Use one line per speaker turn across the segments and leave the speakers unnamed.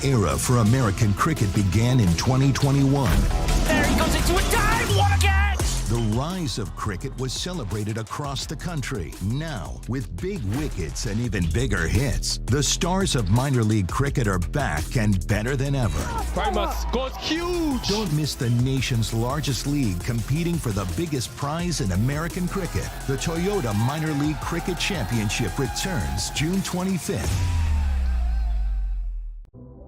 era for American cricket began in 2021.
There he goes into a dive! What a catch!
The rise of cricket was celebrated across the country. Now, with big wickets and even bigger hits, the stars of minor league cricket are back and better than ever.
Primus goes huge!
Don't miss the nation's largest league competing for the biggest prize in American cricket. The Toyota Minor League Cricket Championship returns June 25th.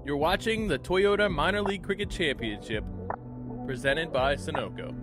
You're watching the Toyota Minor League Cricket Championship, presented by Sunoco.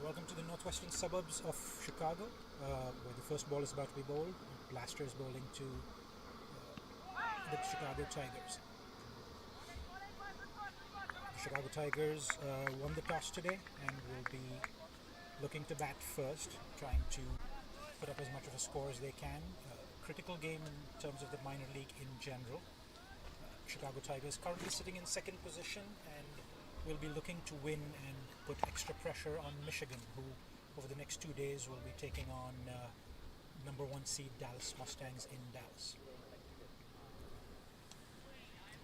Welcome to the northwestern suburbs of Chicago, where the first ball is about to be bowled. Blaster is bowling to the Chicago Tigers. The Chicago Tigers won the toss today and will be looking to bat first, trying to put up as much of a score as they can. Critical game in terms of the minor league in general. Chicago Tigers currently sitting in second position and will be looking to win and put extra pressure on Michigan, who over the next 2 days will be taking on number 1 seed Dallas Mustangs in Dallas.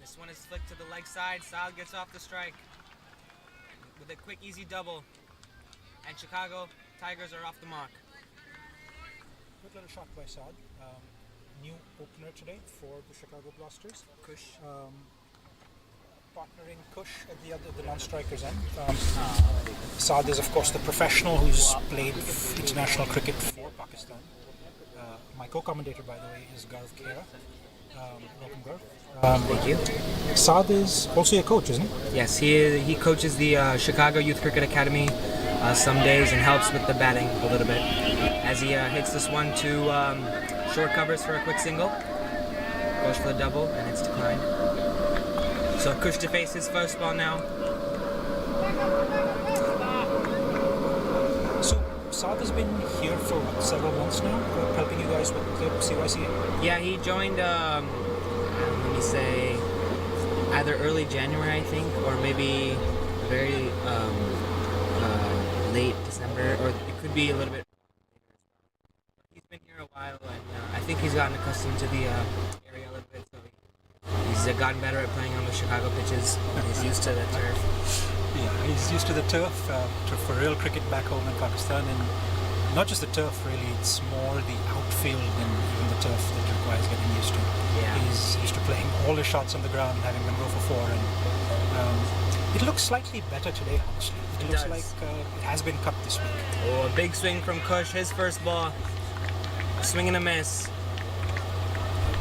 This one is flicked to the leg side. Sal gets off the strike with a quick, easy double. And Chicago Tigers are off the mark.
Good little shot by Saad. New opener today for the Chicago Blasters.
Kush.
Partnering Kush at the non-strikers end. Saad is of course the professional who's played international cricket for Pakistan. My co-commentator, by the way, is Garv Khera. Welcome, Garv.
Thank you.
Saad is also your coach, isn't he?
Yes, he coaches the Chicago Youth Cricket Academy some days and helps with the batting a little bit. As he hits this one to short covers for a quick single, goes for the double and it's declined. So Kush to face his first ball now.
So Saad has been here for several months now, helping you guys with the CYCA?
Yeah, he joined, let me say, either early January, I think, or maybe very late December, or it could be a little bit. He's been here a while, and I think he's gotten accustomed to the area a little bit, so he's gotten better at playing on the Chicago pitches. He's used to the turf.
Yeah, he's used to the turf, for real cricket back home in Pakistan, and not just the turf really, it's more the outfield than even the turf that requires getting used to.
Yeah.
He's used to playing all his shots on the ground, having them go for 4, and it looks slightly better today, honestly. It looks
does.
like it has been cut this week.
Oh, a big swing from Kush, his first ball. A swing and a miss.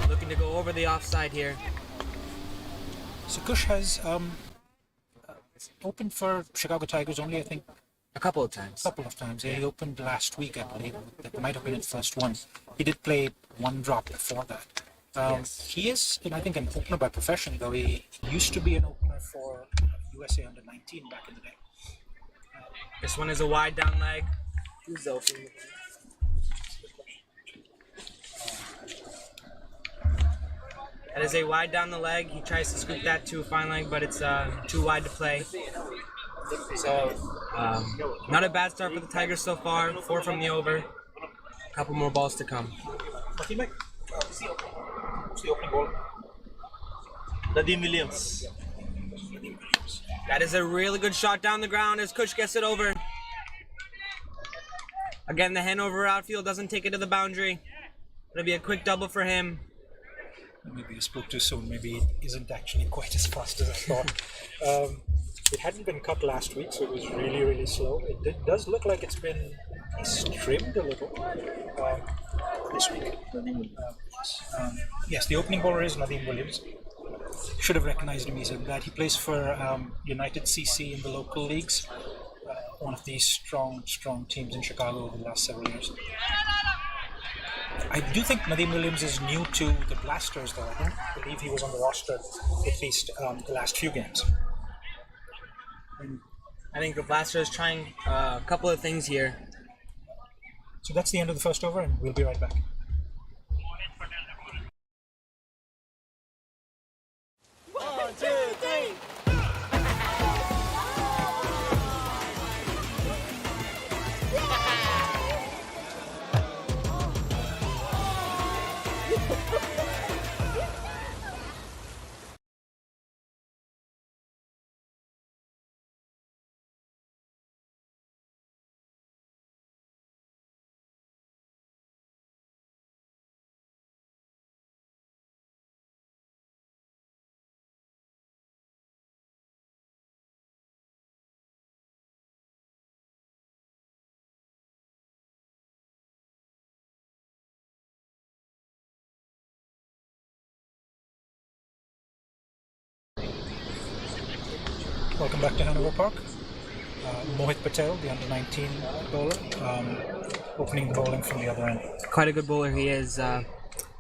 Looking to go over the offside here.
So Kush has opened for Chicago Tigers only, I think,
A couple of times.
a couple of times. He opened last week, I believe. That might have been his first one. He did play one drop before that.
Yes.
He is, I think, an opener by profession, though he used to be an opener for USA under 19 back in the day.
This one is a wide down leg. That is a wide down the leg. He tries to scoop that to a fine leg, but it's too wide to play. So, not a bad start for the Tigers so far. 4 from the over. A couple more balls to come.
What's the opening ball?
Nadeem Williams.
That is a really good shot down the ground as Kush gets it over. Again, the hand over outfield doesn't take it to the boundary. It'll be a quick double for him.
Maybe I spoke too soon. Maybe it isn't actually quite as fast as I thought. It hadn't been cut last week, so it was really, really slow. It does look like it's been trimmed a little this week. Yes, the opening bowler is Nadeem Williams. Should have recognized him. He said that he plays for United CC in the local leagues, one of these strong teams in Chicago over the last several years. I do think Nadeem Williams is new to the Blasters, though. I don't believe he was on the roster at least the last few games.
I think the Blaster is trying a couple of things here.
So that's the end of the first over, and we'll be right back. Welcome back to Hanover Park. Mohit Patel, the under-19 bowler, opening the bowling from the other end.
Quite a good bowler he is. I've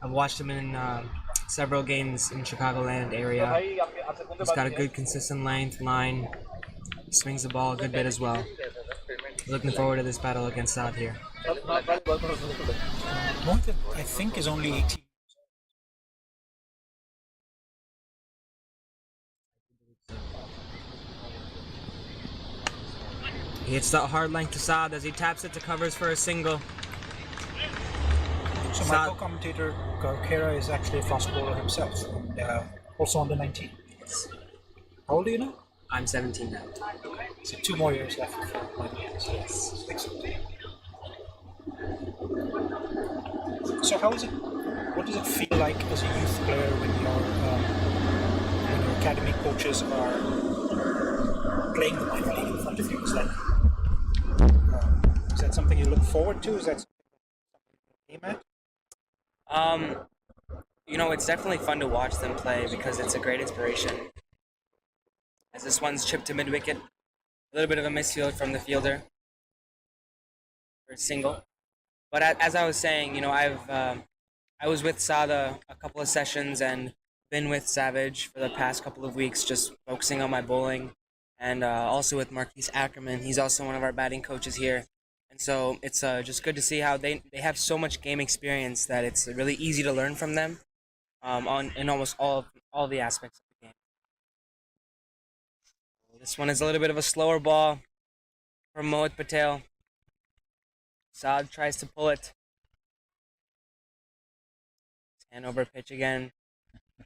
watched him in several games in Chicagoland area. He's got a good consistent length, line. He swings the ball a good bit as well. Looking forward to this battle against Saad here.
Mohit, I think, is only 18.
He hits that hard length to Saad as he taps it to covers for a single.
So my co-commentator Kara is actually a fast bowler himself, and also under 19. How old are you now?
I'm 17 now.
So 2 more years left for my years.
Yes.
Excellent. So how is it? What does it feel like as a youth player when your academy coaches are playing the minor league in front of you? Is that something you look forward to? Is that something you aim at?
It's definitely fun to watch them play because it's a great inspiration. As this one's chipped to mid-wicket, a little bit of a misfield from the fielder for a single. But as I was saying, I was with Sada a couple of sessions and been with Savage for the past couple of weeks, just focusing on my bowling, and also with Marquise Ackerman. He's also one of our batting coaches here. And so it's just good to see how they have so much game experience that it's really easy to learn from them in almost all the aspects of the game. This one is a little bit of a slower ball from Mohit Patel. Saad tries to pull it. Hand over pitch again.
A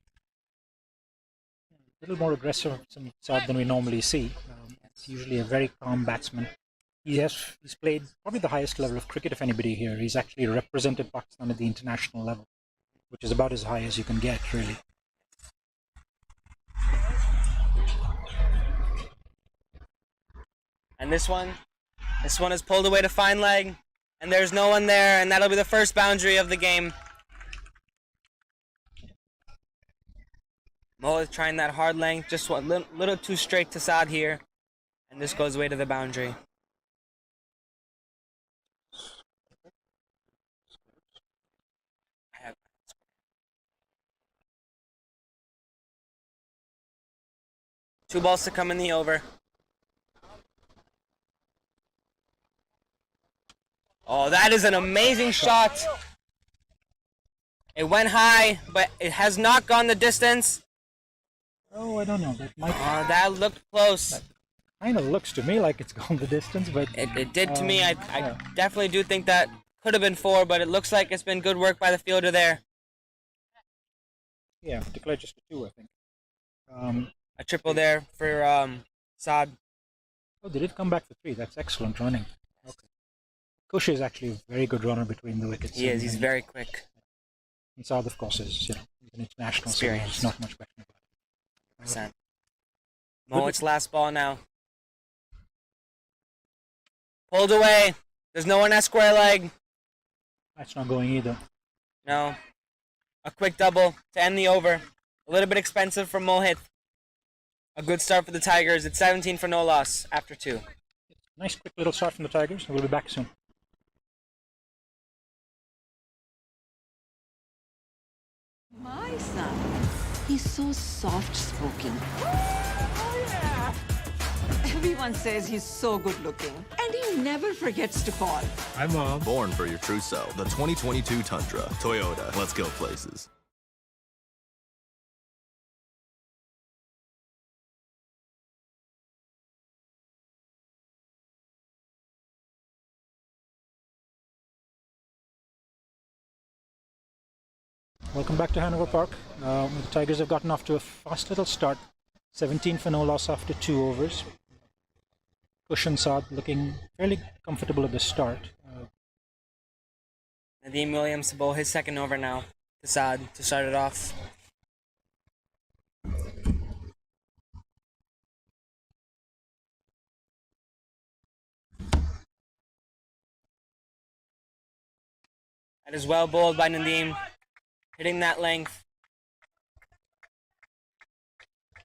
little more aggressive from Saad than we normally see. It's usually a very calm batsman. He's played probably the highest level of cricket of anybody here. He's actually represented Pakistan at the international level, which is about as high as you can get, really.
And this one is pulled away to fine leg, and there's no one there, and that'll be the first boundary of the game. Mohit trying that hard length, just a little too straight to Saad here, and this goes away to the boundary. Two balls to come in the over. Oh, that is an amazing shot. It went high, but it has not gone the distance.
Oh, I don't know.
That looked close.
That kind of looks to me like it's gone the distance, but
it did to me. I definitely do think that could have been 4, but it looks like it's been good work by the fielder there.
Yeah, declared just a 2, I think.
A triple there for Saad.
Oh, they did come back for 3. That's excellent running. Okay. Kush is actually a very good runner between the wickets.
He is. He's very quick.
And Saad, of course, is an international
experience.
It's not much question about it.
Mohit's last ball now. Pulled away. There's no one at square leg.
That's not going either.
No. A quick double to end the over. A little bit expensive for Mohit. A good start for the Tigers. It's 17 for no loss after 2.
Nice quick little start from the Tigers. We'll be back soon.
My son, he's so soft-spoken. Everyone says he's so good-looking, and he never forgets to call.
Hi, Mom.
Born for your true self. The 2022 Tundra. Toyota. Let's go places.
Welcome back to Hanover Park. The Tigers have gotten off to a fast little start. 17 for no loss after 2 overs. Kush and Saad looking fairly comfortable at the start.
Nadeem Williams to bowl his second over now to Saad to start it off. That is well bowled by Nadeem, hitting that length.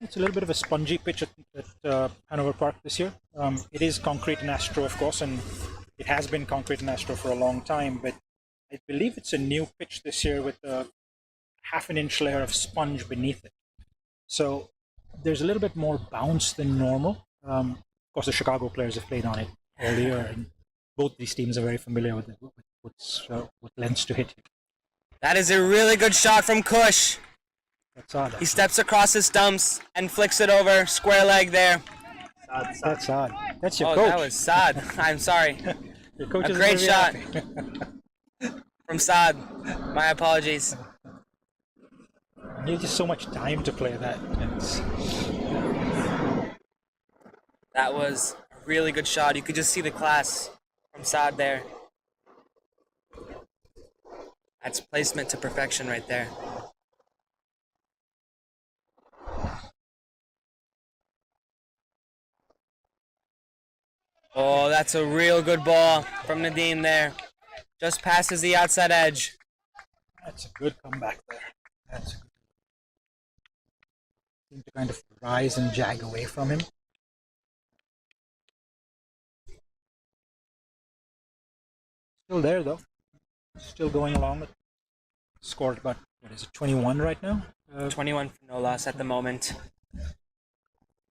It's a little bit of a spongy pitch at Hanover Park this year. It is concrete and Astro, of course, and it has been concrete and Astro for a long time, but I believe it's a new pitch this year with a half-an-inch layer of sponge beneath it. So there's a little bit more bounce than normal. Of course, the Chicago players have played on it all year, and both these teams are very familiar with what lengths to hit.
That is a really good shot from Kush.
That's odd.
He steps across his stumps and flicks it over, square leg there.
That's odd. That's your
Oh,
coach.
that was Saad. I'm sorry.
Your coach
A
is
great
very
shot
happy.
from Saad. My apologies.
You have just so much time to play that.
That was a really good shot. You could just see the class from Saad there. That's placement to perfection right there. Oh, that's a real good ball from Nadeem there. Just passes the outside edge.
That's a good comeback there. That's a good. Seem to kind of rise and jag away from him. Still there though. Still going along. Scored about, what is it, 21 right now?
21 for no loss at the moment.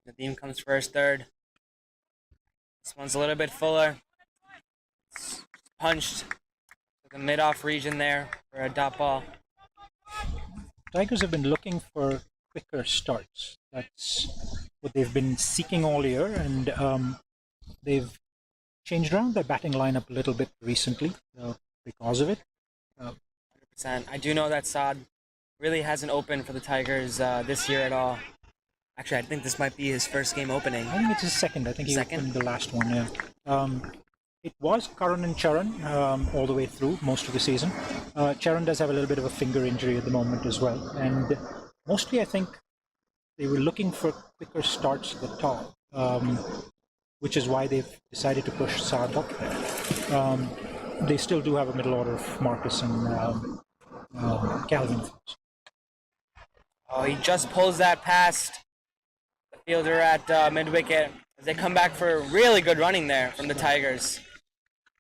Nadeem comes first, third. This one's a little bit fuller. It's punched to the mid-off region there for a dot ball.
Tigers have been looking for quicker starts. That's what they've been seeking all year, and they've changed around their batting lineup a little bit recently because of it.
100%. I do know that Saad really hasn't opened for the Tigers this year at all. Actually, I think this might be his first game opening.
I think it's his second. I think he
Second?
opened the last one, yeah. It was Karan and Charan all the way through most of the season. Charan does have a little bit of a finger injury at the moment as well. And mostly I think they were looking for quicker starts at the top, which is why they've decided to push Saad up there. They still do have a middle order of Marcus and Calvin.
Oh, he just pulls that past the fielder at mid-wicket. They come back for really good running there from the Tigers.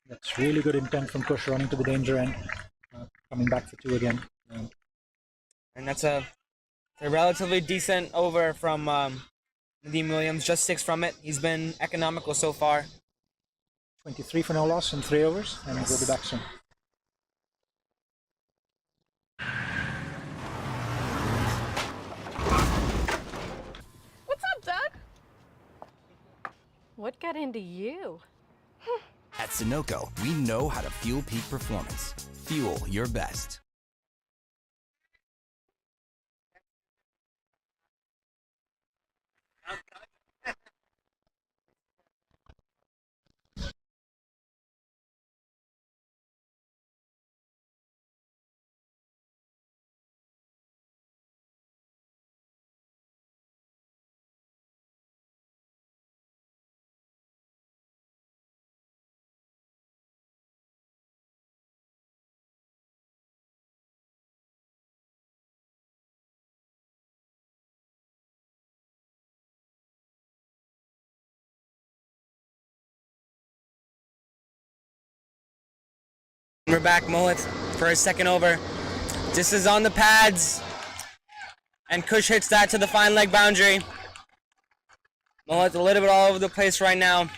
That's really good intent from Kush running to the danger end, coming back for two again.
And that's a relatively decent over from Nadeem Williams, just 6 from it. He's been economical so far.
23 for no loss in 3 overs, and we'll be back soon.
What's up, Doug? What got into you?
At Sunoco, we know how to fuel peak performance. Fuel your best.
We're back, Mullet, for his second over. This is on the pads. And Kush hits that to the fine leg boundary. Mullet's a little bit all over the place right now.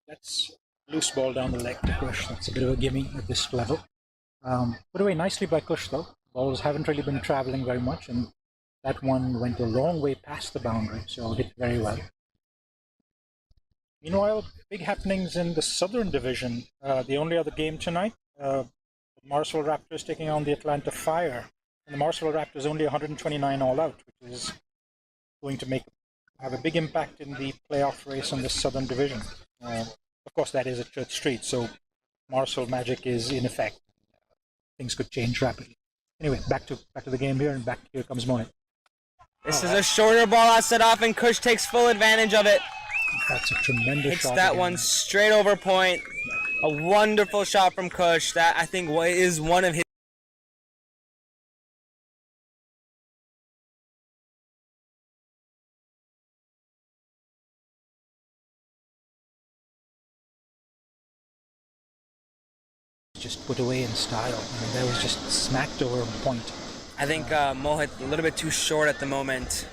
That's loose ball down the leg to Kush. That's a bit of a gimme at this level. Put away nicely by Kush though. Balls haven't really been traveling very much, and that one went a long way past the boundary, so hit very well. Meanwhile, big happenings in the Southern Division. The only other game tonight, the Marshall Raptors taking on the Atlanta Fire. And the Marshall Raptors only 129 all out, which is going to have a big impact in the playoff race on the Southern Division. Of course, that is at Church Street, so Marshall magic is in effect. Things could change rapidly. Anyway, back to the game here, and here comes Monet.
This is a shorter ball outside off, and Kush takes full advantage of it.
That's a tremendous
Hits
shot.
that
again.
one straight over point. A wonderful shot from Kush. That, I think, is one of his
just put away in style. I mean, that was just smacked over point.
I think Mohit a little bit too short at the moment.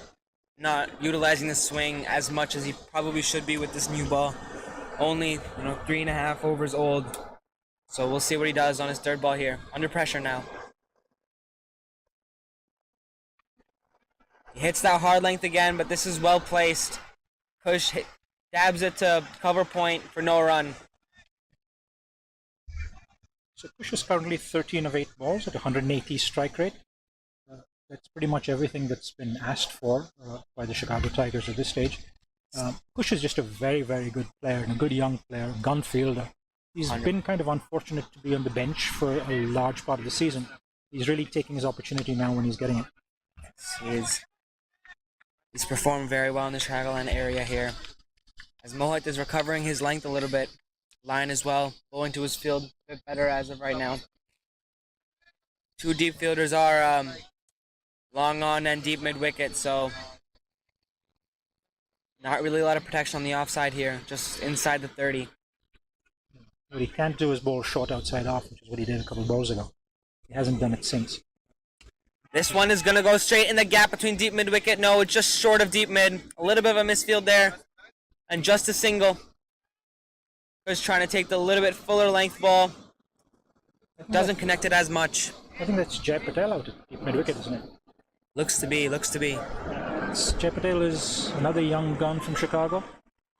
Not utilizing the swing as much as he probably should be with this new ball. Only 3.5 overs old. So we'll see what he does on his third ball here. Under pressure now. He hits that hard length again, but this is well placed. Kush dabs it to cover point for no run.
So Kush is currently 13 of 8 balls at 180 strike rate. That's pretty much everything that's been asked for by the Chicago Tigers at this stage. Kush is just a very, very good player and a good young player, gun fielder. He's been kind of unfortunate to be on the bench for a large part of the season. He's really taking his opportunity now when he's getting it.
He's performed very well in the Chicagoland area here. As Mohit is recovering his length a little bit. Line as well, going to his field a bit better as of right now. Two deep fielders are long on and deep mid wicket, so not really a lot of protection on the offside here, just inside the 30.
What he can't do is bowl short outside off, which is what he did a couple of balls ago. He hasn't done it since.
This one is going to go straight in the gap between deep mid wicket. No, it's just short of deep mid. A little bit of a misfield there. And just a single. Just trying to take the little bit fuller length ball. Doesn't connect it as much.
I think that's Jai Patel out at deep mid wicket, isn't it?
Looks to be.
Jai Patel is another young gun from Chicago.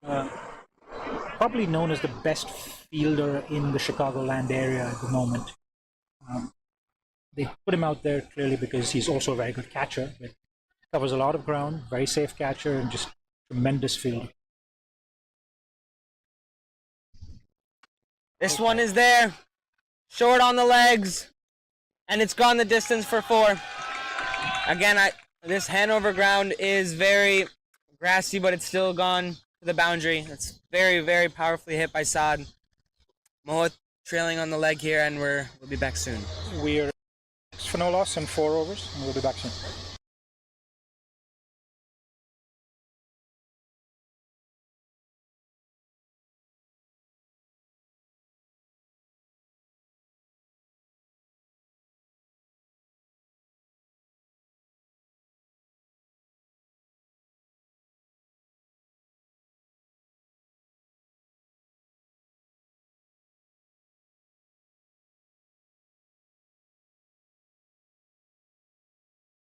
Probably known as the best fielder in the Chicagoland area at the moment. They put him out there clearly because he's also a very good catcher. But covers a lot of ground, very safe catcher, and just tremendous fielder.
This one is there. Short on the legs. And it's gone the distance for 4. Again, this Hanover ground is very grassy, but it's still gone to the boundary. It's very, very powerfully hit by Saad. Mohit trailing on the leg here, and we'll be back soon.
We're for no loss in 4 overs, and we'll be back soon.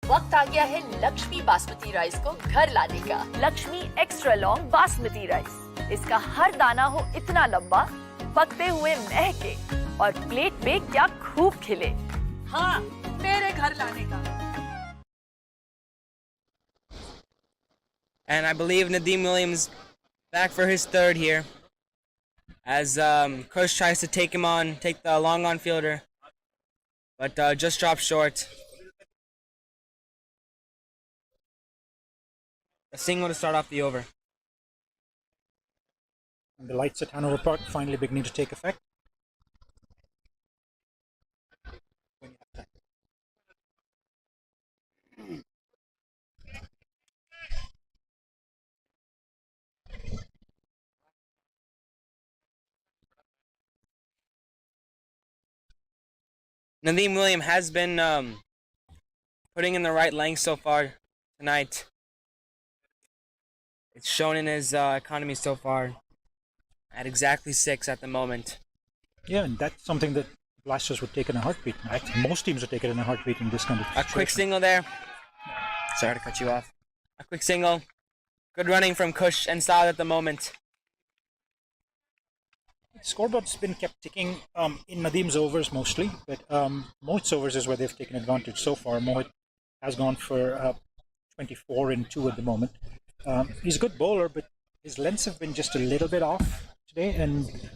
वक्त आ गया है Lakshmi basmati rice को घर लाने का। Lakshmi extra long basmati rice. इसका हर दाना हो इतना लंबा, पकते हुए महके और प्लेट में क्या खूब खिले। हाँ, मेरे घर लाने का।
And I believe Nadeem Williams back for his third here. As Kush tries to take the long on fielder, but just dropped short. A single to start off the over.
And the lights at Hanover Park finally beginning to take effect.
Nadeem Williams has been putting in the right length so far tonight. It's shown in his economy so far at exactly 6 at the moment.
Yeah, and that's something that Blasters would take in a heartbeat. Most teams would take it in a heartbeat in this kind of situation.
A quick single there. Sorry to cut you off. A quick single. Good running from Kush and Saad at the moment.
Scoreboard's been kept ticking in Nadeem's overs mostly, but Mohit's overs is where they've taken advantage so far. Mohit has gone for 24 and 2 at the moment. He's a good bowler, but his lengths have been just a little bit off today, and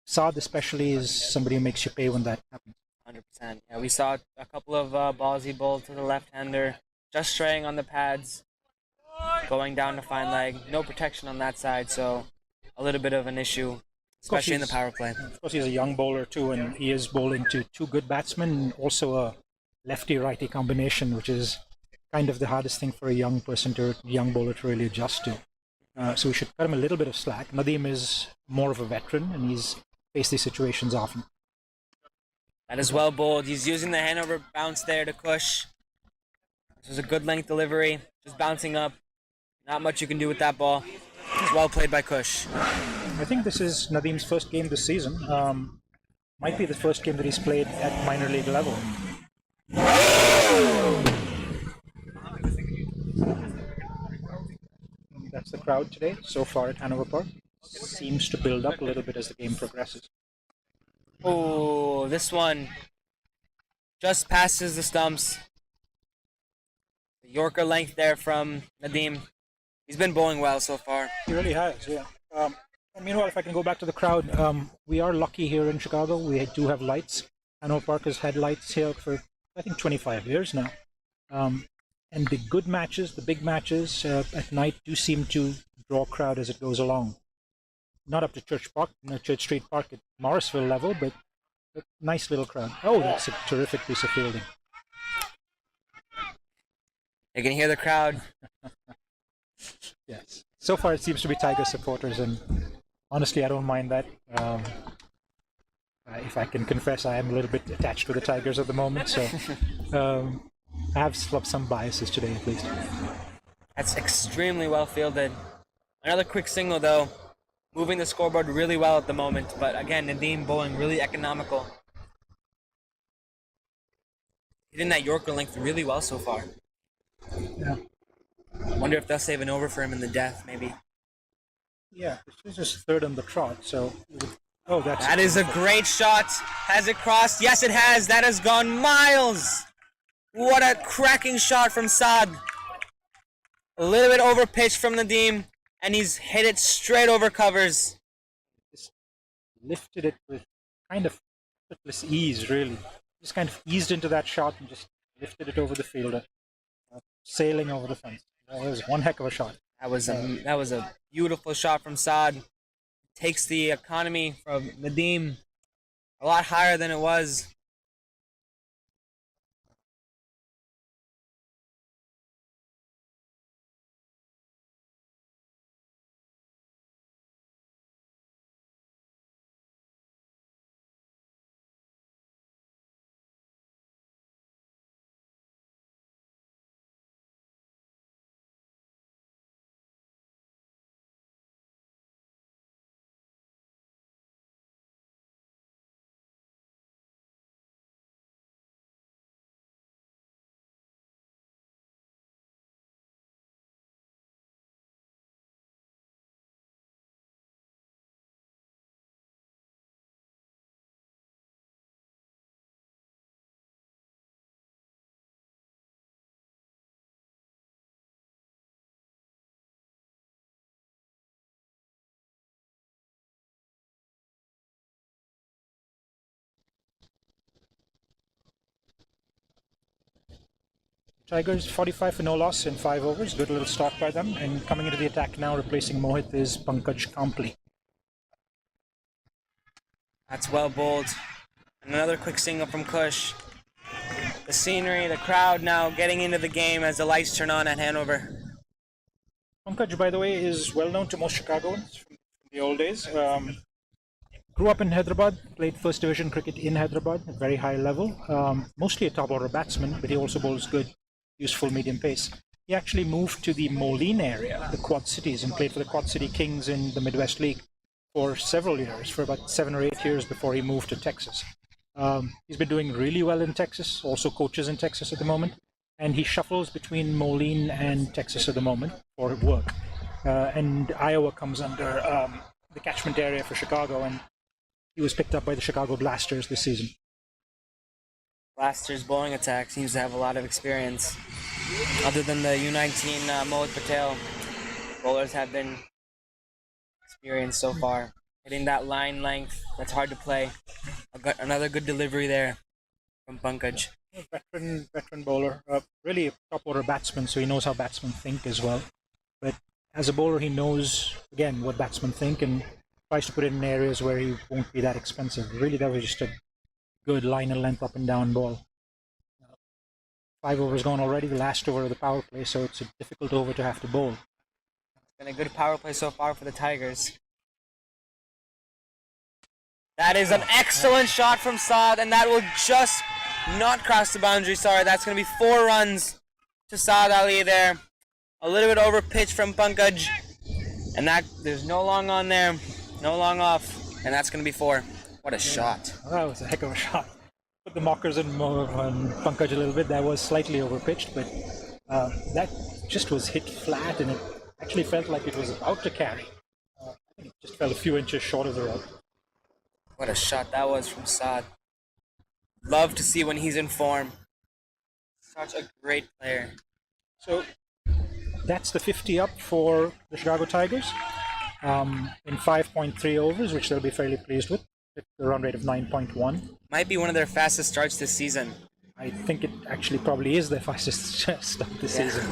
Saad especially is somebody who makes you pay when that happens.
100%. Yeah, we saw a couple of balls he bowled to the left-hander, just straying on the pads, going down to fine leg. No protection on that side, so a little bit of an issue, especially in the power play.
Of course, he's a young bowler too, and he is bowling to 2 good batsmen, and also a lefty-righty combination, which is kind of the hardest thing for a young bowler to really adjust to. So we should cut him a little bit of slack. Nadeem is more of a veteran, and he's faced these situations often.
That is well bowled. He's using the handover bounce there to Kush. This was a good length delivery. Just bouncing up. Not much you can do with that ball. It's well played by Kush.
I think this is Nadeem's first game this season. Might be the first game that he's played at minor league level. That's the crowd today so far at Hanover Park. Seems to build up a little bit as the game progresses.
Oh, this one just passes the stumps. The Yorker length there from Nadeem. He's been bowling well so far.
He really has, yeah. Meanwhile, if I can go back to the crowd, we are lucky here in Chicago. We do have lights. Hanover Park has had lights here for, I think, 25 years now. And the good matches, the big matches at night do seem to draw a crowd as it goes along. Not up to Church Street Park at Morrisville level, but a nice little crowd. Oh, that's a terrific piece of fielding.
You can hear the crowd.
Yes. So far, it seems to be Tiger supporters, and honestly, I don't mind that. If I can confess, I am a little bit attached to the Tigers at the moment, so I have some biases today, at least.
That's extremely well fielded. Another quick single, though. Moving the scoreboard really well at the moment, but again, Nadeem bowling really economical. Hitting that Yorker length really well so far.
Yeah.
Wonder if they'll save an over for him in the death, maybe.
Yeah, this is third on the trot, so... Oh,
that is a great shot. Has it crossed? Yes, it has. That has gone miles. What a cracking shot from Saad. A little bit over pitch from Nadeem, and he's hit it straight over covers.
Just lifted it with kind of effortless ease, really. Just kind of eased into that shot and just lifted it over the fielder, sailing over the fence. That was one heck of a shot.
That was a beautiful shot from Saad. Takes the economy from Nadeem a lot higher than it was.
Tigers 45 for no loss in 5 overs. Good little start by them. And coming into the attack now, replacing Mohit, is Pankaj Kampli.
That's well bowled. And another quick single from Kush. The scenery, the crowd now getting into the game as the lights turn on at Hanover.
Pankaj, by the way, is well known to most Chicagoans from the old days. Grew up in Hyderabad, played first division cricket in Hyderabad at very high level. Mostly a top order batsman, but he also bowls good, useful medium pace. He actually moved to the Moline area, the Quad Cities, and played for the Quad City Kings in the Midwest League for several years, for about 7 or 8 years before he moved to Texas. He's been doing really well in Texas, also coaches in Texas at the moment, and he shuffles between Moline and Texas at the moment for work. And Iowa comes under the catchment area for Chicago, and he was picked up by the Chicago Blasters this season.
Blasters bowling attack seems to have a lot of experience. Other than the U19 Mohit Patel, bowlers have been experienced so far. Hitting that line length, that's hard to play. Another good delivery there from Pankaj.
Veteran bowler, really a top order batsman, so he knows how batsmen think as well. But as a bowler, he knows, again, what batsmen think and tries to put it in areas where he won't be that expensive. Really, that was just a good line and length up and down ball. 5 overs gone already, the last over of the power play, so it's a difficult over to have to bowl.
It's been a good power play so far for the Tigers. That is an excellent shot from Saad, and that will just not cross the boundary. Sorry, that's going to be 4 runs to Saad Ali there. A little bit over pitch from Pankaj, and that there's no long on there, no long off, and that's going to be 4. What a shot.
That was a heck of a shot. Put the mockers on Pankaj a little bit. That was slightly overpitched, but that just was hit flat, and it actually felt like it was about to carry. I think it just fell a few inches short of the road.
What a shot that was from Saad. Love to see when he's in form. Such a great player.
So that's the 50 up for the Chicago Tigers in 5.3 overs, which they'll be fairly pleased with. The run rate of 9.1.
Might be one of their fastest starts this season.
I think it actually probably is their fastest start this season.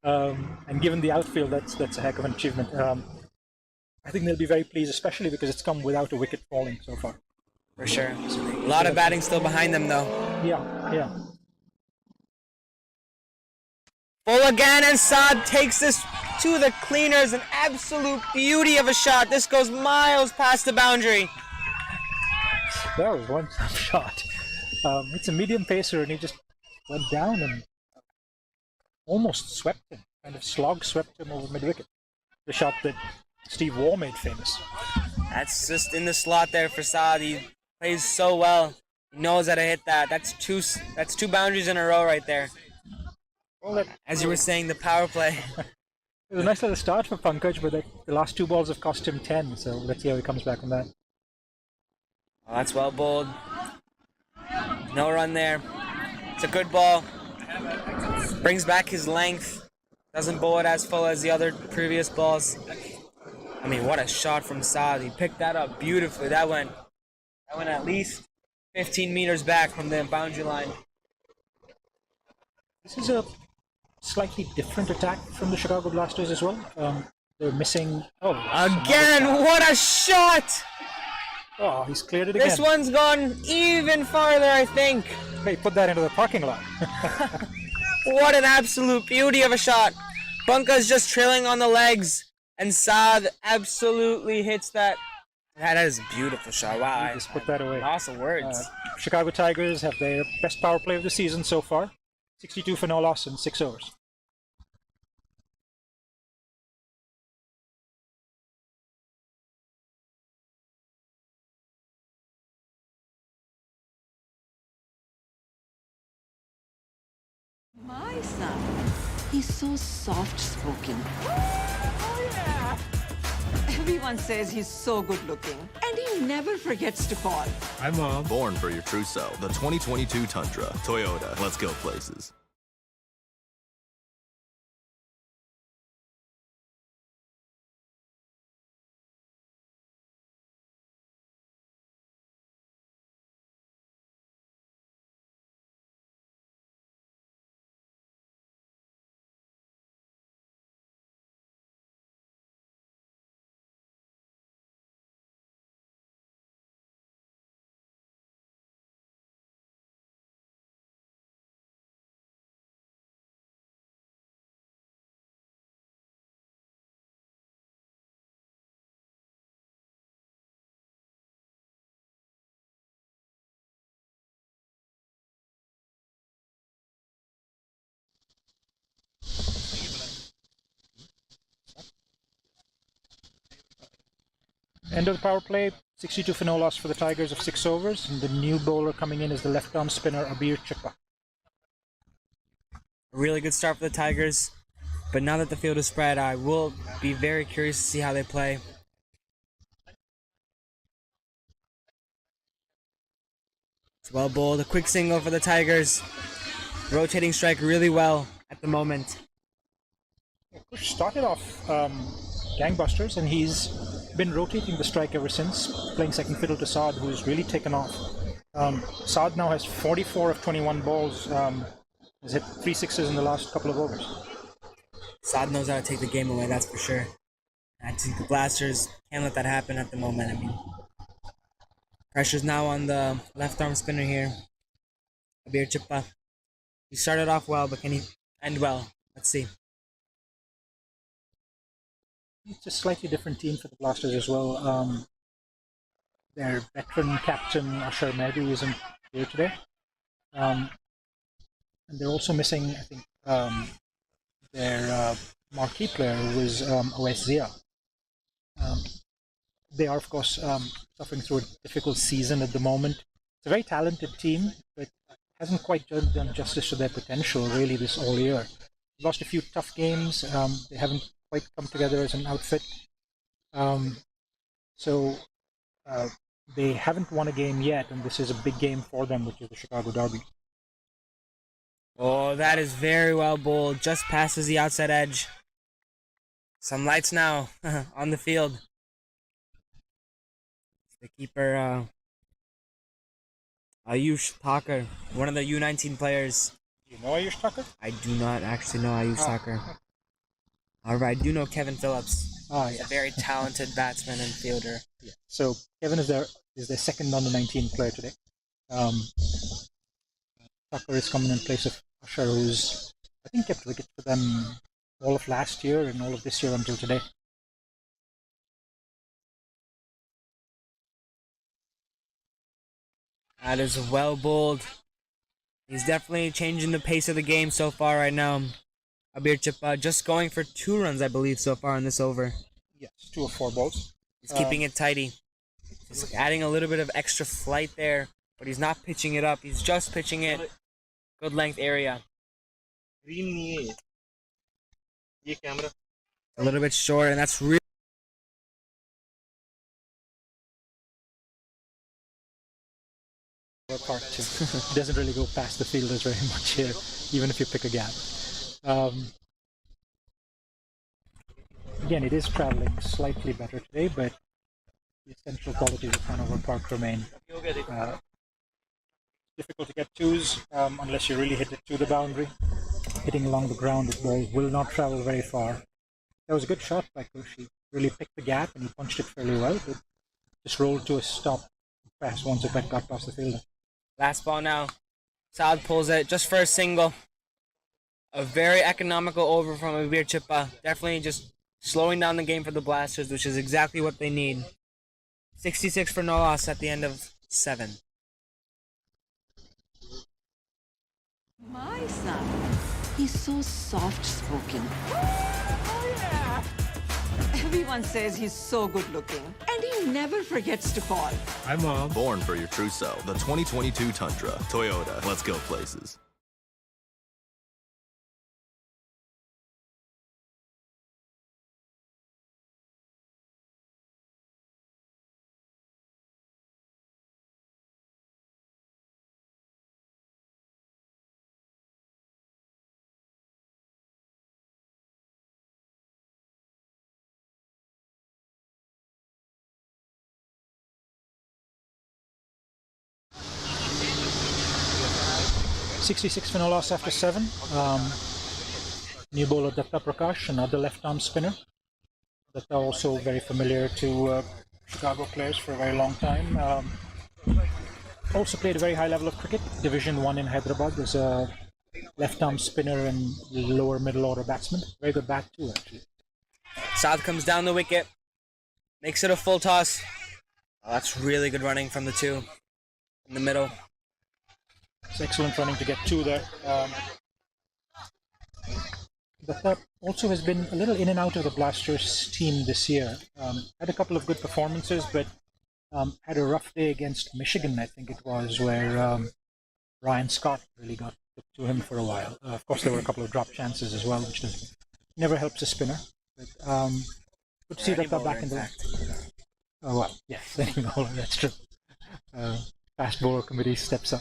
And given the outfield, that's a heck of an achievement. I think they'll be very pleased, especially because it's come without a wicket falling so far.
For sure. A lot of batting still behind them, though.
Yeah.
Full again, and Saad takes this to the cleaners. An absolute beauty of a shot. This goes miles past the boundary.
That was one shot. It's a medium pacer, and he just went down and almost swept him. Kind of slog swept him over mid-wicket. The shot that Steve Waugh made famous.
That's just in the slot there for Saad. He plays so well. He knows how to hit that. That's two boundaries in a row right there.
Well,
as you were saying, the power play.
It was a nice little start for Pankaj, but the last 2 balls have cost him 10, so let's see how he comes back on that.
Oh, that's well bowled. No run there. It's a good ball. Brings back his length. Doesn't bowl it as full as the other previous balls. I mean, what a shot from Saad. He picked that up beautifully. That went at least 15 meters back from the boundary line.
This is a slightly different attack from the Chicago Blasters as well. They're missing... Oh,
again, what a shot!
Oh, he's cleared it again.
This one's gone even farther, I think.
Hey, put that into the parking lot.
What an absolute beauty of a shot. Bunka's just trailing on the legs, and Saad absolutely hits that. That is a beautiful shot. Wow.
I just put that away.
Lots of words.
Chicago Tigers have their best power play of the season so far. 62 for no loss in 6 overs.
My son, he's so soft-spoken. Oh, yeah. Everyone says he's so good-looking, and he never forgets to call.
Hi, Mom. Born for your true self. The 2022 Tundra. Toyota. Let's go places.
End of the power play, 62 for no loss for the Tigers of 6 overs, and the new bowler coming in is the left-arm spinner Abir Chippa.
A really good start for the Tigers, but now that the field is spread, I will be very curious to see how they play. It's well bowled, a quick single for the Tigers. Rotating strike really well at the moment.
Kush started off gangbusters, and he's been rotating the strike ever since, playing second fiddle to Saad, who's really taken off. Saad now has 44 of 21 balls, has hit 3 sixes in the last couple of overs.
Saad knows how to take the game away, that's for sure. I think the Blasters can't let that happen at the moment. I mean, pressure's now on the left arm spinner here, Abir Chippa. He started off well, but can he end well? Let's see.
It's a slightly different team for the Blasters as well. their veteran captain Asher Mehdi isn't here today. And they're also missing, I think, their marquee player was Owais Zia. They are, of course, suffering through a difficult season at the moment. It's a very talented team, but hasn't quite done justice to their potential, really, this all year. Lost a few tough games. They haven't quite come together as an outfit. So they haven't won a game yet, and this is a big game for them, which is the Chicago Derby.
Oh, that is very well bowled. Just passes the outside edge. Some lights now on the field. The keeper, Ayush Thakur, one of the U19 players.
Do you know Ayush Thakur?
I do not actually know Ayush Thakur. However, I do know Kevin Phillips. He's a very talented batsman and fielder.
Yeah. So Kevin is their second under 19 player today. Thakur is coming in place of Asher, who's I think kept wicket for them all of last year and all of this year until today.
That is well bowled. He's definitely changing the pace of the game so far right now. Abir Chippa just going for 2 runs, I believe, so far in this over.
Yes, 2 of 4 balls.
He's keeping it tidy. He's adding a little bit of extra flight there, but he's not pitching it up. He's just pitching it. Good length area. A little bit short, and that's really
Part too. It doesn't really go past the fielders very much here, even if you pick a gap. Again, it is traveling slightly better today, but the essential qualities of Hanover Park remain. Difficult to get 2s unless you really hit it to the boundary. Hitting along the ground, the ball will not travel very far. That was a good shot by Kushi. Really picked the gap and he punched it fairly well, but just rolled to a stop fast once it got past the fielder.
last ball now. Saad pulls it just for a single. A very economical over from Abir Chippa. Definitely just slowing down the game for the Blasters, which is exactly what they need. 66 for no loss at the end of 7.
My son, he's so soft-spoken. Everyone says he's so good-looking, and he never forgets to call.
Hi, Mom. Born for your true self. The 2022 Tundra. Toyota. Let's go places.
.66 for no loss after 7. New bowler Datta Prakash, another left-arm spinner. Datta also very familiar to Chicago players for a very long time. Also played a very high level of cricket. Division 1 in Hyderabad as a left-arm spinner and lower middle order batsman. Very good bat too, actually.
Saad comes down the wicket, makes it a full toss. Oh, that's really good running from the two in the middle.
It's excellent running to get 2 there. Datta also has been a little in and out of the Blasters team this year. Had a couple of good performances, but had a rough day against Michigan, I think it was, where Ryan Scott really got to him for a while. Of course, there were a couple of drop chances as well, which never helps a spinner. But good to see Datta back in the... Oh, well, yes, any bowler, that's true. Fast bowler committee steps up.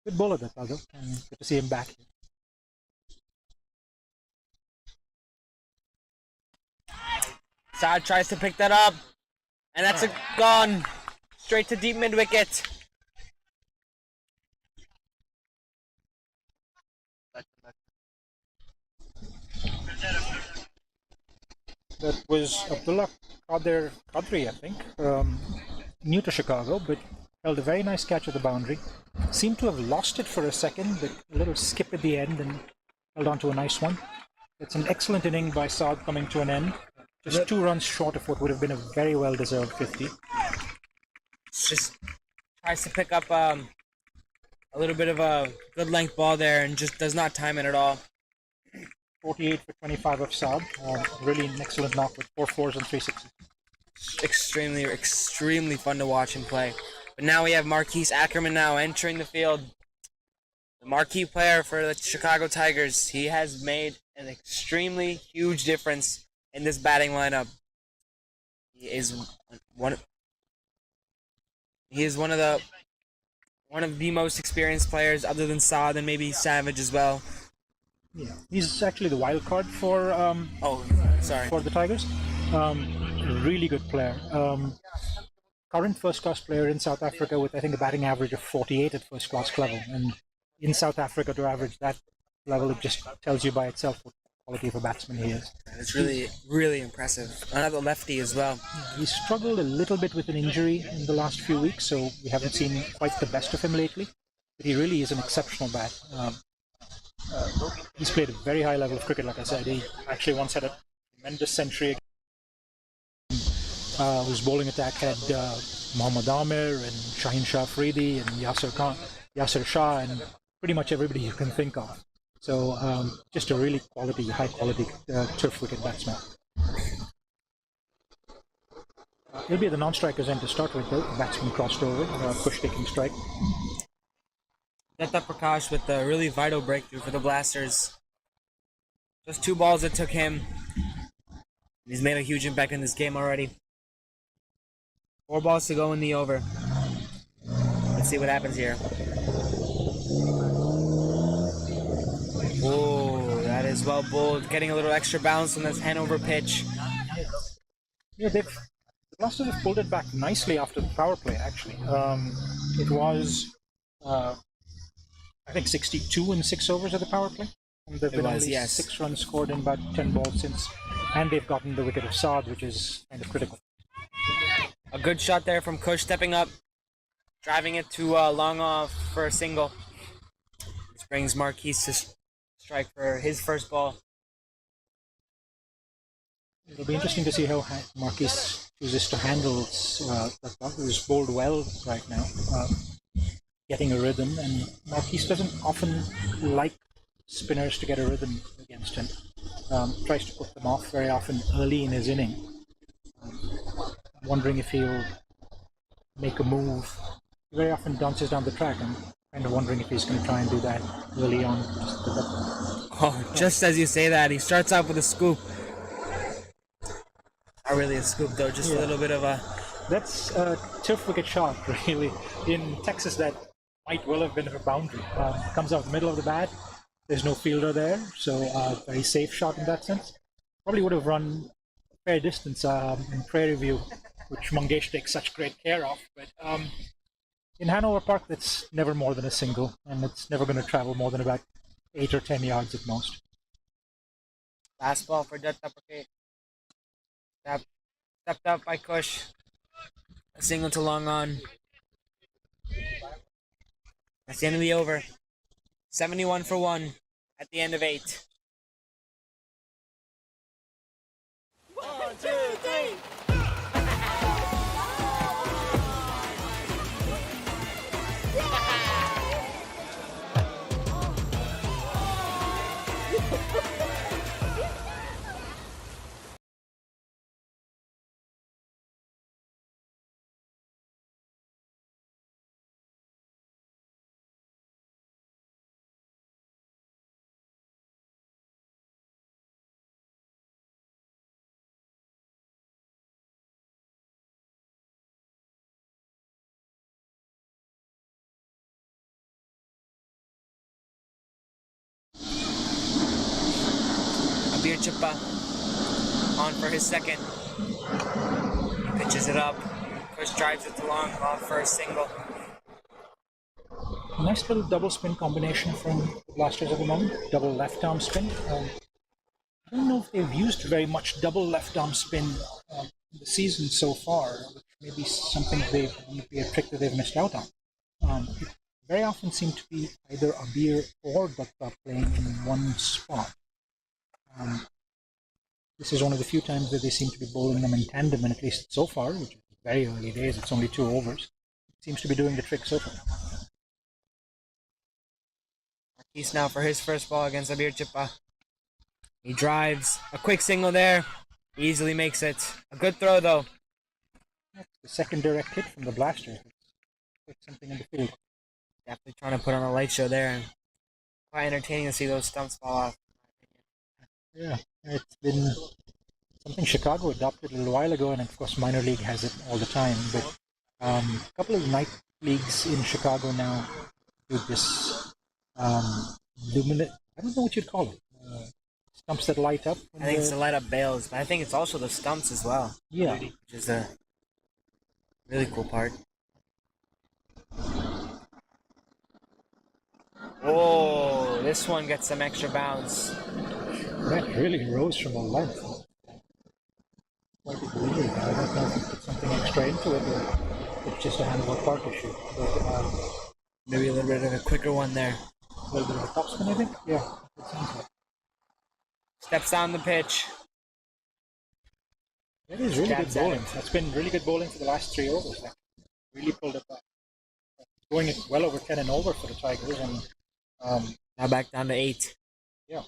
Good bowler, Datta, though, and good to see him back here.
Saad tries to pick that up, and that's gone straight to deep mid wicket.
That was Abdullah Qadri, I think, new to Chicago, but held a very nice catch at the boundary. Seemed to have lost it for a second, but a little skip at the end and held on to a nice one. It's an excellent inning by Saad coming to an end. Just 2 runs short of what would have been a very well-deserved 50.
Just tries to pick up a little bit of a good length ball there and just does not time it at all.
48 for 25 of Saab. Really an excellent knock with 4 fours and 3 sixes.
Extremely fun to watch and play. But now we have Marquise Ackerman now entering the field. The marquee player for the Chicago Tigers. He has made an extremely huge difference in this batting lineup. He is one of the most experienced players, other than Saad and maybe Savage as well.
Yeah, he's actually the wild card for for the Tigers. Really good player. Current first-class player in South Africa with, I think, a batting average of 48 at first-class level. And in South Africa, to average that level, it just tells you by itself what quality of a batsman he is.
It's really impressive. Another lefty as well.
He struggled a little bit with an injury in the last few weeks, so we haven't seen quite the best of him lately. But he really is an exceptional bat. He's played a very high level of cricket, like I said. He actually once had a tremendous century. His bowling attack had Mohammad Amir and Shaheen Shah Afridi and Yasir Shah and pretty much everybody you can think of. So just a really high quality turf wicket batsman. He'll be at the non-strikers end to start with. The batsman crossed over, push taking strike.
Datta Prakash with a really vital breakthrough for the Blasters. Just 2 balls it took him. He's made a huge impact in this game already. 4 balls to go in the over. Let's see what happens here. Oh, that is well bowled. Getting a little extra bounce on this Hanover pitch.
Yeah, the Blasters have pulled it back nicely after the power play, actually. It was, I think, 62 in 6 overs of the power play. And there have been only 6 runs scored in about 10 balls since. And they've gotten the wicket of Saad, which is kind of critical.
A good shot there from Kush, stepping up, driving it to long off for a single. This brings Marquise to strike for his first ball.
It'll be interesting to see how Marquise chooses to handle that ball. He's bowled well right now, getting a rhythm, and Marquise doesn't often like spinners to get a rhythm against him. Tries to put them off very often early in his inning. Wondering if he'll make a move. He very often dances down the track. I'm kind of wondering if he's going to try and do that early on.
Just as you say that, he starts off with a scoop. Not really a scoop though, just a little bit of a...
That's a turf wicket shot, really. In Texas, that might well have been a boundary. Comes out the middle of the bat. There's no fielder there, so very safe shot in that sense. Probably would have run a fair distance in Prairie View, which Mangesh takes such great care of. But in Hanover Park, that's never more than a single, and it's never going to travel more than about 8 or 10 yards at most.
Last ball for Datta Prakash. Stepped up by Kush. A single to long on. That's the end of the over. 71 for 1 at the end of 8.
1, 2, 3.
Abir Chippa on for his second. Pitches it up. Kush drives it to long off for a single.
Nice little double spin combination from the Blasters at the moment. Double left arm spin. I don't know if they've used very much double left arm spin in the season so far, which may be something maybe a trick that they've missed out on. It very often seems to be either Abir or Datta playing in one spot. this is one of the few times that they seem to be bowling them in tandem, and at least so far, which is very early days, it's only 2 overs, seems to be doing the trick so far.
He's now for his first ball against Abir Chippa. He drives a quick single there. Easily makes it. A good throw though.
The second direct hit from the blaster. Put something in the field.
Definitely trying to put on a light show there. Quite entertaining to see those stumps fall off.
Yeah, it's been something Chicago adopted a little while ago, and of course minor league has it all the time. But a couple of night leagues in Chicago now do this luminous, I don't know what you'd call it, stumps that light up.
I think it's the light up bales, but I think it's also the stumps as well.
Yeah.
Which is a really cool part. Oh, this one gets some extra bounce.
That really rose from a length. Quite a weird. I don't know if you put something extra into it or it's just a handle park issue. But,
maybe a little bit of a quicker one there.
A little bit of a topspin, I think? Yeah, it sounds like.
Steps down the pitch.
That is really good bowling. That's been really good bowling for the last 3 overs. Like, really pulled it back. Going it well over 10 and over for the Tigers, and
now back down to 8.
Yeah.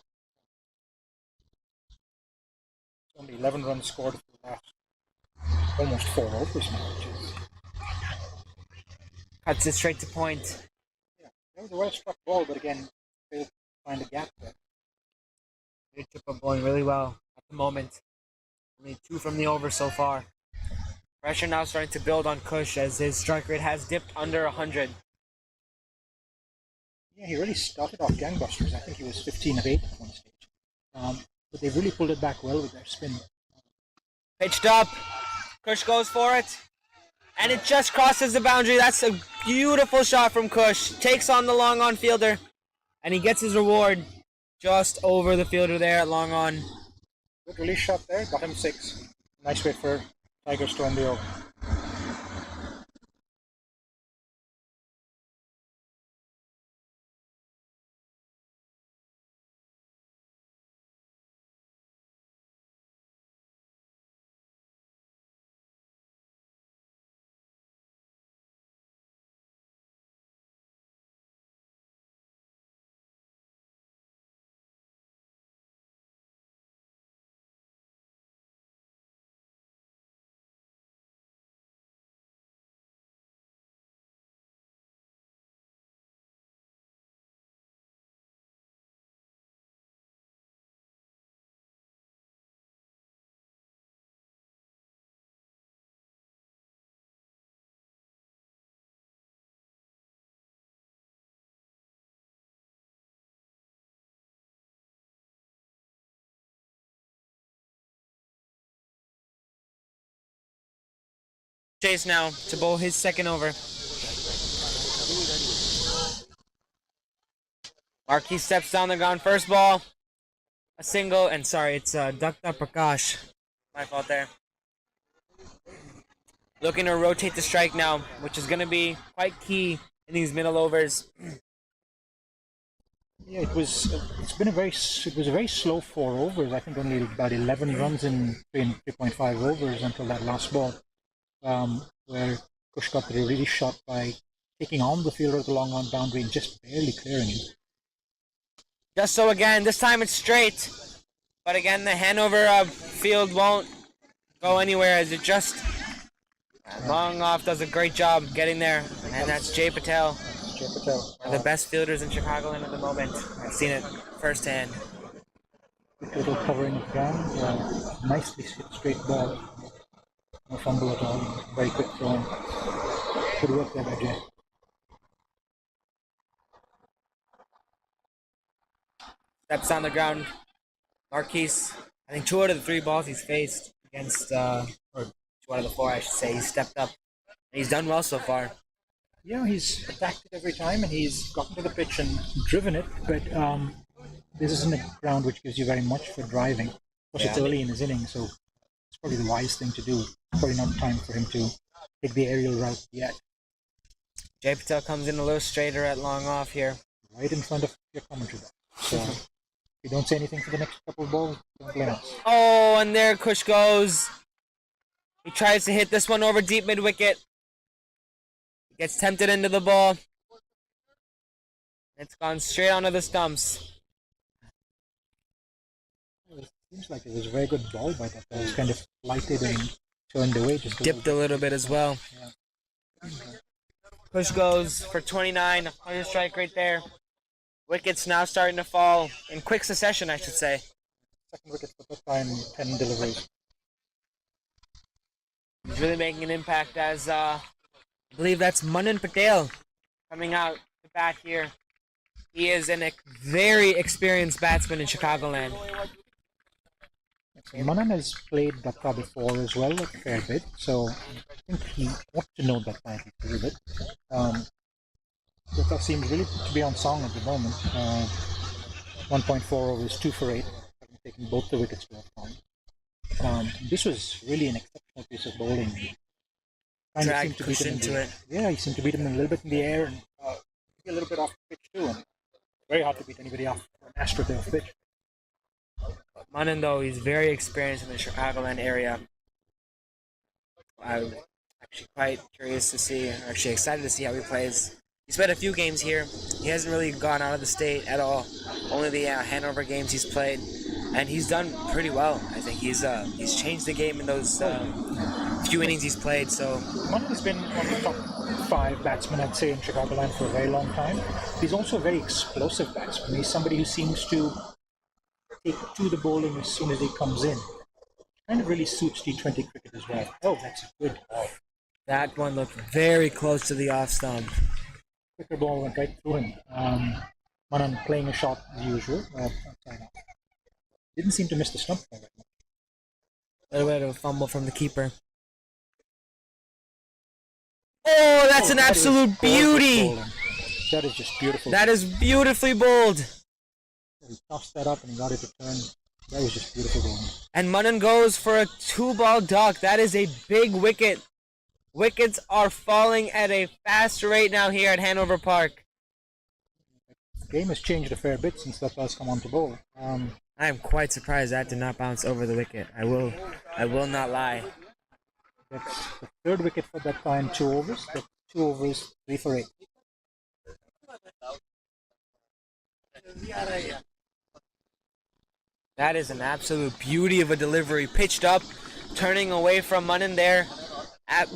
Only 11 runs scored for the last almost 4 overs now, which is...
Cuts it straight to point.
Yeah, that was a well-struck ball, but again, failed to find a gap there.
Chippa bowling really well at the moment. Only 2 from the over so far. Pressure now starting to build on Kush as his strike rate has dipped under 100.
Yeah, he really started off gangbusters. I think he was 15 of 8 at one stage. But they really pulled it back well with their spin.
Pitched up. Kush goes for it. And it just crosses the boundary. That's a beautiful shot from Kush. Takes on the long on fielder. And he gets his reward just over the fielder there at long on.
Good release shot there. Got him 6. Nice way for Tigers to end the over.
Chase now to bowl his second over. Marquis steps down the ground. First ball, a single, and sorry, it's Dakta Prakash. My fault there. Looking to rotate the strike now, which is going to be quite key in these middle overs.
Yeah, it was a very slow 4 overs. I think only about 11 runs in 3.5 overs until that last ball. Where Kush got the really shot by taking on the fielder at the long on boundary and just barely clearing him.
Just so again, this time it's straight. But again, the Hanover field won't go anywhere as it just... Long off does a great job getting there. And that's Jay Patel.
Jay Patel.
One of the best fielders in Chicagoland at the moment. I've seen it firsthand.
Quick little covering of ground. Nicely hit straight ball. No fumble at all. Very quick throw. Good work there by Jay.
Steps on the ground. Marquise, I think 2 out of the 3 balls he's faced against, or 2 out of the 4, I should say, he's stepped up. And he's done well so far.
Yeah, he's attacked it every time and he's gotten to the pitch and driven it, but this isn't a ground which gives you very much for driving. Of course, it's early in his inning, so it's probably the wise thing to do. Probably not time for him to take the aerial route yet.
Jay Patel comes in a little straighter at long off here.
Right in front of your commentary box. So if you don't say anything for the next couple of balls, don't limits.
Oh, and there Kush goes. He tries to hit this one over deep mid-wicket. Gets tempted into the ball. It's gone straight onto the stumps.
It seems like it was a very good ball by that. It was kind of lighted and turned away. Just
dipped a little bit as well.
Yeah.
Push goes for 29. 100 strike right there. Wickets now starting to fall in quick succession, I should say.
Second wicket for the time, 10 deliveries.
He's really making an impact as I believe that's Manan Patel coming out to bat here. He is a very experienced batsman in Chicagoland.
Manan has played Datta before as well, a fair bit, so I think he ought to know that title a little bit. Datta seems really to be on song at the moment. 1.4 overs, 2 for 8, having taken both the wickets to off. This was really an exceptional piece of bowling.
Drag Kush into it.
Yeah, he seemed to beat him a little bit in the air and a little bit off the pitch too. And very hard to beat anybody off an AstroTurf pitch.
Manan, though, he's very experienced in the Chicagoland area. I'm actually quite curious to see, actually excited to see how he plays. He's played a few games here. He hasn't really gone out of the state at all. Only the Hanover games he's played, and he's done pretty well. I think he's changed the game in those few innings he's played. So
Manan has been one of the top 5 batsmen, I'd say, in Chicagoland for a very long time. He's also a very explosive batsman. He's somebody who seems to take to the bowling as soon as he comes in. Kind of really suits T20 cricket as well. Oh, that's a good ball.
That one looked very close to the off stump.
Quicker ball went right through him. Manan playing a shot as usual. Didn't seem to miss the stump.
A little bit of a fumble from the keeper. Oh, that's an absolute beauty!
That is just beautiful.
That is beautifully bowled.
He tossed that up and he got it to turn. That was just beautiful bowling.
And Manan goes for a 2-ball duck. That is a big wicket. Wickets are falling at a fast rate now here at Hanover Park.
The game has changed a fair bit since that has come on to bowl.
I am quite surprised that did not bounce over the wicket. I will not lie.
That's the 3rd wicket for that time, 2 overs. That's 2 overs, 3 for 8.
That is an absolute beauty of a delivery. Pitched up, turning away from Manan there.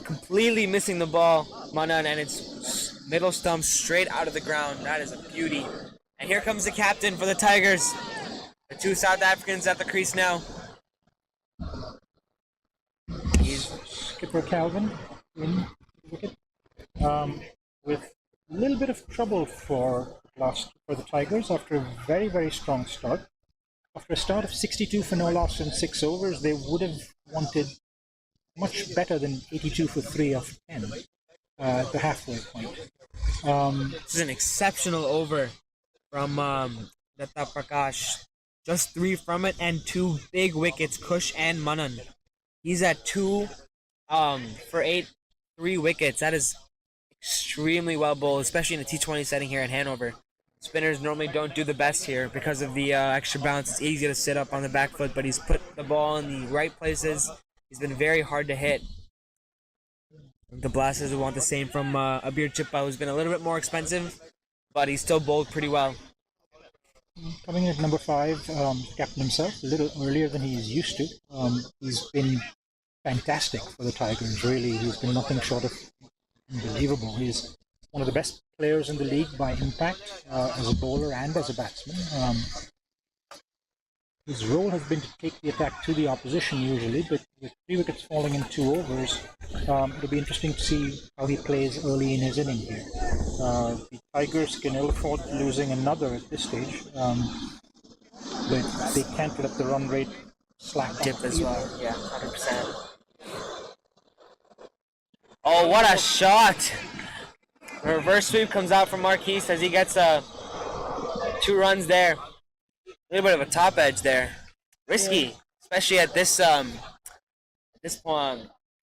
Completely missing the ball, Manan, and it's middle stump straight out of the ground. That is a beauty. And here comes the captain for the Tigers. The 2 South Africans at the crease now.
Skipper Calvin in the wicket. With a little bit of trouble for the Tigers after a very, very strong start. After a start of 62 for no loss in 6 overs, they would have wanted much better than 82 for 3 off 10 at the halfway point.
This is an exceptional over from Datta Prakash. Just 3 from it and 2 big wickets, Kush and Manan. He's at 2 for 8, 3 wickets. That is extremely well bowled, especially in a T20 setting here at Hanover. Spinners normally don't do the best here because of the extra bounce. It's easy to sit up on the back foot, but he's put the ball in the right places. He's been very hard to hit. The Blasters will want the same from Abir Chippa, who's been a little bit more expensive, but he's still bowled pretty well.
Coming in at number 5, captain himself, a little earlier than he is used to. He's been fantastic for the Tigers, really. He's been nothing short of unbelievable. He's one of the best players in the league by impact as a bowler and as a batsman. His role has been to take the attack to the opposition usually, but with 3 wickets falling in 2 overs, it'll be interesting to see how he plays early in his inning here. The Tigers can ill afford losing another at this stage, but they can't let the run rate slack
dip as well. Yeah, 100%. Oh, what a shot! A reverse sweep comes out from Marquise as he gets 2 runs there. A little bit of a top edge there. Risky, especially at this time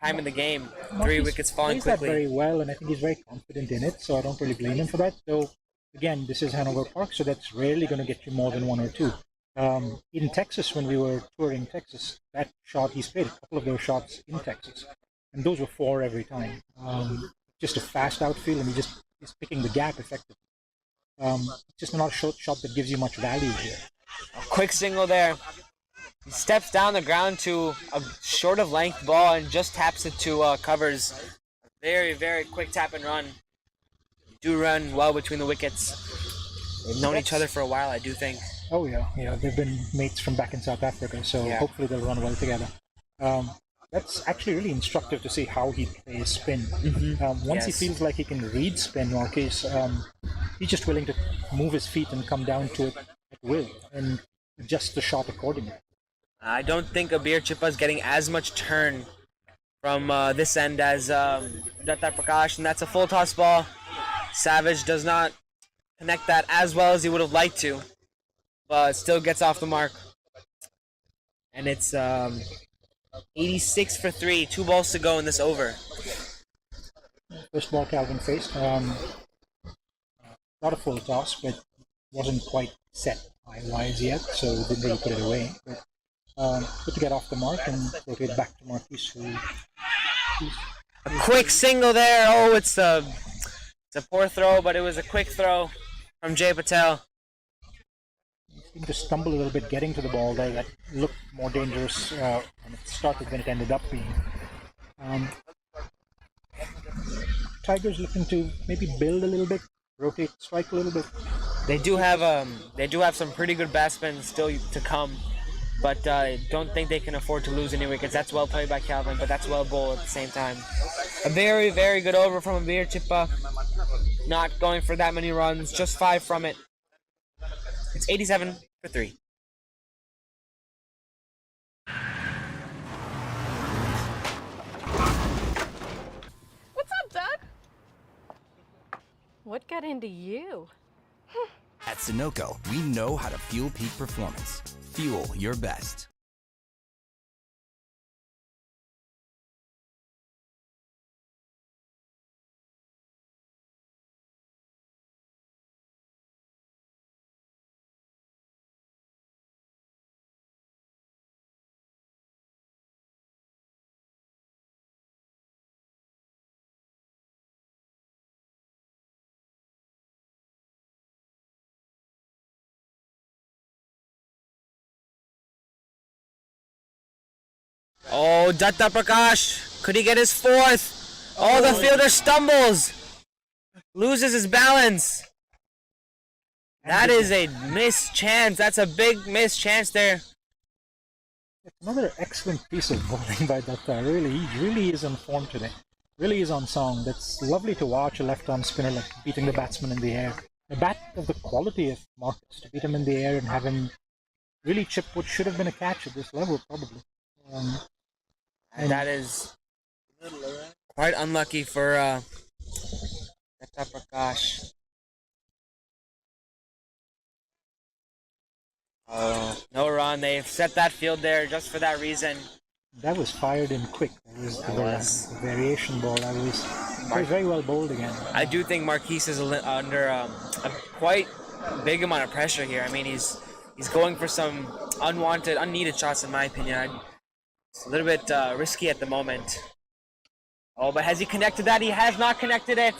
in the game. 3 wickets falling quickly.
That very well, and I think he's very confident in it, so I don't really blame him for that. So, again, this is Hanover Park, so that's rarely going to get you more than 1 or 2. In Texas, when we were touring Texas, that shot, he's played a couple of those shots in Texas, and those were 4 every time. Just a fast outfield, and he's picking the gap effectively. Just not a shot that gives you much value here.
A quick single there. He steps down the ground to a short of length ball and just taps it to covers. Very, very quick tap and run. Do run well between the wickets. They've known each other for a while, I do think.
Oh yeah. They've been mates from back in South Africa, so hopefully they'll run well together. That's actually really instructive to see how he plays spin. Once he feels like he can read spin, Marquise, he's just willing to move his feet and come down to it at will and adjust the shot accordingly.
I don't think Abir Chippa is getting as much turn from this end as Datta Prakash, and that's a full toss ball. Savage does not connect that as well as he would have liked to, but still gets off the mark. And it's 86 for 3, 2 balls to go in this over.
First ball Calvin faced. Not a full toss, but wasn't quite set high-wise yet, so didn't really put it away. But good to get off the mark and rotate back to Marquise.
A quick single there. Oh, it's a poor throw, but it was a quick throw from Jay Patel.
He seemed to stumble a little bit getting to the ball there. That looked more dangerous when it started than it ended up being. Tigers looking to maybe build a little bit, rotate, strike a little bit.
They do have some pretty good batsmen still to come, but I don't think they can afford to lose any wickets. That's well played by Calvin, but that's well bowled at the same time. A very, very good over from Abir Chippa. Not going for that many runs, just 5 from it. It's 87 for 3.
What's up, Doug? What got into you?
At Sunoco, we know how to fuel peak performance. Fuel your best.
Oh, Datta Prakash, could he get his 4th? Oh, the fielder stumbles, loses his balance. That is a missed chance. That's a big missed chance there.
Another excellent piece of bowling by Datta. Really, he really is on form today. Really is on song. That's lovely to watch, a left-arm spinner like beating the batsman in the air. A bat of the quality of Marcus, to beat him in the air and have him really chip what should have been a catch at this level, probably.
And that is quite unlucky for Datta Prakash. Oh, no run. They've set that field there just for that reason.
That was fired in quick. That was the variation ball. That was very well bowled again.
I do think Marquise is under a quite big amount of pressure here. I mean, he's going for some unneeded shots, in my opinion. It's a little bit risky at the moment. Oh, but has he connected that? He has not connected it.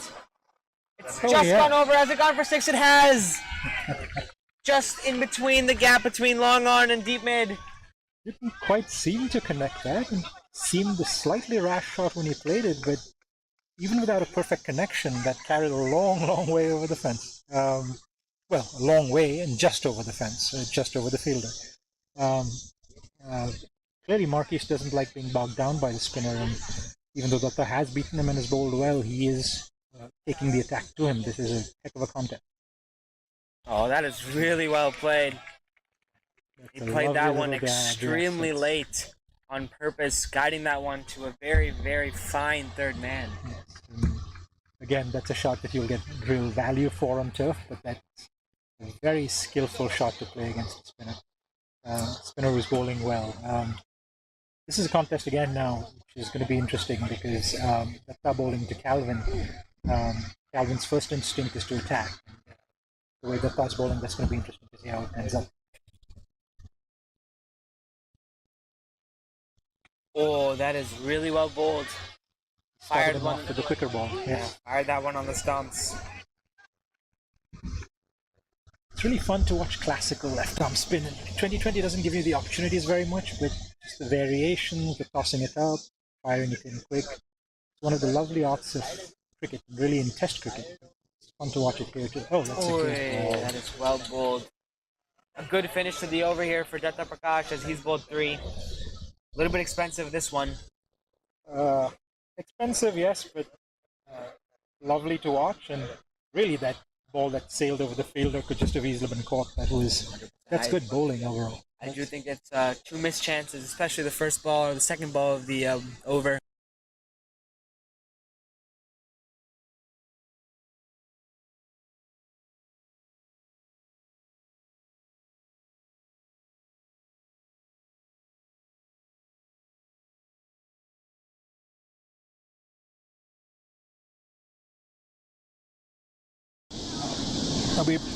It's gone over. Has it gone for 6? It has. Just in between the gap between long on and deep mid.
Didn't quite seem to connect that. It seemed a slightly rash shot when he played it, but even without a perfect connection, that carried a long, long way over the fence. Well, a long way and just over the fence, just over the fielder. Clearly, Marquise doesn't like being bogged down by the spinner, and even though Datta has beaten him and has bowled well, he is taking the attack to him. This is a heck of a contest.
Oh, that is really well played. He played that one extremely late on purpose, guiding that one to a very, very fine third man.
Yes. Again, that's a shot that you'll get real value for on turf, but that's a very skillful shot to play against the spinner. Spinner was bowling well. This is a contest again now, which is going to be interesting because Datta bowling to Calvin. Calvin's first instinct is to attack. The way Datta's bowling, that's going to be interesting to see how it ends up.
Oh, that is really well bowled.
Started him off with the quicker ball.
Yeah, fired that one on the stumps.
It's really fun to watch classical left arm spin. 2020 doesn't give you the opportunities very much, but just the variations, the tossing it up, firing it in quick. It's one of the lovely arts of cricket, really in Test cricket. It's fun to watch it here too. Oh, that's a good ball.
That is well bowled. A good finish to the over here for Datta Prakash as he's bowled 3. A little bit expensive this one.
Expensive, yes, but lovely to watch. And really, that ball that sailed over the fielder could just have easily been caught. That's good bowling overall.
I do think it's 2 missed chances, especially the first ball or the second ball of the over.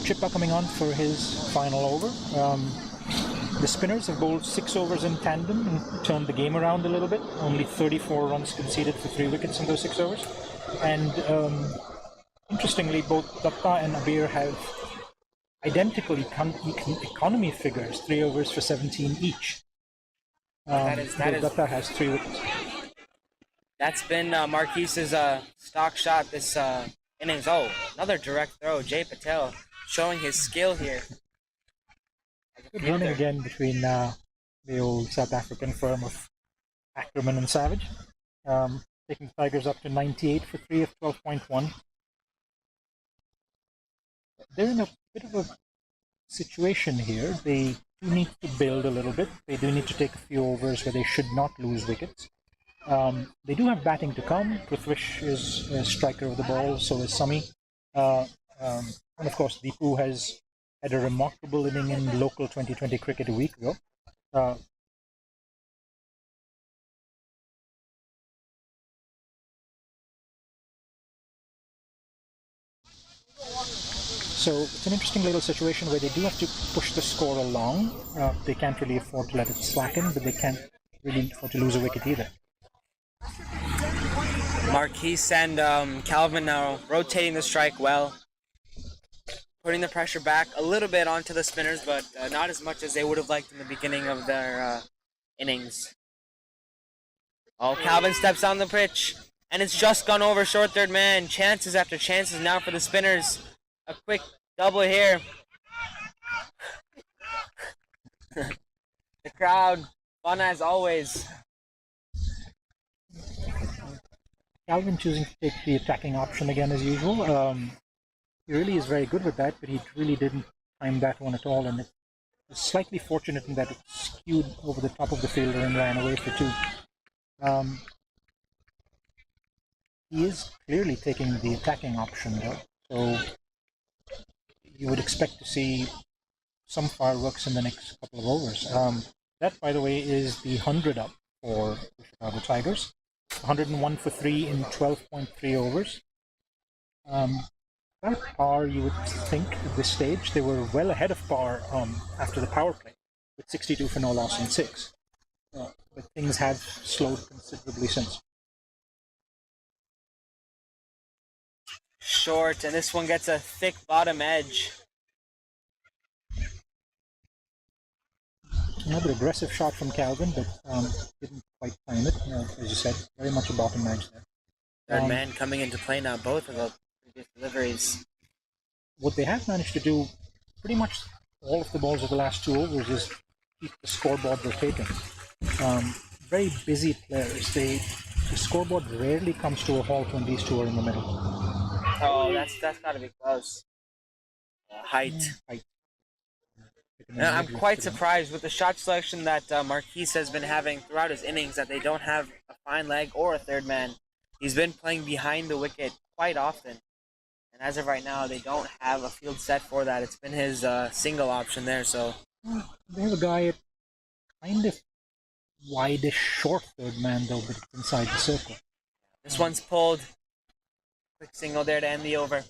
Chippa coming on for his final over. The spinners have bowled 6 overs in tandem and turned the game around a little bit. Only 34 runs conceded for 3 wickets in those 6 overs. And interestingly, both Datta and Abir have identical economy figures, 3 overs for 17 each. Datta has 3 wickets.
That's been Marquise's stock shot this innings. Oh, another direct throw. Jay Patel showing his skill here.
Good running again between the old South African firm of Ackerman and Savage. Taking the Tigers up to 98 for 3 of 12.1. They're in a bit of a situation here. They do need to build a little bit. They do need to take a few overs where they should not lose wickets. They do have batting to come. Prithvish is a striker of the ball, so is Sami. And of course, Deepu has had a remarkable inning in local 2020 cricket a week ago. So it's an interesting little situation where they do have to push the score along. They can't really afford to let it slacken, but they can't really afford to lose a wicket either.
Marquise and Calvin now rotating the strike well. Putting the pressure back a little bit onto the spinners, but not as much as they would have liked in the beginning of their innings. Oh, Calvin steps on the pitch, and it's just gone over short third man. Chances after chances now for the spinners. A quick double here. The crowd, fun as always.
Calvin choosing to take the attacking option again as usual. He really is very good with that, but he really didn't time that one at all, and it was slightly fortunate in that it skewed over the top of the fielder and ran away for 2. He is clearly taking the attacking option though, so you would expect to see some fireworks in the next couple of overs. That, by the way, is the 100 up for the Chicago Tigers. 101 for 3 in 12.3 overs. About par, you would think, at this stage. They were well ahead of par after the power play, with 62 for no loss in 6. But things have slowed considerably since.
Short, and this one gets a thick bottom edge.
Another aggressive shot from Calvin, but didn't quite time it. As you said, very much a bottom edge there.
Third man coming into play now, both of the previous deliveries.
What they have managed to do, pretty much all of the balls of the last 2 overs, is keep the scoreboard rotating. Very busy players. The scoreboard rarely comes to a halt when these 2 are in the middle.
Oh, that's got to be close. Height. I'm quite surprised with the shot selection that Marquise has been having throughout his innings that they don't have a fine leg or a third man. He's been playing behind the wicket quite often. And as of right now, they don't have a field set for that. It's been his single option there, so...
They have a guy at kind of wide-ish short third man, though, but it's inside the circle.
This one's pulled. Quick single there to end the over.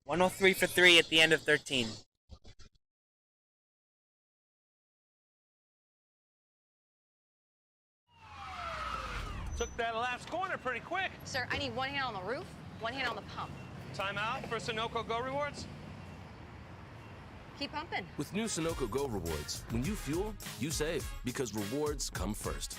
103 for 3 at the end of 13.
Took that last corner pretty quick.
Sir, I need one hand on the roof, one hand on the pump.
Timeout for Sunoco Go rewards.
Keep pumping.
With new Sunoco Go rewards, when you fuel, you save, because rewards come first.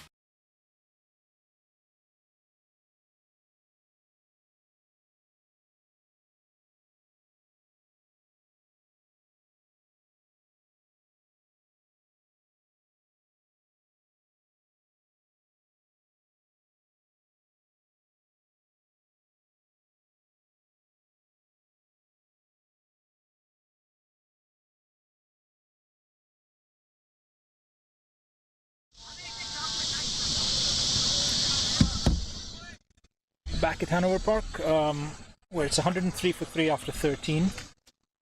Back at Hanover Park, where it's 103 for 3 after 13.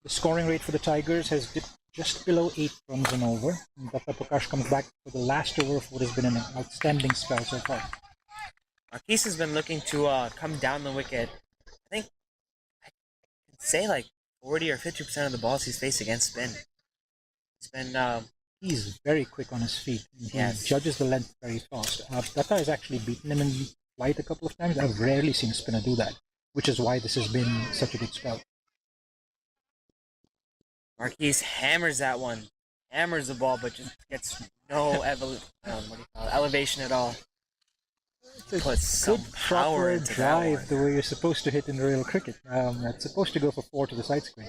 The scoring rate for the Tigers has dipped just below 8 runs and over. And Datta Prakash comes back for the last over of what has been an outstanding spell so far.
Marquise has been looking to come down the wicket. I think I can say like 40 or 50% of the balls he's faced against spin. It's been
He's very quick on his feet. He
Yes.
judges the length very fast. Datta has actually beaten him in flight a couple of times. I've rarely seen a spinner do that, which is why this has been such a good spell.
Marquise hammers that one. Hammers the ball, but just gets no elevation at all.
It's
Puts some
good
power
proper
into that
drive
one.
the way you're supposed to hit in real cricket. It's supposed to go for 4 to the side screen.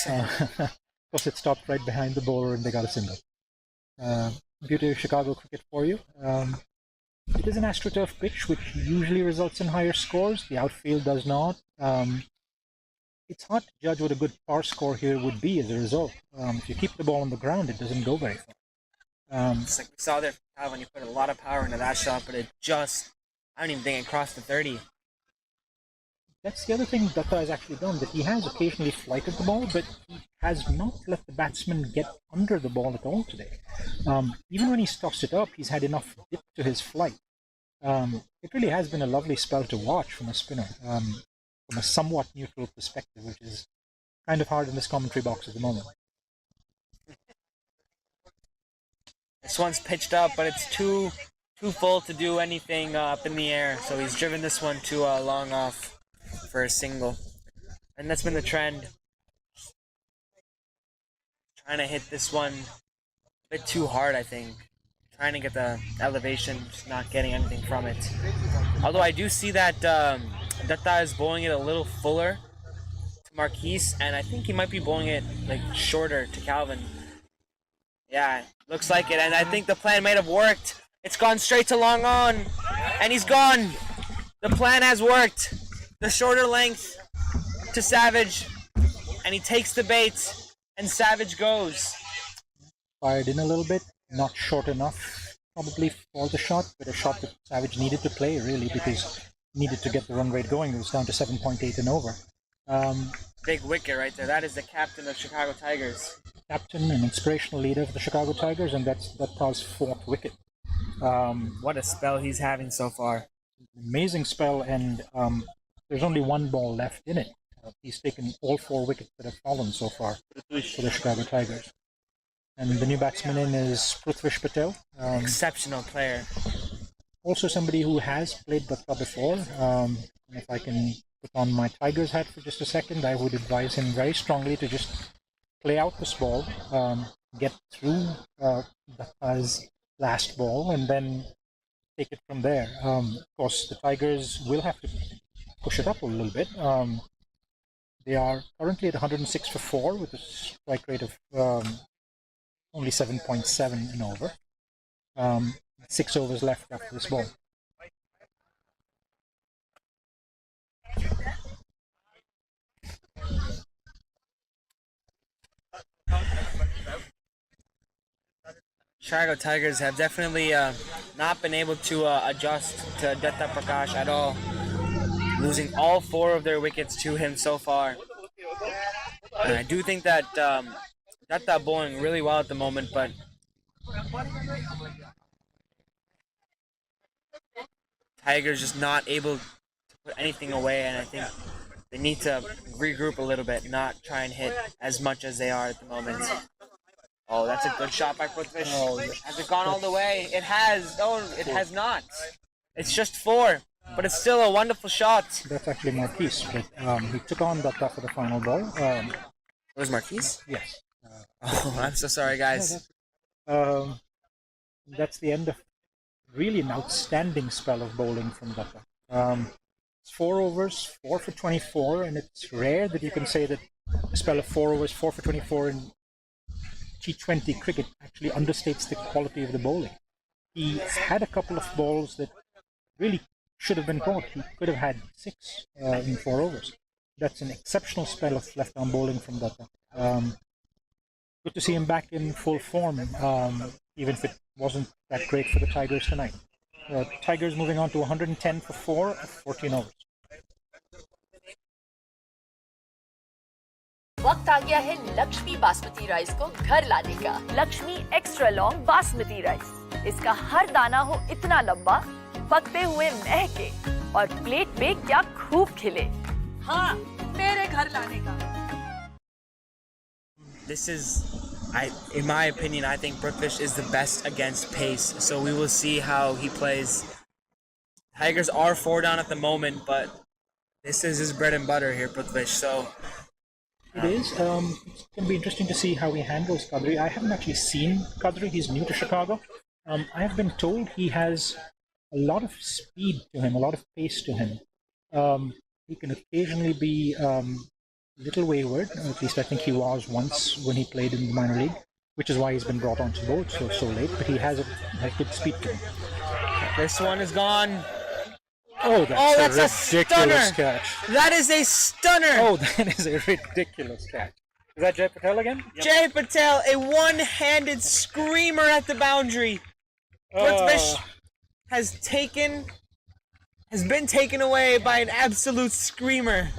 Of course, it stopped right behind the bowler and they got a single. Beauty of Chicago cricket for you. It is an AstroTurf pitch, which usually results in higher scores. The outfield does not. It's hard to judge what a good par score here would be as a result. If you keep the ball on the ground, it doesn't go very far.
It's like we saw there from Calvin, you put a lot of power into that shot, but it just, I don't even think it crossed the 30.
That's the other thing Datta has actually done, that he has occasionally flighted the ball, but he has not let the batsman get under the ball at all today. Even when he's tossed it up, he's had enough dip to his flight. It really has been a lovely spell to watch from a spinner, from a somewhat neutral perspective, which is kind of hard in this commentary box at the moment.
This one's pitched up, but it's too full to do anything up in the air, so he's driven this one to long off for a single. And that's been the trend. Trying to hit this one a bit too hard, I think. Trying to get the elevation, just not getting anything from it. Although I do see that Datta is bowling it a little fuller to Marquise, and I think he might be bowling it like shorter to Calvin. Yeah, looks like it, and I think the plan might have worked. It's gone straight to long on, and he's gone. The plan has worked. The shorter length to Savage, and he takes the bait, and Savage goes.
Fired in a little bit, not short enough probably for the shot, but a shot that Savage needed to play really, because he needed to get the run rate going. It was down to 7.8 and over.
Big wicket right there. That is the captain of Chicago Tigers.
Captain and inspirational leader of the Chicago Tigers, and that's Datta's 4th wicket.
What a spell he's having so far.
Amazing spell, and there's only one ball left in it. He's taken all 4 wickets that have fallen so far for the Chicago Tigers. And the new batsman in is Prithvish Patel.
Exceptional player.
Also somebody who has played Datta before. And if I can put on my Tigers hat for just a second, I would advise him very strongly to just play out this ball, get through Datta's last ball, and then take it from there. Of course, the Tigers will have to push it up a little bit. They are currently at 106 for 4 with a strike rate of only 7.7 and over. 6 overs left after this ball.
Chicago Tigers have definitely not been able to adjust to Datta Prakash at all, losing all 4 of their wickets to him so far. And I do think that Datta bowling really well at the moment, but Tigers just not able to put anything away, and I think they need to regroup a little bit, not try and hit as much as they are at the moment. Oh, that's a good shot by Prithvish. Has it gone all the way? It has. Oh, it has not. It's just 4, but it's still a wonderful shot.
That's actually Marquise, but he took on Datta for the final ball.
It was Marquise?
Yes.
Oh, I'm so sorry, guys.
That's the end of really an outstanding spell of bowling from Datta. It's 4 overs, 4 for 24, and it's rare that you can say that a spell of 4 overs, 4 for 24 in T20 cricket actually understates the quality of the bowling. He had a couple of balls that really should have been caught. He could have had 6 in 4 overs. That's an exceptional spell of left-arm bowling from Datta. Good to see him back in full form, even if it wasn't that great for the Tigers tonight. Tigers moving on to 110 for 4 of 14 overs.
वक्त आ गया है Lakshmi basmati rice को घर लाने का। Lakshmi extra long basmati rice. इसका हर दाना हो इतना लंबा, पकते हुए महके और प्लेट पे क्या खूब खिले। हाँ, मेरे घर लाने का।
This is, in my opinion, I think Prithvish is the best against pace. So we will see how he plays. Tigers are 4 down at the moment, but this is his bread and butter here, Prithvish. So
it is. It's going to be interesting to see how he handles Kadri. I haven't actually seen Kadri. He's new to Chicago. I have been told he has a lot of speed to him, a lot of pace to him. He can occasionally be a little wayward. At least I think he was once when he played in the minor league, which is why he's been brought onto board so late. But he has a good speed to him.
This one is gone.
Oh, that's a ridiculous catch.
That is a stunner.
Oh, that is a ridiculous catch. Is that Jay Patel again?
Yep. Jay Patel, a one-handed screamer at the boundary. Prithvish has been taken away by an absolute screamer.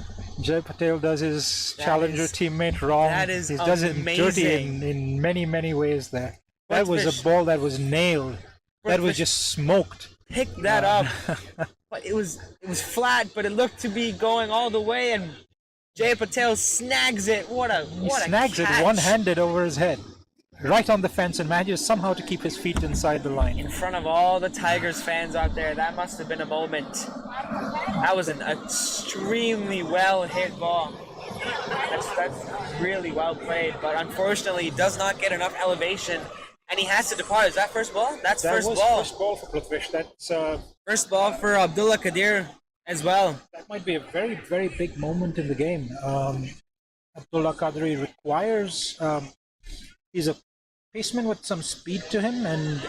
Jay Patel does his challenger teammate wrong.
That is
he does it dirty in many ways there. That was a ball that was nailed. That was just smoked.
Pick that up. But it was flat, but it looked to be going all the way, and Jay Patel snags it.
He snags it one-handed over his head, right on the fence, and manages somehow to keep his feet inside the line.
In front of all the Tigers fans out there, that must have been a moment. That was an extremely well-hit ball. That's really well played, but unfortunately, he does not get enough elevation. And he has to depart. Is that first ball? That's first ball.
First ball for Prithvish. That's
first ball for Abdullah Qadir as well.
That might be a very, very big moment in the game. Abdullah Qadri requires. He's a paceman with some speed to him, and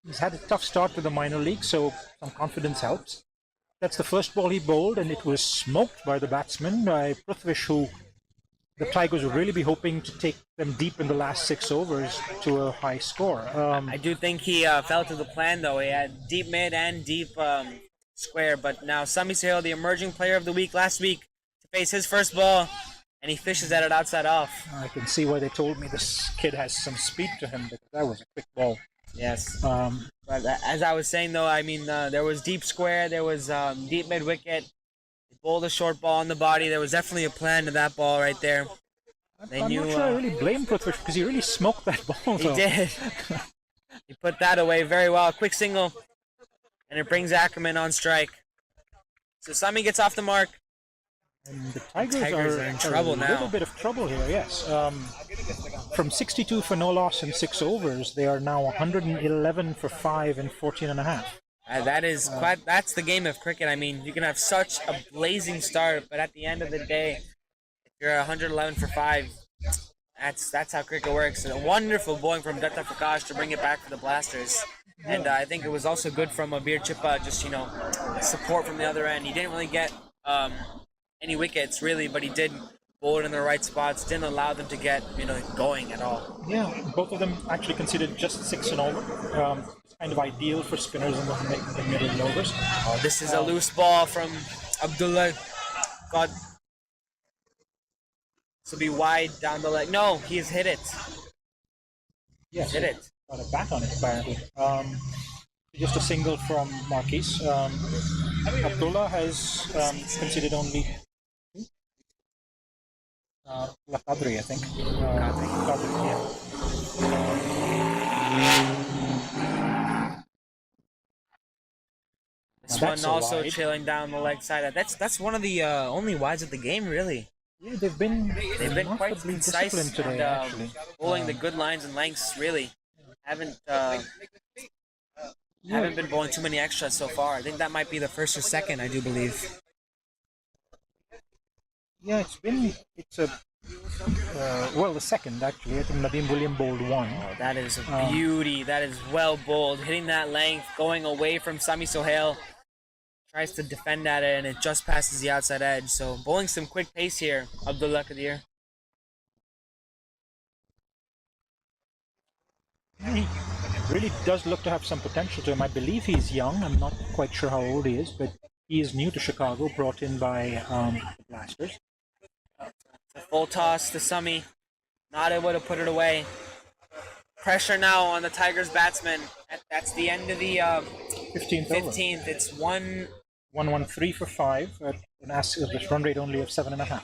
he's had a tough start to the minor league, so some confidence helps. That's the first ball he bowled, and it was smoked by the batsman, by Prithvish, who the Tigers would really be hoping to take them deep in the last 6 overs to a high score.
I do think he fell to the plan, though. He had deep mid and deep square. But now Sami Sahil, the emerging player of the week last week, to face his first ball, and he fishes at it outside off.
I can see why they told me this kid has some speed to him, because that was a quick ball.
Yes. But as I was saying, though, I mean, there was deep square, there was deep mid wicket. Bowled a short ball on the body. There was definitely a plan to that ball right there.
I'm not sure I really blame Prithvish, because he really smoked that ball.
He did. He put that away very well. Quick single, and it brings Ackerman on strike. So Sami gets off the mark.
And the Tigers are in trouble now. A little bit of trouble here, yes. From 62 for no loss in 6 overs, they are now 111 for 5 in 14 and a half.
That is quite. That's the game of cricket. I mean, you can have such a blazing start, but at the end of the day, if you're 111 for 5, that's how cricket works. And a wonderful bowling from Datta Prakash to bring it back for the Blasters. And I think it was also good from Abir Chippa, just support from the other end. He didn't really get any wickets really, but he did bowl it in the right spots. Didn't allow them to get going at all.
Yeah, both of them actually conceded just 6 and over. Kind of ideal for spinners in the middle overs.
Oh, this is a loose ball from Abdullah. God. This will be wide down the leg. No, he's hit it.
Yes,
hit it.
Got a bat on it apparently. Just a single from Marquise. Abdullah has conceded only Qadri, I think. Qadri, yeah.
This one also trailing down the leg side. That's one of the only wides of the game, really.
Yeah, they've been
quite concise
today,
and
actually.
bowling the good lines and lengths. Really, haven't been bowling too many extras so far. I think that might be the first or second, I do believe.
Yeah, it's a the second actually. I think Nadeem William bowled one.
Oh, that is a beauty. That is well bowled, hitting that length, going away from Sami Sohail. Tries to defend at it, and it just passes the outside edge. So bowling some quick pace here, Abdullah Qadir.
He really does look to have some potential to him. I believe he's young. I'm not quite sure how old he is, but he is new to Chicago, brought in by the Blasters.
The full toss to Sami, not able to put it away. Pressure now on the Tigers batsman. That's the end of the
15th.
It's
1-1-3 for 5 at this run rate only of 7.5.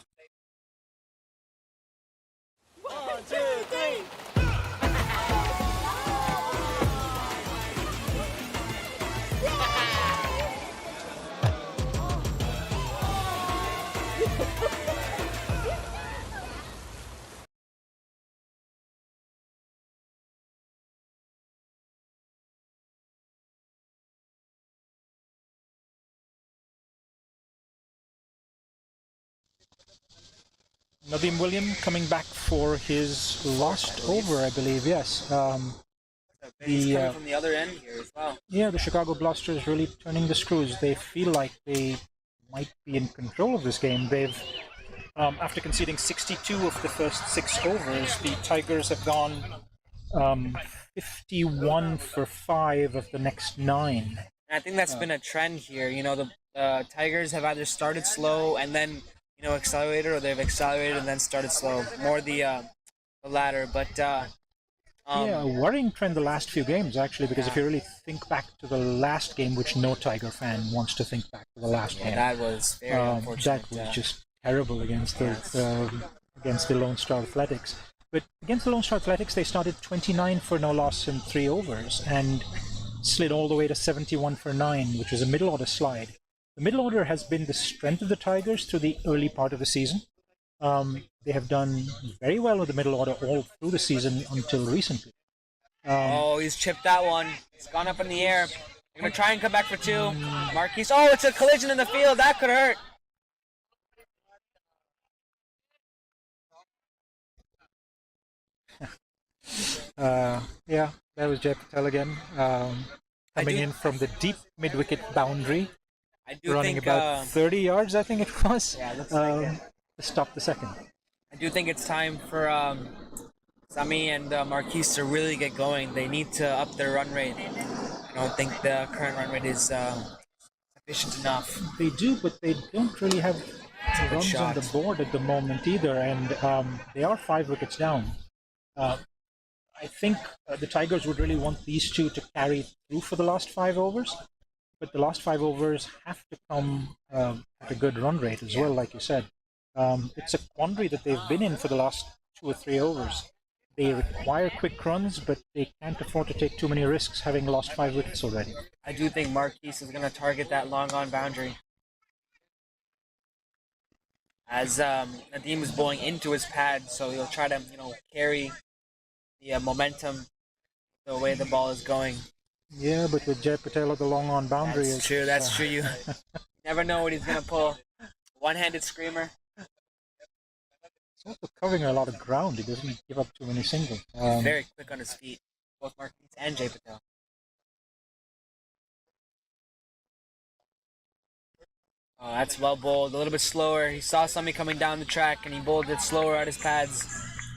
Nadeem William coming back for his last over, I believe. Yes.
He's coming from the other end here as well.
Yeah, the Chicago Blasters really turning the screws. They feel like they might be in control of this game. They've, after conceding 62 of the first 6 overs, the Tigers have gone 51 for 5 of the next 9.
And I think that's been a trend here. You know, the Tigers have either started slow and then accelerated, or they've accelerated and then started slow. More the latter, but
yeah, a worrying trend the last few games actually, because if you really think back to the last game, which no Tiger fan wants to think back to the last game,
that was very unfortunate.
That was just terrible against the Lone Star Athletics. But against the Lone Star Athletics, they started 29 for no loss in 3 overs and slid all the way to 71 for 9, which was a middle order slide. The middle order has been the strength of the Tigers through the early part of the season. They have done very well with the middle order all through the season until recently.
He's chipped that one. It's gone up in the air. They're going to try and come back for 2. Marquise. Oh, it's a collision in the field. That could hurt.
Yeah, that was Jay Patel again. Coming in from the deep mid-wicket boundary. Running about 30 yards, I think it was.
Yeah, looks like it.
To stop the second.
I do think it's time for Sami and Marquise to really get going. They need to up their run rate. I don't think the current run rate is sufficient enough.
They do, but they don't really have runs on the board at the moment either, and they are 5 wickets down. I think the Tigers would really want these two to carry through for the last 5 overs. But the last 5 overs have to come at a good run rate as well, like you said. It's a quandary that they've been in for the last 2 or 3 overs. They require quick runs, but they can't afford to take too many risks, having lost 5 wickets already.
I do think Marquise is going to target that long-on boundary. As Nadeem is bowling into his pad, so he'll try to, carry the momentum the way the ball is going.
Yeah, but with Jay Patel at the long-on boundary...
That's true. You never know what he's going to pull. One-handed screamer.
He's also covering a lot of ground. He doesn't give up too many singles.
Very quick on his feet, both Marquise and Jay Patel. Oh, that's well bowled. A little bit slower. He saw Sami coming down the track, and he bowled it slower at his pads.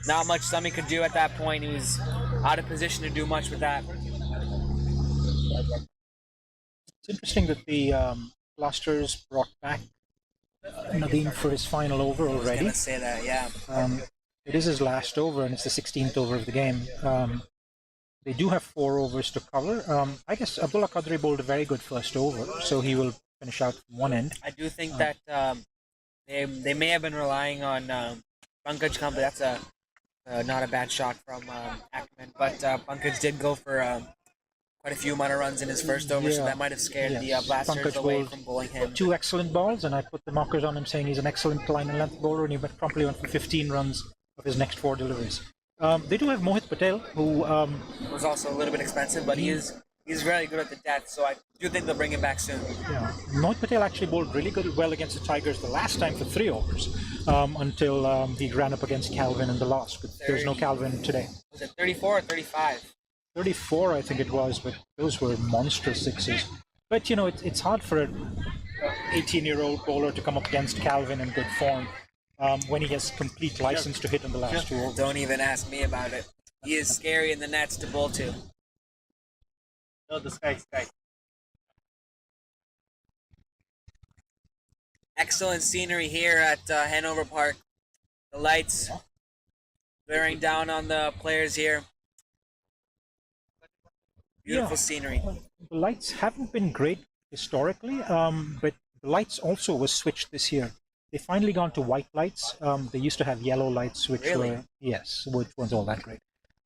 Not much Sami could do at that point. He was out of position to do much with that.
It's interesting that the Blasters brought back Nadeem for his final over already.
I was going to say that, yeah.
It is his last over, and it's the 16th over of the game. They do have 4 overs to cover. I guess Abdullah Qadri bowled a very good first over, so he will finish out from one end.
I do think that they may have been relying on Pankaj Kambli. That's not a bad shot from Ackerman, but Pankaj did go for quite a few amount of runs in his first over, so that might have scared the Blasters away from bowling him.
2 excellent balls, and I put the markers on him saying he's an excellent line and length bowler, and he promptly went for 15 runs of his next 4 deliveries. They do have Mohit Patel, who
was also a little bit expensive, but he's very good at the death, so I do think they'll bring him back soon.
Yeah, Mohit Patel actually bowled really well against the Tigers the last time for 3 overs, until he ran up against Calvin in the loss, but there's no Calvin today.
Was it 34 or 35?
34, I think it was, but those were monstrous sixes. But, it's hard for an 18-year-old bowler to come up against Calvin in good form when he has complete license to hit in the last 2 overs.
Don't even ask me about it. He is scary in the nets to bowl to.
No, the sky.
Excellent scenery here at Hanover Park. The lights bearing down on the players here. Beautiful scenery.
The lights haven't been great historically, but the lights also were switched this year. They finally gone to white lights. They used to have yellow lights, which which weren't all that great.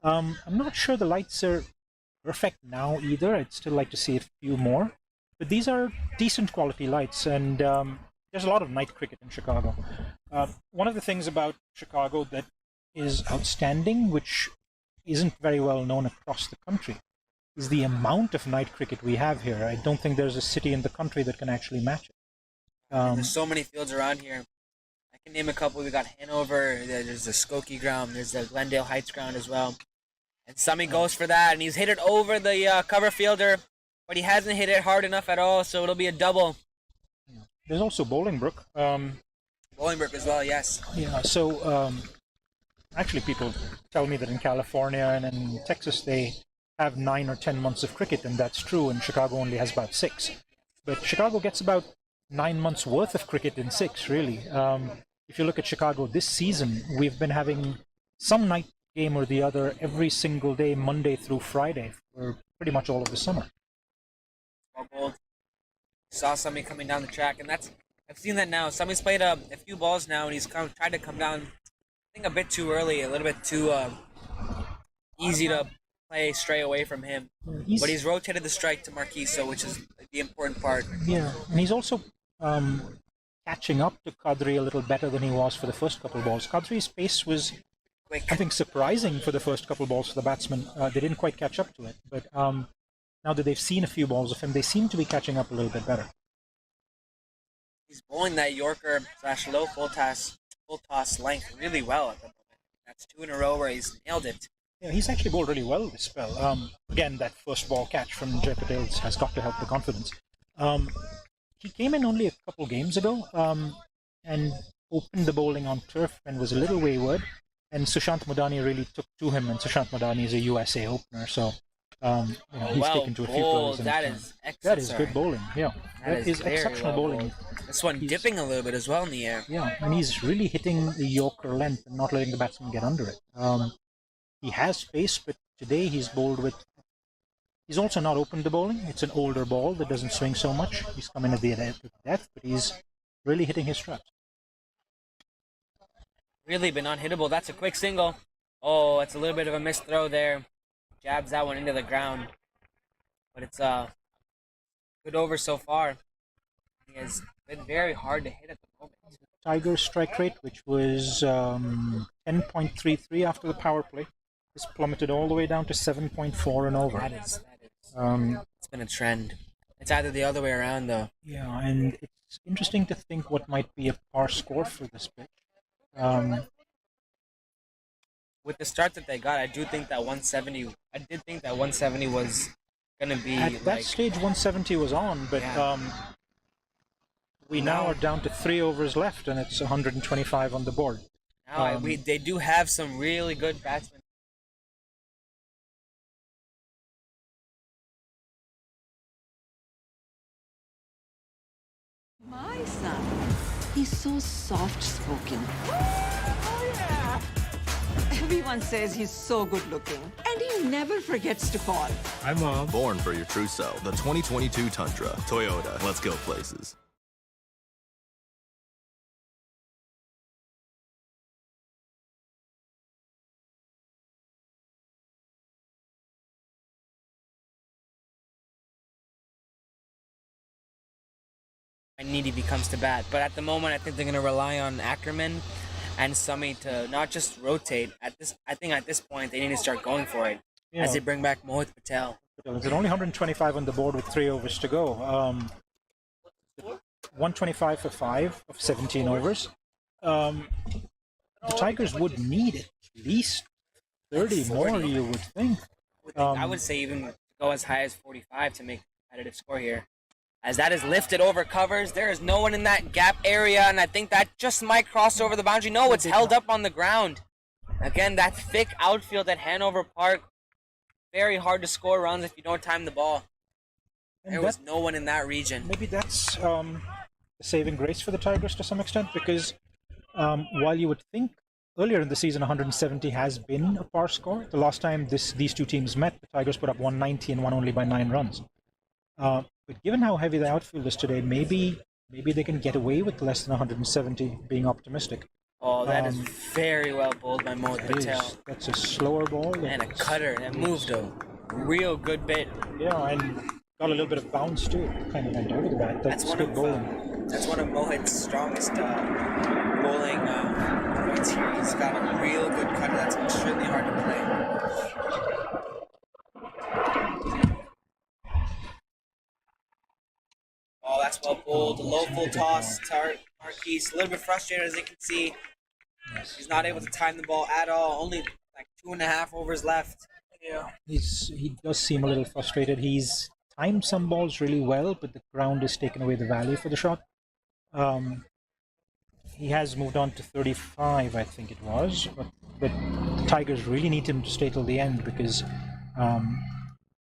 I'm not sure the lights are perfect now either. I'd still like to see a few more. But these are decent quality lights, and there's a lot of night cricket in Chicago. One of the things about Chicago that is outstanding, which isn't very well known across the country, is the amount of night cricket we have here. I don't think there's a city in the country that can actually match it.
There's so many fields around here. I can name a couple. We got Hanover, there's the Skokie ground, there's the Glendale Heights ground as well. And Sami goes for that, and he's hit it over the cover fielder, but he hasn't hit it hard enough at all, so it'll be a double.
There's also Bolingbrook.
Bolingbrook as well, yes.
Yeah, so actually people tell me that in California and in Texas they have 9 or 10 months of cricket, and that's true, and Chicago only has about 6. But Chicago gets about 9 months worth of cricket in 6, really. If you look at Chicago this season, we've been having some night game or the other every single day, Monday through Friday, for pretty much all of the summer.
Saw Sami coming down the track, and I've seen that now. Sami's played a few balls now, and he's tried to come down, I think, a bit too early, a little bit too easy to play stray away from him. But he's rotated the strike to Marquiso, which is the important part.
Yeah, and he's also catching up to Kadri a little better than he was for the first couple of balls. Kadri's pace was, I think, surprising for the first couple of balls for the batsmen. They didn't quite catch up to it, but now that they've seen a few balls of him, they seem to be catching up a little bit better.
He's bowling that Yorker / low full toss length really well at the moment. That's 2 in a row where he's nailed it.
Yeah, he's actually bowled really well this spell. Again, that first ball catch from Jay Patel has got to help the confidence. He came in only a couple games ago and opened the bowling on turf and was a little wayward. And Sushant Madani really took to him, and Sushant Madani is a USA opener, so he's taken to a few players.
That is excellent.
That is good bowling, yeah. That is exceptional bowling.
This one dipping a little bit as well in the air.
Yeah, and he's really hitting the Yorker length and not letting the batsman get under it. He has pace, but today he's bowled with... He's also not opened the bowling. It's an older ball that doesn't swing so much. He's come in at the death, but he's really hitting his straps.
Really been unhittable. That's a quick single. Oh, it's a little bit of a missed throw there. Jabs that one into the ground. But it's a good over so far. He has been very hard to hit at the moment.
Tigers' strike rate, which was 10.33 after the power play, has plummeted all the way down to 7.4 and over.
That is. It's been a trend. It's either the other way around, though.
Yeah, and it's interesting to think what might be a par score for this pitch.
With the start that they got, I did think that 170 was going to be...
At that stage, 170 was on, but we now are down to 3 overs left, and it's 125 on the board.
Now they do have some really good batsmen.
My son, he's so soft-spoken. Everyone says he's so good-looking, and he never forgets to call.
Hi, Mom. Born for your true self. The 2022 Tundra. Toyota. Let's go places.
I need if he comes to bat. But at the moment, I think they're going to rely on Ackerman and Sumi to not just rotate. I think at this point, they need to start going for it as they bring back Mohit Patel.
There's only 125 on the board with 3 overs to go. 125 for 5 of 17 overs. The Tigers would need at least 30 more, you would think.
I would say even go as high as 45 to make a competitive score here. As that is lifted over covers, there is no one in that gap area, and I think that just might cross over the boundary. No, it's held up on the ground. Again, that thick outfield at Hanover Park, very hard to score runs if you don't time the ball. There was no one in that region.
Maybe that's the saving grace for the Tigers to some extent, because while you would think earlier in the season 170 has been a par score, the last time these two teams met, the Tigers put up 190 and won only by 9 runs. But given how heavy the outfield is today, maybe they can get away with less than 170, being optimistic.
Oh, that is very well bowled by Mohit Patel.
That's a slower ball.
And a cutter that moved a real good bit.
Yeah, and got a little bit of bounce too. Kind of went over the bat. That's good bowling.
That's one of Mohit's strongest bowling points here. He's got a real good cutter that's extremely hard to play. Oh, that's well bowled. A low full toss. Marquis a little bit frustrated, as you can see. He's not able to time the ball at all. Only like 2.5 overs left.
Yeah, he does seem a little frustrated. He's timed some balls really well, but the ground has taken away the value for the shot. He has moved on to 35, I think it was, but the Tigers really need him to stay till the end, because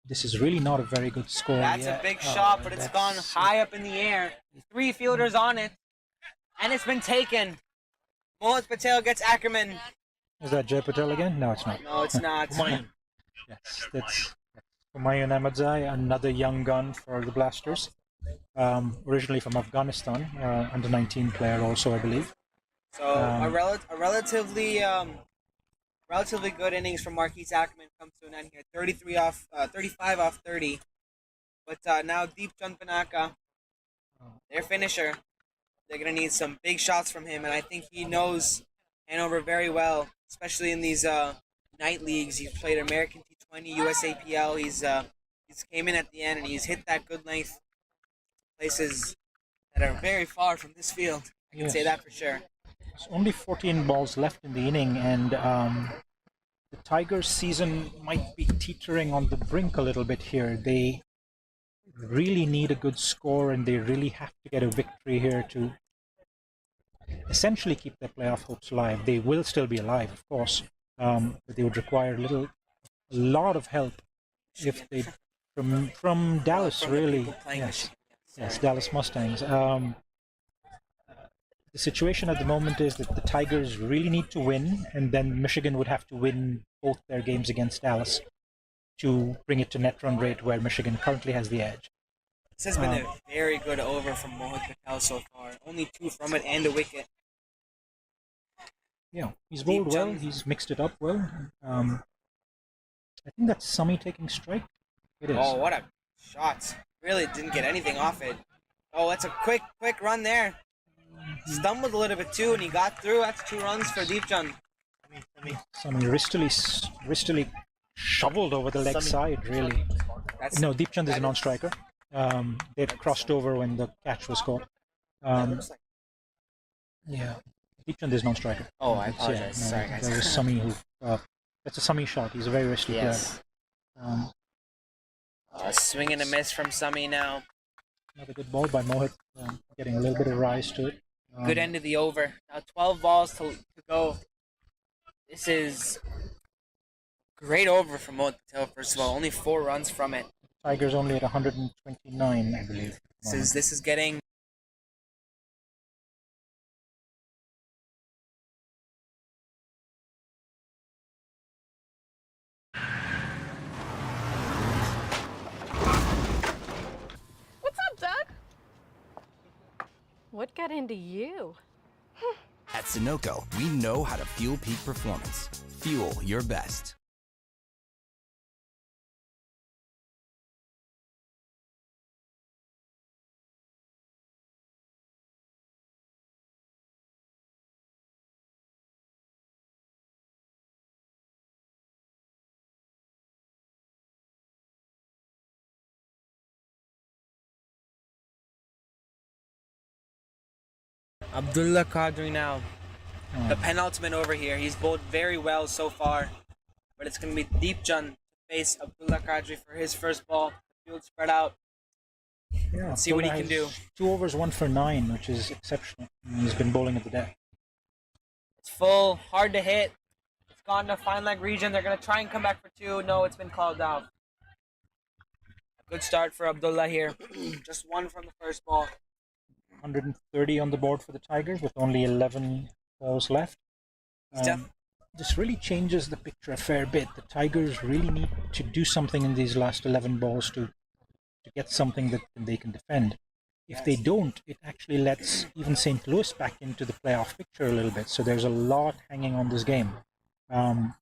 this is really not a very good score.
That's a big shot, but it's gone high up in the air. 3 fielders on it, and it's been taken. Mohit Patel gets Ackerman.
Is that Jay Patel again? No, it's not.
No, it's not.
Yes, that's Humayun Ahmadzai, another young gun for the Blasters. Originally from Afghanistan, under 19 player also, I believe.
So a relatively good innings from Marquis Ackerman comes to an end here. 35 off 30. But now Deepchand Panaka, their finisher, they're gonna need some big shots from him, and I think he knows Hanover very well, especially in these night leagues. He's played American T20, USAPL. He's came in at the end and he's hit that good length places that are very far from this field. I can say that for sure.
There's only 14 balls left in the inning, and the Tigers' season might be teetering on the brink a little bit here. They really need a good score, and they really have to get a victory here to essentially keep their playoff hopes alive. They will still be alive, of course, but they would require a lot of help if they from Dallas, really. Yes, Dallas Mustangs. The situation at the moment is that the Tigers really need to win, and then Michigan would have to win both their games against Dallas to bring it to net run rate, where Michigan currently has the edge.
This has been a very good over from Mohit Patel so far. Only 2 from it and a wicket.
Yeah, he's bowled well. He's mixed it up well. I think that's Sumi taking strike. It is.
Oh, what a shot. Really didn't get anything off it. Oh, that's a quick run there. Stumbled a little bit too, and he got through. That's 2 runs for Deepchand.
Sumi wristily shoveled over the leg side, really. No, Deepchand is a non-striker. They'd crossed over when the catch was caught. Yeah, Deepchand is non-striker.
Oh, I apologize. Sorry, guys.
There was Sumi who... that's a Sumi shot. He's a very wristly player.
Swing and a miss from Sumi now.
Another good ball by Mohit, getting a little bit of rise to it.
Good end of the over. Now 12 balls to go. This is great over from Mohit Patel, first of all. Only 4 runs from it.
Tigers only at 129, I believe.
This is getting...
What got into you?
At Sunoco, we know how to fuel peak performance. Fuel your best.
Abdullah Qadri now. The penultimate over here. He's bowled very well so far. But it's going to be Deepchand to face Abdullah Qadri for his first ball. Field spread out.
Yeah,
Let's see what he can do.
2 overs, 1 for 9, which is exceptional. He's been bowling at the deck.
It's full, hard to hit. It's gone to fine leg region. They're going to try and come back for 2. No, it's been called out. A good start for Abdullah here. Just 1 from the first ball.
130 on the board for the Tigers with only 11 balls left. This really changes the picture a fair bit. The Tigers really need to do something in these last 11 balls to get something that they can defend. If they don't, it actually lets even St. Louis back into the playoff picture a little bit. So there's a lot hanging on this game.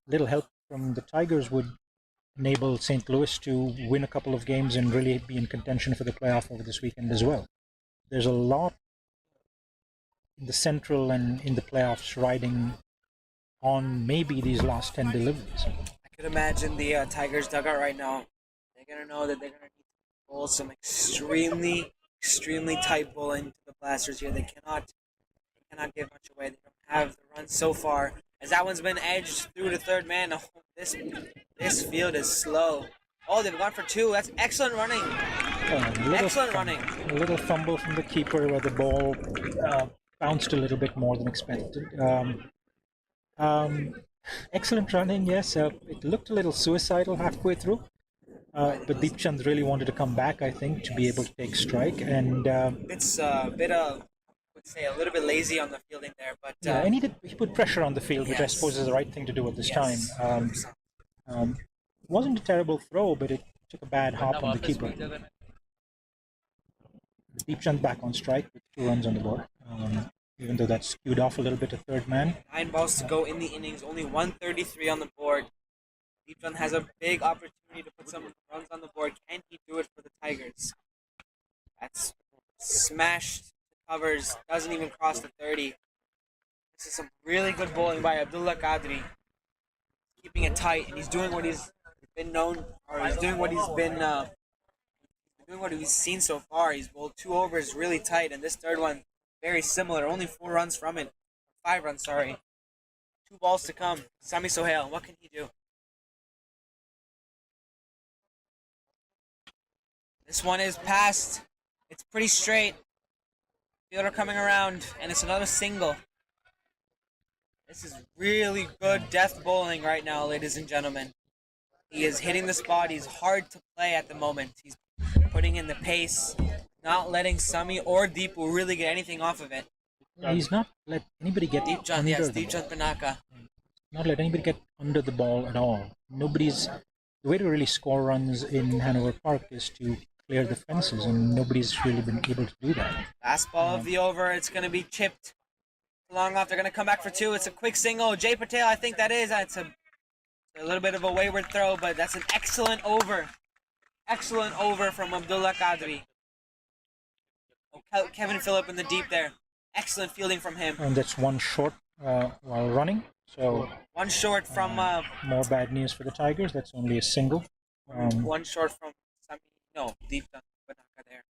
Little help from the Tigers would enable St. Louis to win a couple of games and really be in contention for the playoff over this weekend as well. There's a lot in the Central and in the playoffs riding on maybe these last 10 deliveries.
I could imagine the Tigers dugout right now. They're going to know that they're going to need to bowl some extremely tight bowling to the Blasters here. They cannot give much away. They don't have the runs so far. As that one's been edged through to third man. Oh, this field is slow. Oh, they've gone for 2. That's excellent running. Excellent running.
A little fumble from the keeper where the ball bounced a little bit more than expected. Excellent running, yes. It looked a little suicidal halfway through. But Deepchand really wanted to come back, I think, to be able to take strike. And
it's a bit of, I would say, a little bit lazy on the fielding there. But
yeah, and he put pressure on the field, which I suppose is the right thing to do at this time. Wasn't a terrible throw, but it took a bad hop on the keeper. Deepchand back on strike with 2 runs on the board. Even though that's skewed off a little bit to third man.
9 balls to go in the innings, only 133 on the board. Deepchand has a big opportunity to put some runs on the board. Can he do it for the Tigers? That's smashed covers, doesn't even cross the 30. This is some really good bowling by Abdullah Qadri. Keeping it tight, and he's doing what he's been known, or he's doing what he's been doing what we've seen so far. He's bowled 2 overs really tight, and this third one very similar. Only 4 runs from it. 5 runs, sorry. 2 balls to come. Sami Sohail, what can he do? This one is past. It's pretty straight. Fielder coming around, and it's another single. This is really good death bowling right now, ladies and gentlemen. He is hitting the spot. He's hard to play at the moment. He's putting in the pace, not letting Sami or Deepu really get anything off of it.
He's not let anybody get
Deepchand,
under
yes,
the
Deepchand
ball.
Pinaka.
Not let anybody get under the ball at all. The way to really score runs in Hanover Park is to clear the fences, and nobody's really been able to do that.
Last ball of the over. It's going to be chipped long off. They're going to come back for 2. It's a quick single. Jay Patel, I think that is. It's a little bit of a wayward throw, but that's an excellent over. Excellent over from Abdullah Qadri. Oh, Kevin Phillip in the deep there. Excellent fielding from him.
And that's 1 short while running. So
1 short from...
more bad news for the Tigers. That's only a single.
1 short from... No, deep down. Pinaka there.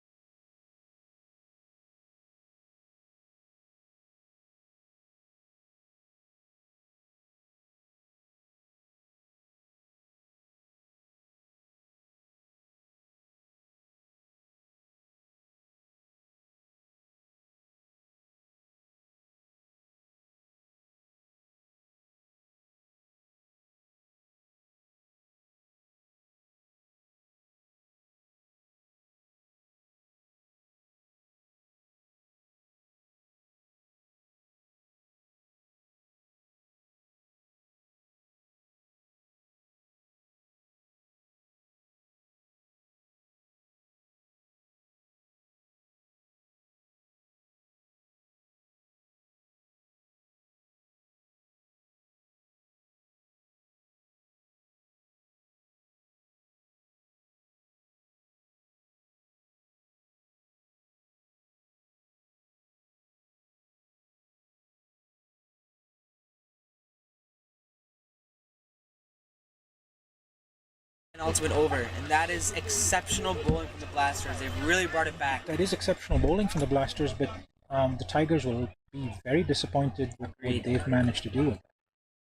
Ultimate over, and that is exceptional bowling from the Blasters. They've really brought it back.
That is exceptional bowling from the Blasters, but the Tigers will be very disappointed with what they've managed to do with it.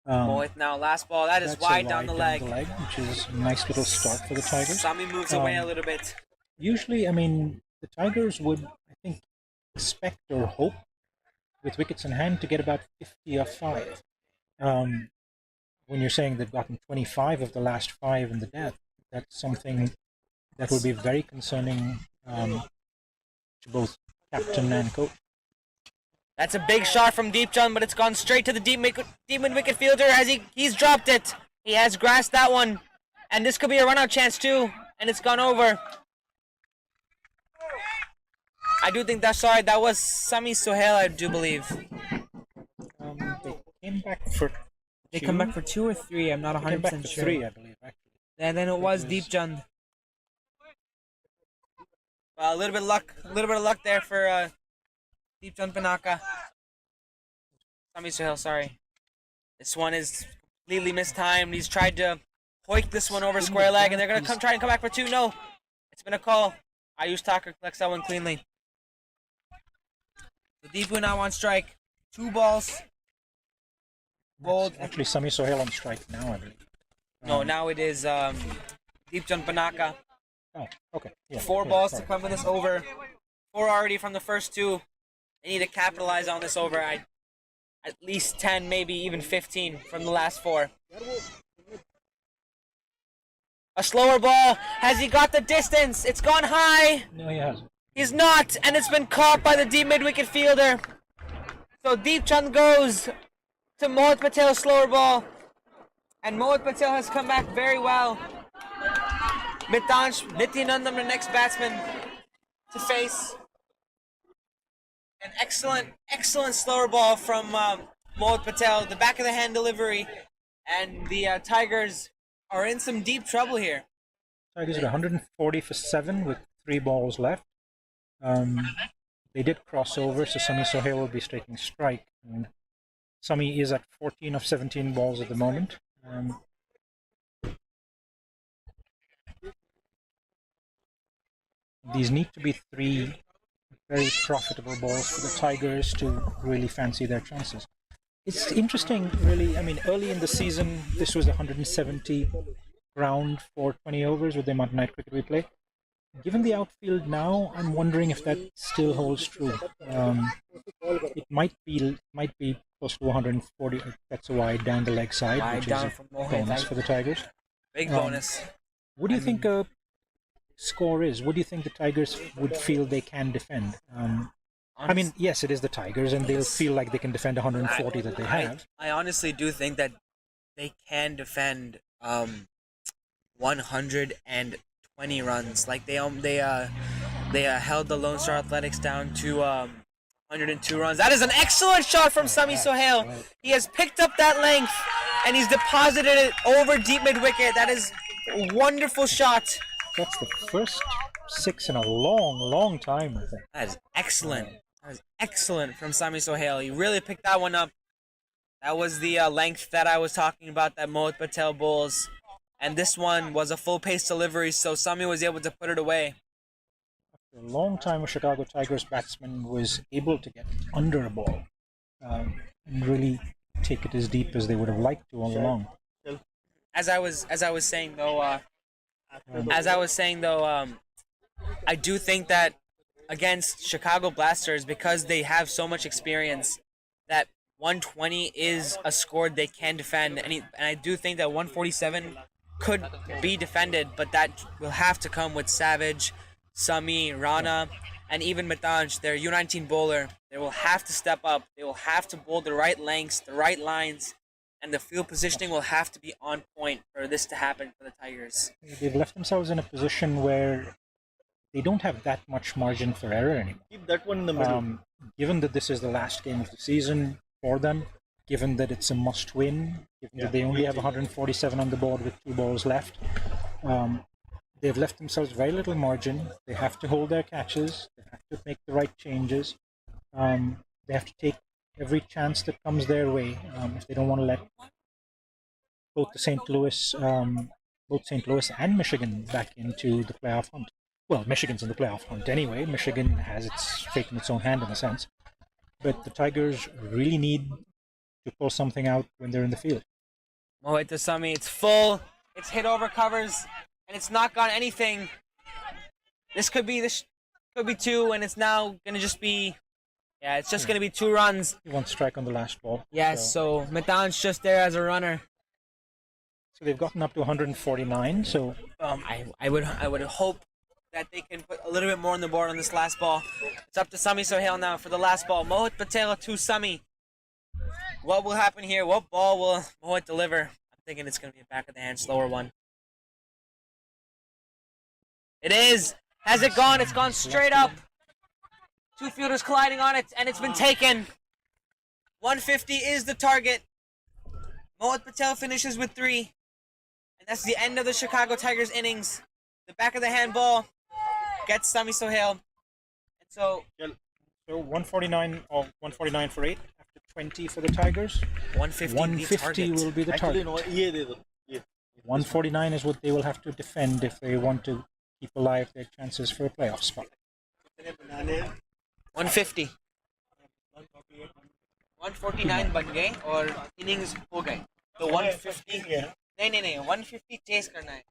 Mohit now, last ball. That is wide down the leg.
Which is a nice little start for the Tigers.
Sami moves away a little bit.
Usually, I mean, the Tigers would, I think, expect or hope with wickets in hand to get about 50 or 5. When you're saying they've gotten 25 of the last 5 in the death, that's something that would be very concerning to both captain and coach.
That's a big shot from Deepchand, but it's gone straight to the deep mid-wicket fielder as he's dropped it. He has grasped that one, and this could be a run-out chance too, and it's gone over. I do think that was Sami Sohail, I do believe.
They came back for
They come back for 2 or 3, I'm not 100% sure.
3, I believe, actually.
And then it was Deepchand. Well, a little bit of luck there for Deepchand Panaka. Sami Sohail, sorry. This one is completely mistimed. He's tried to hoik this one over square leg, and they're going to try and come back for 2. No, it's been a call. Ayush Thakur collects that one cleanly. The Deepu now on strike. 2 balls. Bold.
Actually, Sami Sohail on strike now, I believe.
No, now it is Deepchand Panaka.
Oh, okay. Yeah,
4 balls to come in this over. 4 already from the first 2. They need to capitalize on this over. At least 10, maybe even 15 from the last 4. A slower ball. Has he got the distance? It's gone high.
No, he hasn't.
He's not, and it's been caught by the deep mid-wicket fielder. So Deepchand goes to Mohit Patel's slower ball. And Mohit Patel has come back very well. Mitansh Nityanandam, the next batsman to face. An excellent slower ball from Mohit Patel. The back of the hand delivery. And the Tigers are in some deep trouble here.
Tigers are 140 for 7 with 3 balls left. They did cross over, so Sami Sohail will be striking strike. And Sami is at 14 of 17 balls at the moment. These need to be 3 very profitable balls for the Tigers to really fancy their chances. It's interesting, really. I mean, early in the season, this was 170 ground for 20 overs with the amount of night cricket we play. Given the outfield now, I'm wondering if that still holds true. It might be close to 140. That's a wide down the leg side, which is a bonus for the Tigers.
Big bonus.
What do you think a score is? What do you think the Tigers would feel they can defend? I mean, yes, it is the Tigers, and they'll feel like they can defend 140 that they have.
I honestly do think that they can defend 120 runs. Like they held the Lone Star Athletics down to 102 runs. That is an excellent shot from Sami Sohail. He has picked up that length and he's deposited it over deep mid wicket. That is a wonderful shot.
That's the first 6 in a long time, I think.
That is excellent. That is excellent from Sami Sohail. He really picked that one up. That was the length that I was talking about that Mohit Patel bowls. And this one was a full-pace delivery, so Sami was able to put it away.
After a long time, a Chicago Tigers batsman was able to get under a ball and really take it as deep as they would have liked to all along.
As I was saying though, I do think that against Chicago Blasters, because they have so much experience, that 120 is a score they can defend, and I do think that 147 could be defended, but that will have to come with Savage, Sami, Rana, and even Mitansh, their U19 bowler. They will have to step up. They will have to bowl the right lengths, the right lines, and the field positioning will have to be on point for this to happen for the Tigers.
They've left themselves in a position where they don't have that much margin for error anymore.
Keep that one in the middle.
Given that this is the last game of the season for them, given that it's a must-win, given that they only have 147 on the board with 2 balls left, they've left themselves very little margin. They have to hold their catches. They have to make the right changes. They have to take every chance that comes their way if they don't want to let both St. Louis and Michigan back into the playoff hunt. Well, Michigan's in the playoff hunt anyway. Michigan has its fate in its own hand in a sense. but the Tigers really need to pull something out when they're in the field.
Mohit to Sami, it's full, it's hit over covers, and it's not gone anything. This could be two, and it's now gonna just be, it's just gonna be 2 runs.
He wants strike on the last ball.
Yes, so Matan's just there as a runner.
So they've gotten up to 149. So
I would hope that they can put a little bit more on the board on this last ball. It's up to Sami Sohail now for the last ball. Mohit Patel to Sami. What will happen here? What ball will Mohit deliver? I'm thinking it's going to be a back of the hand, slower one. It is. Has it gone? It's gone straight up. 2 fielders colliding on it, and it's been taken. 150 is the target. Mohit Patel finishes with 3. And that's the end of the Chicago Tigers innings. The back of the hand ball gets Sami Sohail. And so
149 or 149 for 8 after 20 for the Tigers.
150
will be the target. 149 is what they will have to defend if they want to keep alive their chances for a playoff spot.
150. 149 बन गए और innings हो गए. तो 150 नहीं 150 chase करना है.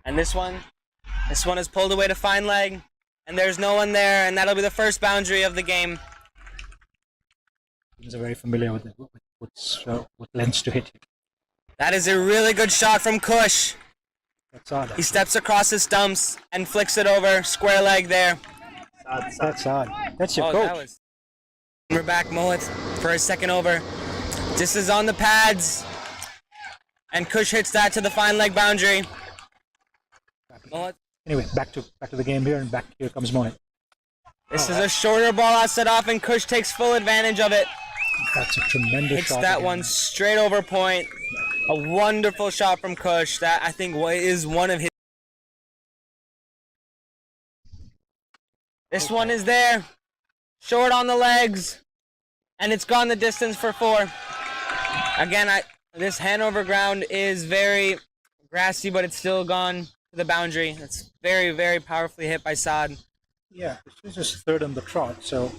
And this one is pulled away to fine leg, and there's no one there, and that'll be the first boundary of the game.
Teams are very familiar with what lengths to hit.
That is a really good shot from Kush.
That's odd.
He steps across his stumps and flicks it over, square leg there.
That's odd. That's your coach.
We're back, Mohit, for his second over. This is on the pads, and Kush hits that to the fine leg boundary. Mohit.
Anyway, back to the game here, and here comes Mohit.
This is a shorter ball outside off, and Kush takes full advantage of it.
That's a tremendous
Hits
shot.
That
again.
one straight over point. A wonderful shot from Kush. That I think is one of his. This one is there, short on the legs, and it's gone the distance for 4. Again, this Hanover ground is very grassy, but it's still gone to the boundary. It's very, very powerfully hit by Saad.
Yeah, this is his 3rd on the trot, so...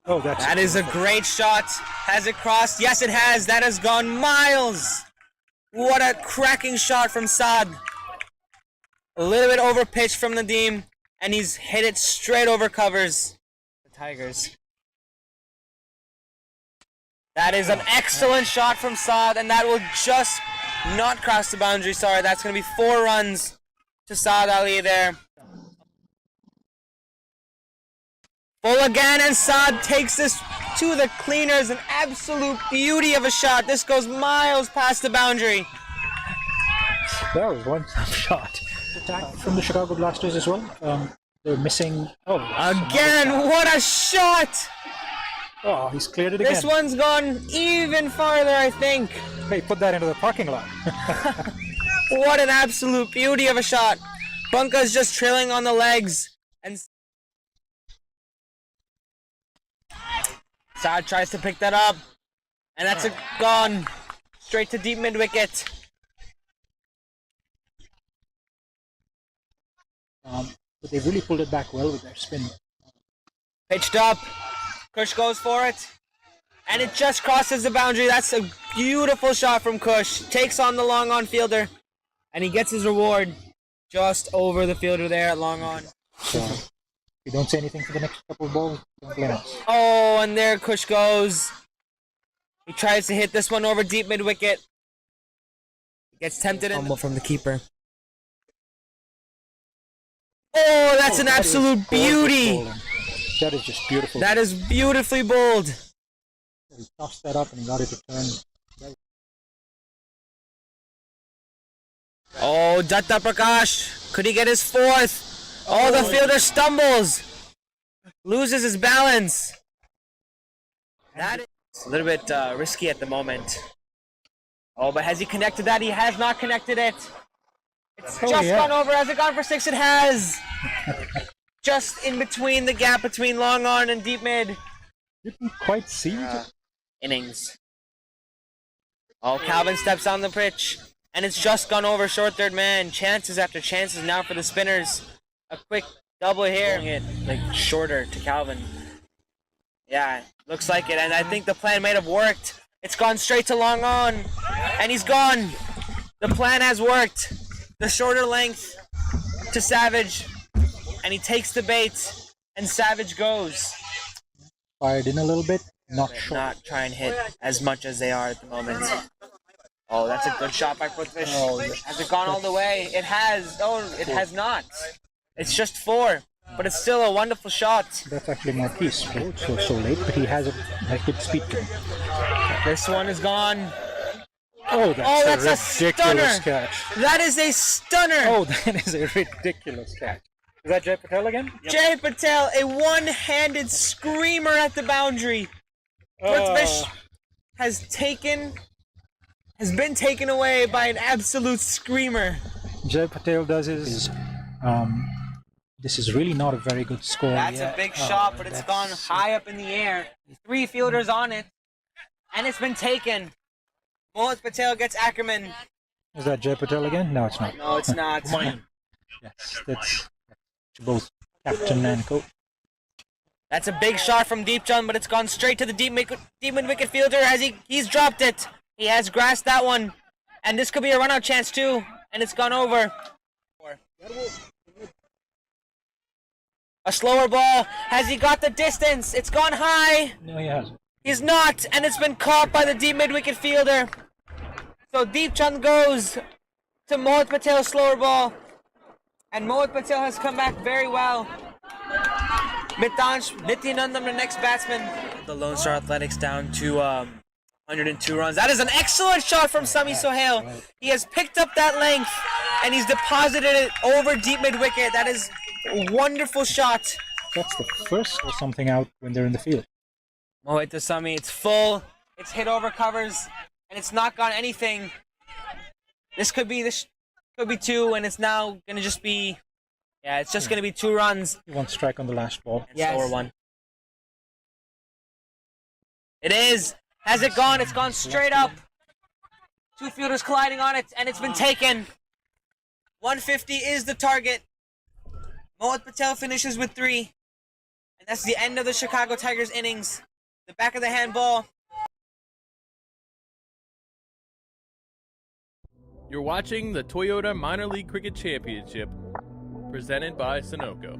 That is a great shot. Has it crossed? Yes, it has. That has gone miles. What a cracking shot from Saad. A little bit over pitch from Nadeem, and he's hit it straight over covers. The Tigers. That is an excellent shot from Saad, and that will just not cross the boundary. Sorry, that's going to be 4 runs to Saad Ali there. Full again, and Saad takes this to the cleaners. An absolute beauty of a shot. This goes miles past the boundary.
That was one tough shot. Attack from the Chicago Blasters as well. They're missing...
Again, what a shot!
Oh, he's cleared it again.
This one's gone even farther, I think.
Hey, put that into the parking lot.
What an absolute beauty of a shot. Bunka's just trailing on the legs. And Saad tries to pick that up. And that's gone straight to deep mid-wicket.
But they really pulled it back well with their spin.
Pitched up. Kush goes for it. And it just crosses the boundary. That's a beautiful shot from Kush. Takes on the long on fielder. And he gets his reward just over the fielder there at long on.
So, if you don't say anything for the next couple of balls, don't blame us.
Oh, and there Kush goes. He tries to hit this one over deep mid wicket. Gets tempted in. From the keeper. Oh, that's an absolute beauty.
That is just beautiful.
That is beautifully bowled.
He tossed that up and he got it to turn.
Oh, Datta Prakash. Could he get his fourth? Oh, the fielder stumbles. Loses his balance. That is a little bit risky at the moment. Oh, but has he connected that? He has not connected it. It's gone over. Has it gone for 6? It has. Just in between the gap between long on and deep mid.
Didn't quite see
innings. Oh, Calvin steps on the pitch. And it's just gone over short third man. Chances after chances now for the spinners. A quick double here. It like shorter to Calvin. Yeah, looks like it. And I think the plan might have worked. It's gone straight to long on. And he's gone. The plan has worked. The shorter length to Savage. And he takes the bait. And Savage goes.
Fired in a little bit. Not sure.
Not try and hit as much as they are at the moment. Oh, that's a good shot by Prithvish. Oh, has it gone all the way? It has. Oh, it has not. It's just 4. But it's still a wonderful shot.
That's actually Marquis. So late, but he has a good speed to him.
This one is gone.
Oh, that's a ridiculous catch.
That is a stunner.
Oh, that is a ridiculous catch. Is that Jay Patel again?
Yep. Jay Patel, a one-handed screamer at the boundary. Prithvish has been taken away by an absolute screamer.
Jay Patel does his. This is really not a very good score.
That's a big shot, but it's gone high up in the air. 3 fielders on it, and it's been taken. Mohit Patel gets Ackerman.
Is that Jay Patel again? No, it's not.
No, it's not.
Yes, that's both captain and coach.
That's a big shot from Deep Chand, but it's gone straight to the deep mid wicket fielder as he's dropped it. He has grasped that one, and this could be a run-out chance too, and it's gone over. A slower ball. Has he got the distance? It's gone high.
No, he hasn't.
He's not, and it's been caught by the deep mid-wicket fielder. So Deep Chand goes to Mohit Patel's slower ball, and Mohit Patel has come back very well. Mitansh Nityanandam, the next batsman. The Lone Star Athletics down to 102 runs. That is an excellent shot from Sami Sohail. He has picked up that length, and he's deposited it over deep mid-wicket. That is a wonderful shot.
That's the first or something out when they're in the field.
Mohit to Sami, it's full. It's hit over covers, and it's not gone anything. This could be 2, and it's now gonna just be. Yeah, it's just gonna be 2 runs.
He wants to strike on the last ball.
Yes. Slower one. It is. Has it gone? It's gone straight up. 2 fielders colliding on it, and it's been taken. 150 is the target. Mohit Patel finishes with 3. And that's the end of the Chicago Tigers innings. The back of the handball.
You're watching the Toyota Minor League Cricket Championship, presented by Sunoco.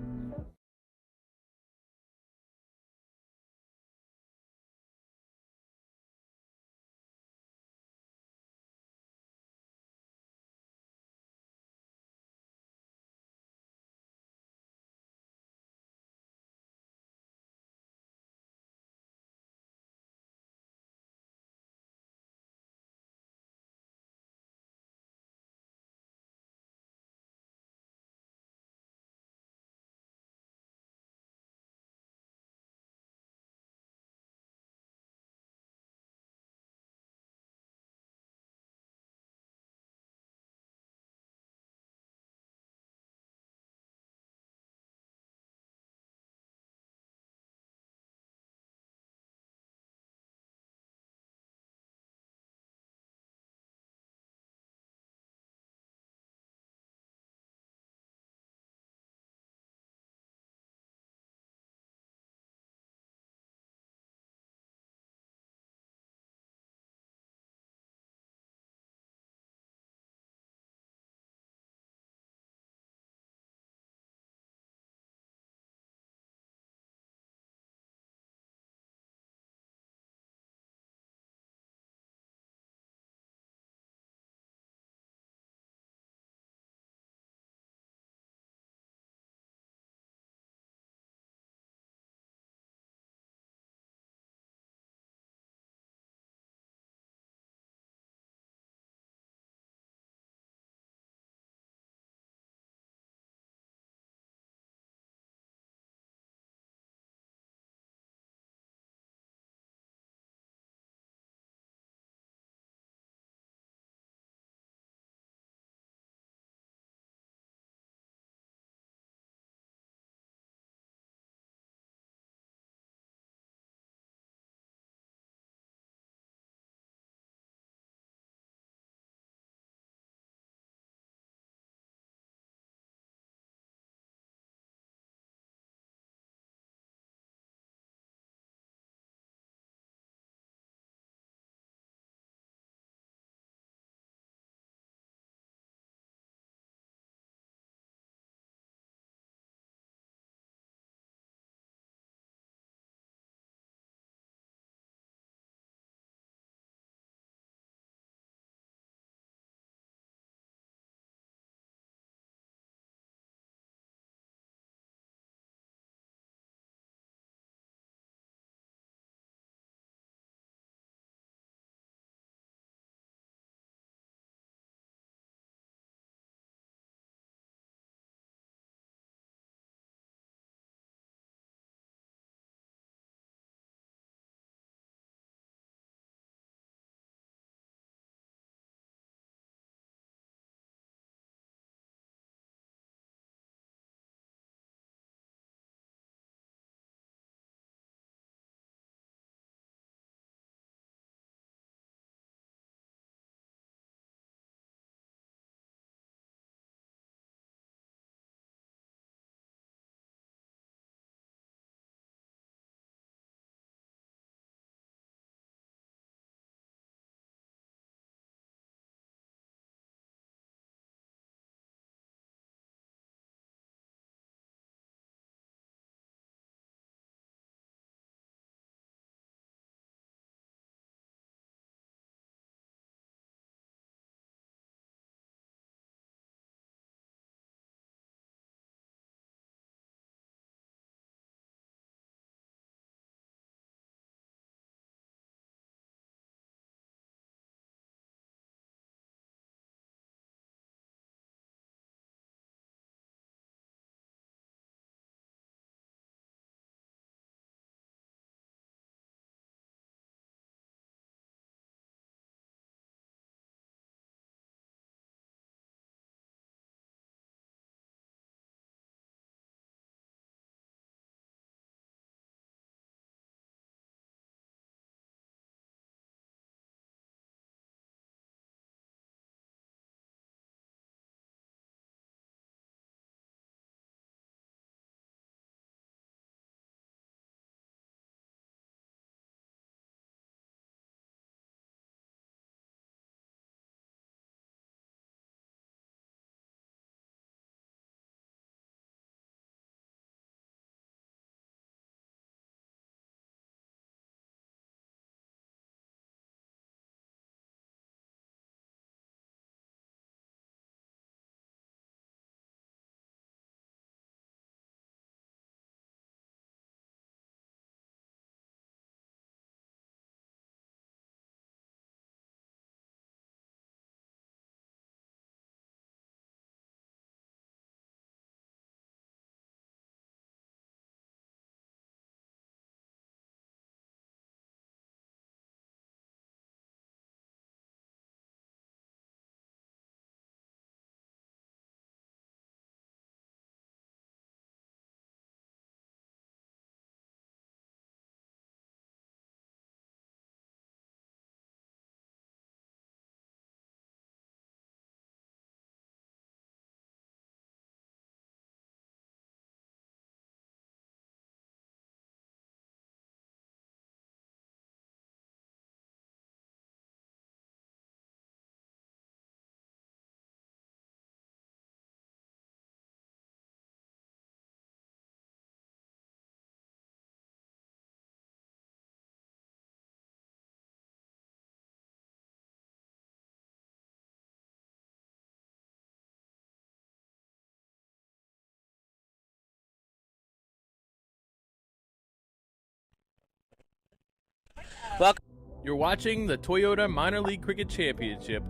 Welcome.
You're watching the Toyota Minor League Cricket Championship,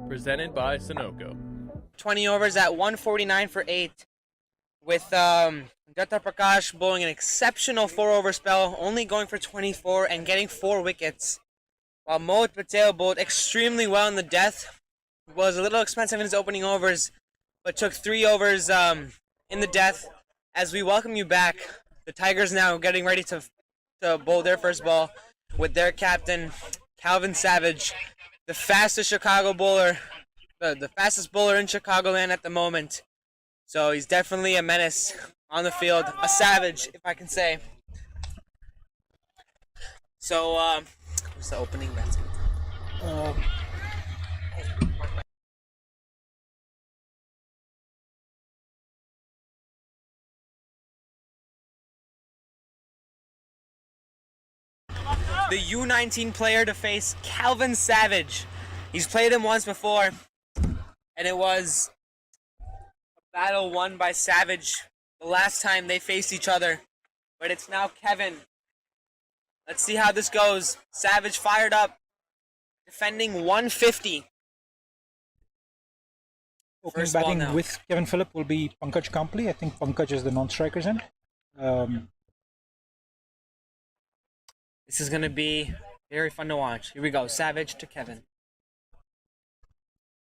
presented by Sunoco.
20 overs at 149 for 8, with Datta Prakash bowling an exceptional 4-over spell, only going for 24 and getting 4 wickets, while Mohit Patel bowled extremely well in the death. Was a little expensive in his opening overs, but took 3 overs in the death. As we welcome you back, the Tigers now getting ready to bowl their first ball with their captain, Calvin Savage, the fastest Chicago bowler, the fastest bowler in Chicagoland at the moment. So he's definitely a menace on the field, a savage, if I can say. So, what's the opening batsman? The U19 player to face Calvin Savage. He's played him once before, and it was a battle won by Savage the last time they faced each other. But it's now Kevin. Let's see how this goes. Savage fired up, defending 150.
Opening batting with Kevin Phillip will be Pankaj Kampli. I think Pankaj is the non-strikers in.
This is going to be very fun to watch. Here we go. Savage to Kevin.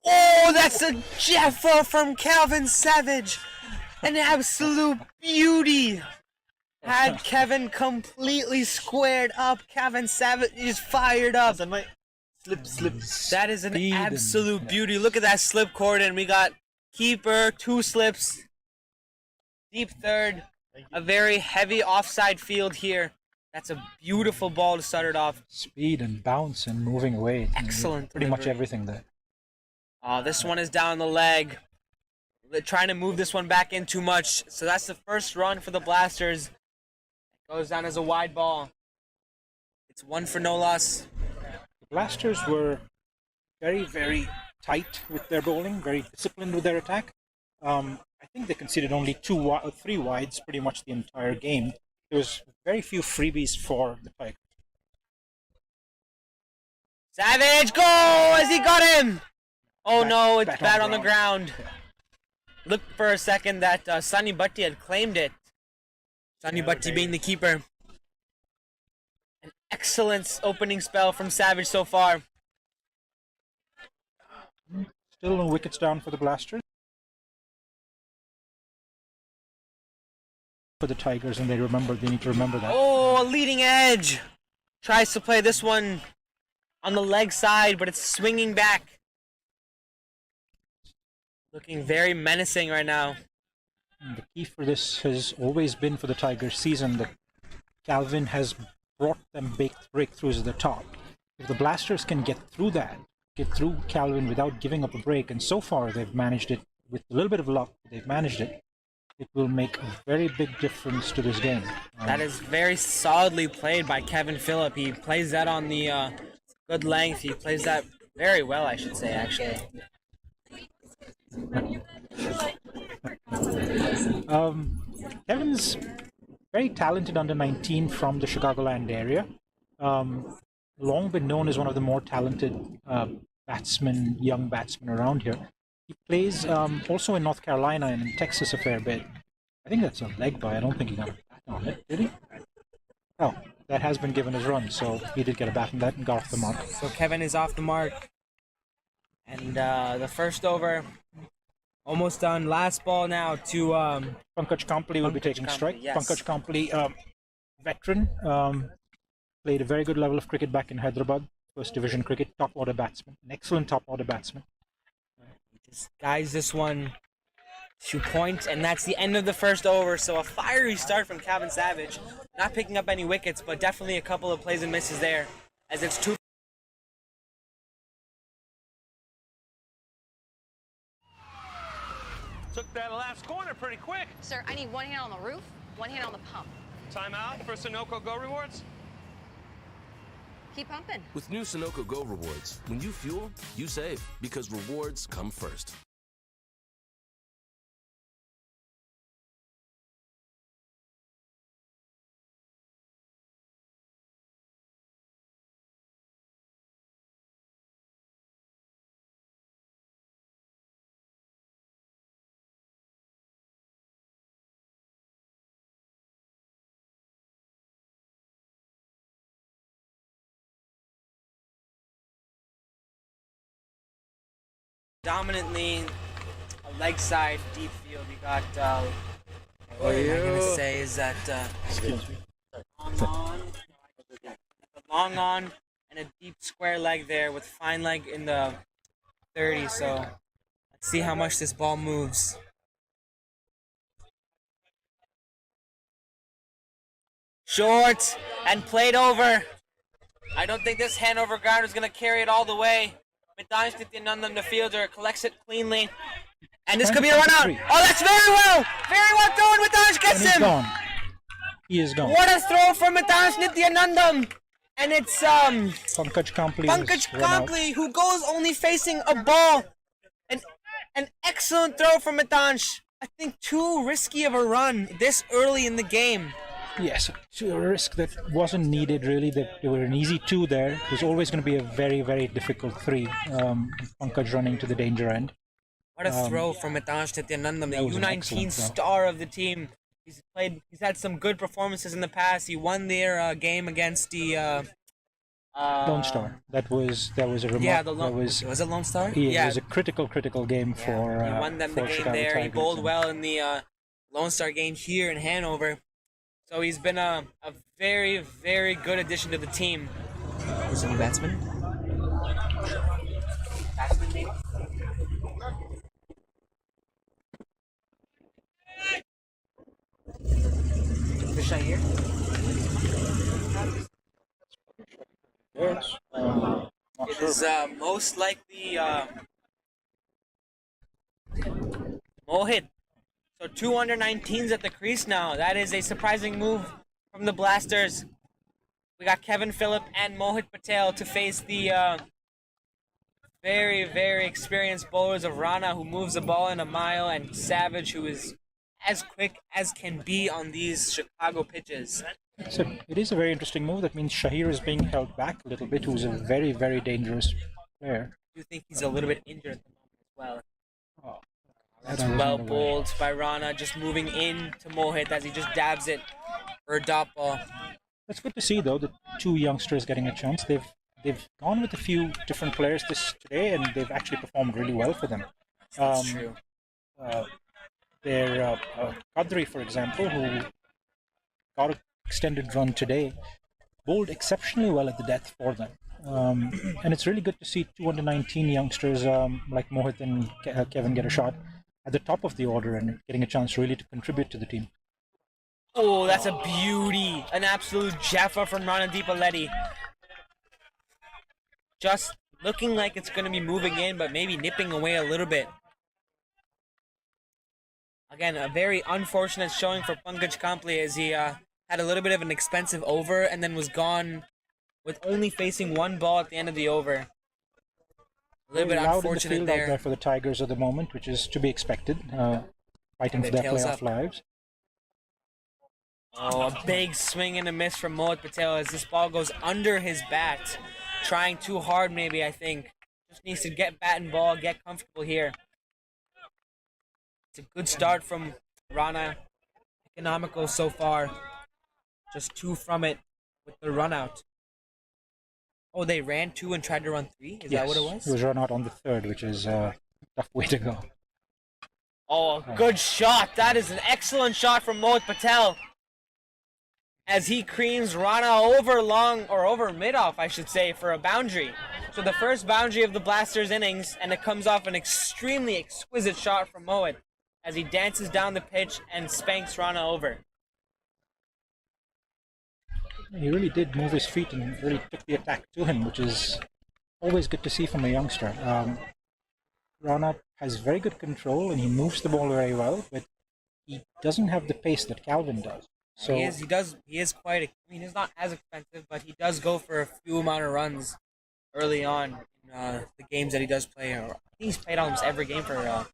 Oh, that's a Jeffa from Calvin Savage. An absolute beauty. Had Kevin completely squared up. Kevin Savage is fired up.
Slip.
That is an absolute beauty. Look at that slip cord, and we got keeper, 2 slips, deep third, a very heavy offside field here. That's a beautiful ball to start it off.
Speed and bounce and moving away.
Excellent.
Pretty much everything there.
This one is down the leg. They're trying to move this one back in too much. So that's the first run for the Blasters. It goes down as a wide ball. It's 1 for no loss.
The Blasters were very, very tight with their bowling, very disciplined with their attack. I think they conceded only 3 wides pretty much the entire game. There was very few freebies for the Tigers.
Savage, go! Has he got him? Oh no, it's bad on the ground. Looked for a second that Sunny Bhatti had claimed it. Sunny Bhatti being the keeper. An excellent opening spell from Savage so far.
Still no wickets down for the Blasters. For the Tigers, and they need to remember that.
Oh, leading edge! Tries to play this one on the leg side, but it's swinging back. Looking very menacing right now.
And the key for this has always been for the Tigers season that Calvin has brought them breakthroughs at the top. If the Blasters can get through Calvin without giving up a break, and so far they've managed it with a little bit of luck, they've managed it. It will make a very big difference to this game.
That is very solidly played by Kevin Phillip. He plays that on the good length. He plays that very well, I should say, actually.
Kevin's very talented under 19 from the Chicagoland area. Long been known as one of the more talented young batsmen around here. He plays also in North Carolina and in Texas a fair bit. I think that's a leg by. I don't think he got a bat on it, did he? Oh, that has been given his run, so he did get a bat on that and got off the mark.
So Kevin is off the mark. And the first over, almost done. Last ball now to...
Pankaj Kampli will be taking strike.
Yes.
Pankaj Kampli, veteran, played a very good level of cricket back in Hyderabad, first division cricket, top order batsman, an excellent top order batsman.
Just guys this one to point, and that's the end of the first over. So a fiery start from Calvin Savage, not picking up any wickets, but definitely a couple of plays and misses there, as it's 2.
Took that last corner pretty quick.
Sir, I need 1 hand on the roof, 1 hand on the pump.
Timeout for Sunoco Go Rewards.
Keep pumping.
With new Sunoco Go Rewards, when you fuel, you save, because rewards come first.
predominantly a leg side deep field. You got what am I gonna say is that long on and a deep square leg there with fine leg in the 30. So let's see how much this ball moves. Short and played over. I don't think this Hanover grounder is going to carry it all the way. Nityanandam, the fielder, collects it cleanly. And this could be a run out. Oh, that's very well thrown. Mitansh gets him.
Gone. He is gone.
What a throw from Mitansh Nityanandam. And it's
Pankaj Kampli
who goes only facing a ball. An excellent throw from Mitansh. I think too risky of a run this early in the game.
Yes, a risk that wasn't needed really. There were an easy 2 there. It was always going to be a very, very difficult 3. Pankaj running to the danger end.
What a throw from Mitansh Nityanandam, the U19 star of the team. He's had some good performances in the past. He won their game against the
Lone Star. That was a remark.
Yeah, was it Lone Star?
Yeah, it was a critical game for.
He won them the game
Chicago
there.
Tigers.
He bowled well in the Lone Star game here in Hanover. So he's been a very, very good addition to the team. Who's the new batsman? Batsman name? Krishna here?
Yes.
It is most likely Mohit. So 2 under 19s at the crease now. That is a surprising move from the Blasters. We got Kevin Phillip and Mohit Patel to face the very, very experienced bowlers of Rana, who moves the ball in a mile, and Savage, who is as quick as can be on these Chicago pitches.
So it is a very interesting move. That means Shahir is being held back a little bit, who's a very, very dangerous player.
I do think he's a little bit injured at the moment as well.
Oh.
That's well bowled by Rana, just moving in to Mohit as he just dabs it for a dot ball.
That's good to see, though, the 2 youngsters getting a chance. They've gone with a few different players today, and they've actually performed really well for them.
That's true.
Their Kadri, for example, who got an extended run today, bowled exceptionally well at the death for them. And it's really good to see 2 under 19 youngsters like Mohit and Kevin get a shot at the top of the order and getting a chance really to contribute to the team.
Oh, that's a beauty. An absolute Jaffa from Rana Deepaleti. Just looking like it's going to be moving in, but maybe nipping away a little bit. Again, a very unfortunate showing for Pankaj Kampli as he had a little bit of an expensive over and then was gone with only facing 1 ball at the end of the over. A little bit unfortunate
in the field out there for the Tigers at the moment, which is to be expected, fighting for their playoff lives.
Oh, a big swing and a miss from Mohit Patel as this ball goes under his bat. Trying too hard, maybe, I think. Just needs to get bat and ball, get comfortable here. It's a good start from Rana. Economical so far. Just 2 from it with the run out. Oh, they ran 2 and tried to run 3? Is that what it was?
It was run out on the 3rd, which is a tough way to go.
Oh, good shot. That is an excellent shot from Mohit Patel. As he creams Rana over mid-off, I should say, for a boundary. So the first boundary of the Blasters innings, and it comes off an extremely exquisite shot from Mohit as he dances down the pitch and spanks Rana over.
He really did move his feet and really took the attack to him, which is always good to see from a youngster. Rana has very good control and he moves the ball very well, but he doesn't have the pace that Calvin does. So
he is quite. I mean, he's not as expensive, but he does go for a few amount of runs early on in the games that he does play. I think he's played almost every game for.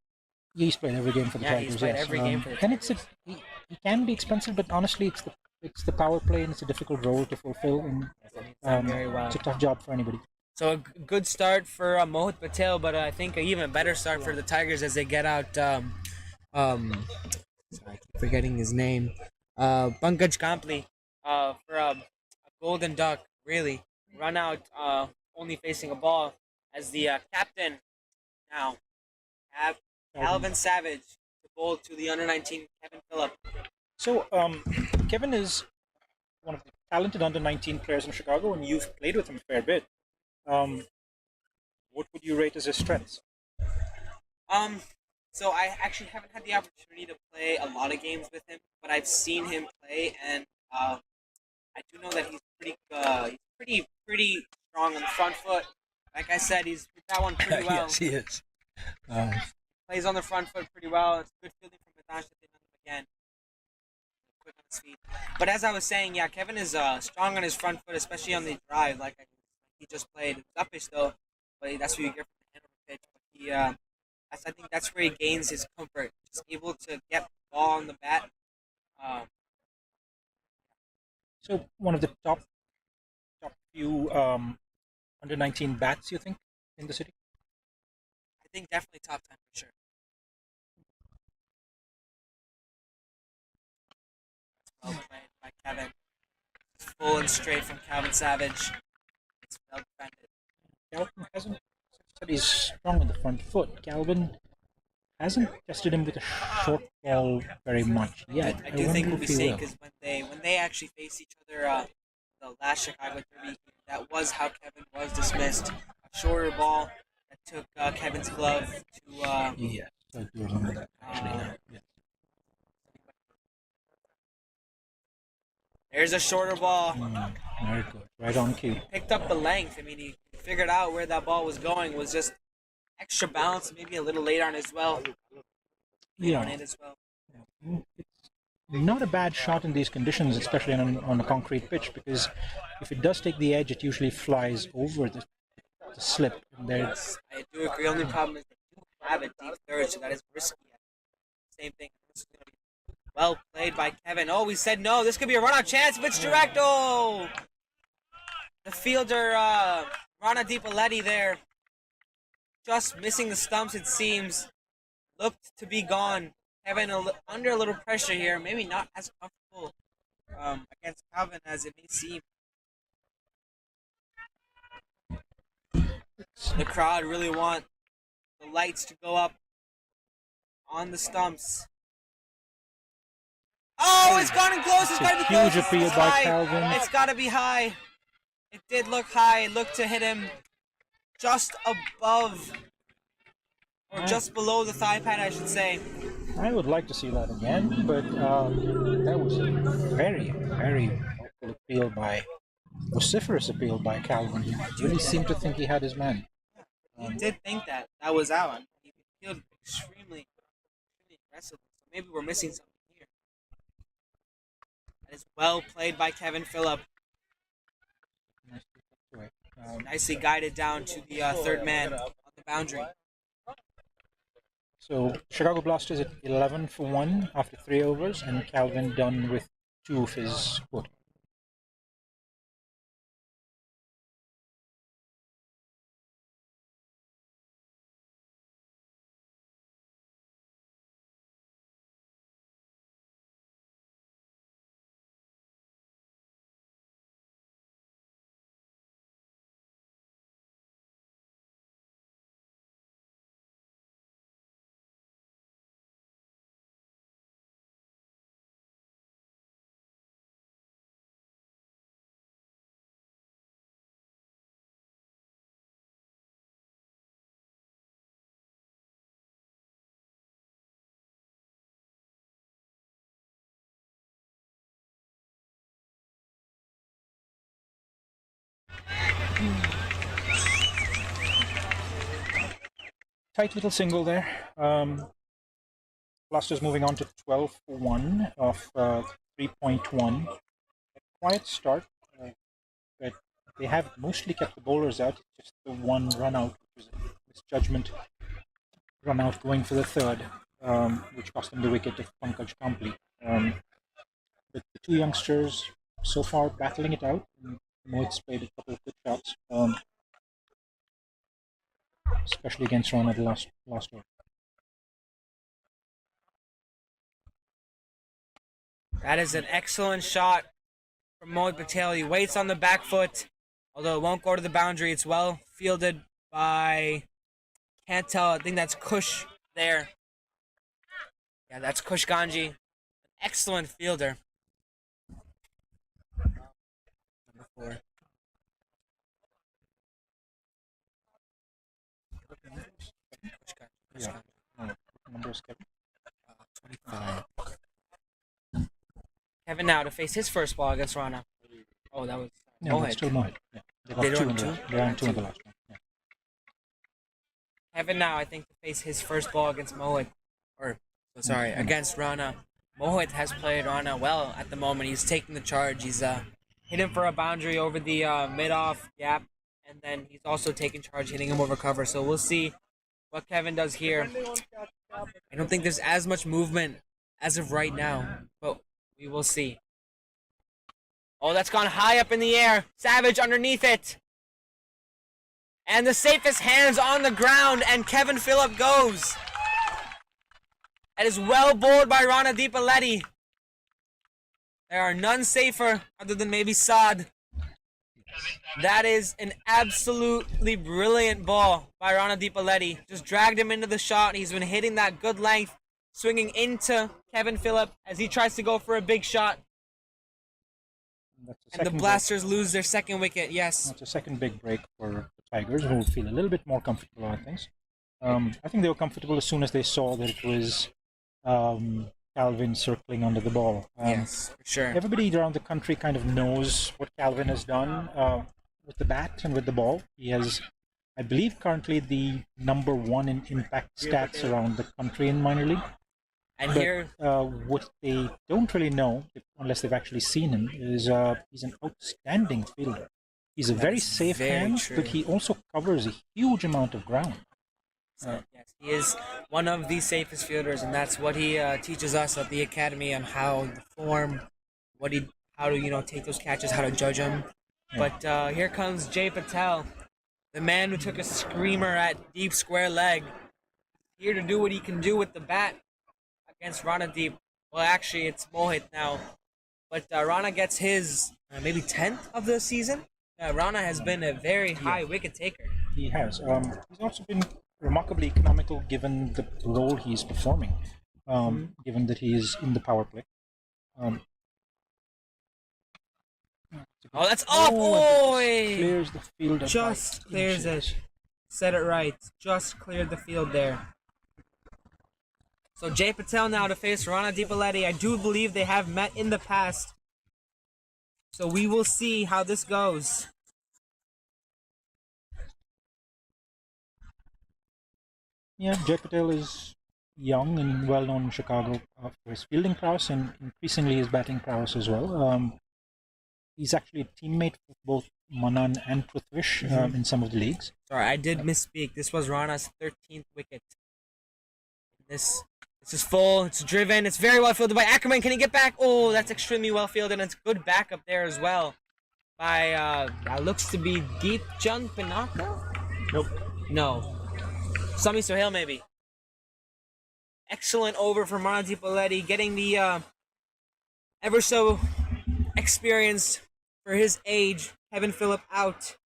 He's played every game for the Tigers.
He's played every game for the
Tigers. And he can be expensive, but honestly, it's the power play and it's a difficult role to fulfill, and
very well.
It's a tough job for anybody.
So a good start for Mohit Patel, but I think an even better start for the Tigers as they get out. Sorry, I keep forgetting his name. Pankaj Kampli for a golden duck, really. Run out only facing a ball as the captain now Calvin Savage to bowl to the under-19 Kevin Phillip.
So, Kevin is one of the talented under-19 players in Chicago, and you've played with him a fair bit. What would you rate as his strengths?
So I actually haven't had the opportunity to play a lot of games with him, but I've seen him play, and I do know that he's pretty strong on the front foot. Like I said, he's hit that one pretty well.
Yes, he is.
Plays on the front foot pretty well. It's good fielding from Matash to hit him again. Quick on his feet. But as I was saying, yeah, Kevin is strong on his front foot, especially on the drive, like he just played. It was uppish though, but that's what you get from the hand of the pitch. But he, I think that's where he gains his comfort, just able to get the ball on the bat.
So, one of the top few under-19 bats, you think, in the city?
I think definitely top 10 for sure. Well played by Kevin. It's full and straight from Calvin Savage. It's well defended.
Calvin hasn't said he's strong on the front foot. Calvin hasn't tested him with a short ball very much yet.
I do think we'll be seeing, because when they actually face each other, the last Chicago Derby, that was how Kevin was dismissed. A shorter ball that took Kevin's glove to.
Yeah, I do remember that actually. Yeah.
There's a shorter ball.
Very good, right on cue.
Picked up the length. I mean, he figured out where that ball was going. Was just extra bounce, maybe a little late on as well.
Yeah.
On it as well.
It's not a bad shot in these conditions, especially on a concrete pitch, because if it does take the edge, it usually flies over the slip. And
Yes, I do agree. Only problem is they do have a deep third, so that is risky. Same thing. This is going to be well played by Kevin. Oh, we said no. This could be a run-out chance. It's direct. Oh! The fielder, Rana DiPoletti there, just missing the stumps, it seems. Looked to be gone. Kevin under a little pressure here. Maybe not as comfortable against Calvin as it may seem. The crowd really want the lights to go up on the stumps. Oh, it's gone in close. It's got to be close.
Huge appeal by Calvin.
It's got to be high. It did look high. It looked to hit him just above, or just below the thigh pad, I should say.
I would like to see that again, but that was a very, very vociferous appeal by Calvin. He really seemed to think he had his man.
He did think that was out. He fielded extremely aggressive. So maybe we're missing something here. That is well played by Kevin Phillip. Nicely guided down to the third man on the boundary.
So Chicago Blasters at 11 for 1 after 3 overs, and Calvin done with 2 of his quota. Tight little single there. Blasters moving on to 12 for 1 of 3.1. A quiet start, but they have mostly kept the bowlers out. Just the one run out, which was a misjudgment run out going for the third, which cost them the wicket of Pankaj Kampli. But the two youngsters so far battling it out. Mohit's played a couple of good shots, especially against Rana the last over.
That is an excellent shot from Mohit Patel. He waits on the back foot, although it won't go to the boundary. It's well fielded by, can't tell, I think that's Kush there. Yeah, that's Kushganji. An excellent fielder. Number 4.
Yeah. Number is Kevin.
25. Kevin now to face his first ball against Rana. Oh, that was
No, that's still Mohit. Yeah. They got two in the last. They're on 2 in the last one. Yeah.
Kevin now, I think, to face his first ball against Mohit. Against Rana. Mohit has played Rana well at the moment. He's taking the charge. He's hitting for a boundary over the mid-off gap. And then he's also taking charge, hitting him over cover. So we'll see what Kevin does here. I don't think there's as much movement as of right now, but we will see. Oh, that's gone high up in the air. Savage underneath it. And the safest hands on the ground, and Kevin Phillip goes. That is well bowled by Rana Deepaleti. There are none safer other than maybe Saad. That is an absolutely brilliant ball by Rana Deepaleti. Just dragged him into the shot. He's been hitting that good length, swinging into Kevin Phillip as he tries to go for a big shot. And the Blasters lose their second wicket, yes.
That's a second big break for the Tigers, who feel a little bit more comfortable on things. I think they were comfortable as soon as they saw that it was Calvin circling under the ball.
Yes, for sure.
Everybody around the country kind of knows what Calvin has done with the bat and with the ball. He has, I believe, currently the number 1 in impact stats around the country in minor league.
And
but,
here,
what they don't really know, unless they've actually seen him, is he's an outstanding fielder. He's a very safe hand, but he also covers a huge amount of ground.
Yes, he is one of the safest fielders, and that's what he teaches us at the academy on how to form, how to take those catches, how to judge them. Yeah. But here comes Jay Patel, the man who took a screamer at deep square leg, here to do what he can do with the bat against Rana Deep. Well, actually, it's Mohit now, but Rana gets his maybe 10th of the season. Rana has been a very high wicket taker.
He has. He's also been remarkably economical given the role he's performing, given that he is in the power play.
Oh, that's up! Boy!
Clears the field.
Just clears it. Said it right. Just cleared the field there. So Jay Patel now to face Rana Deepaleti. I do believe they have met in the past. So we will see how this goes.
Yeah, Jay Patel is young and well known in Chicago for his fielding prowess and increasingly his batting prowess as well. He's actually a teammate with both Manan and Prithvish in some of the leagues.
Sorry, I did misspeak. This was Rana's 13th wicket. This is full. It's driven. It's very well fielded by Ackerman. Can he get back? Oh, that's extremely well fielded. And it's good backup there as well by that looks to be Deep Chand Pinaka.
Nope.
No. Sami Sohail maybe. Excellent over from Rana Deepaleti, getting the ever so experienced for his age Kevin Phillip out.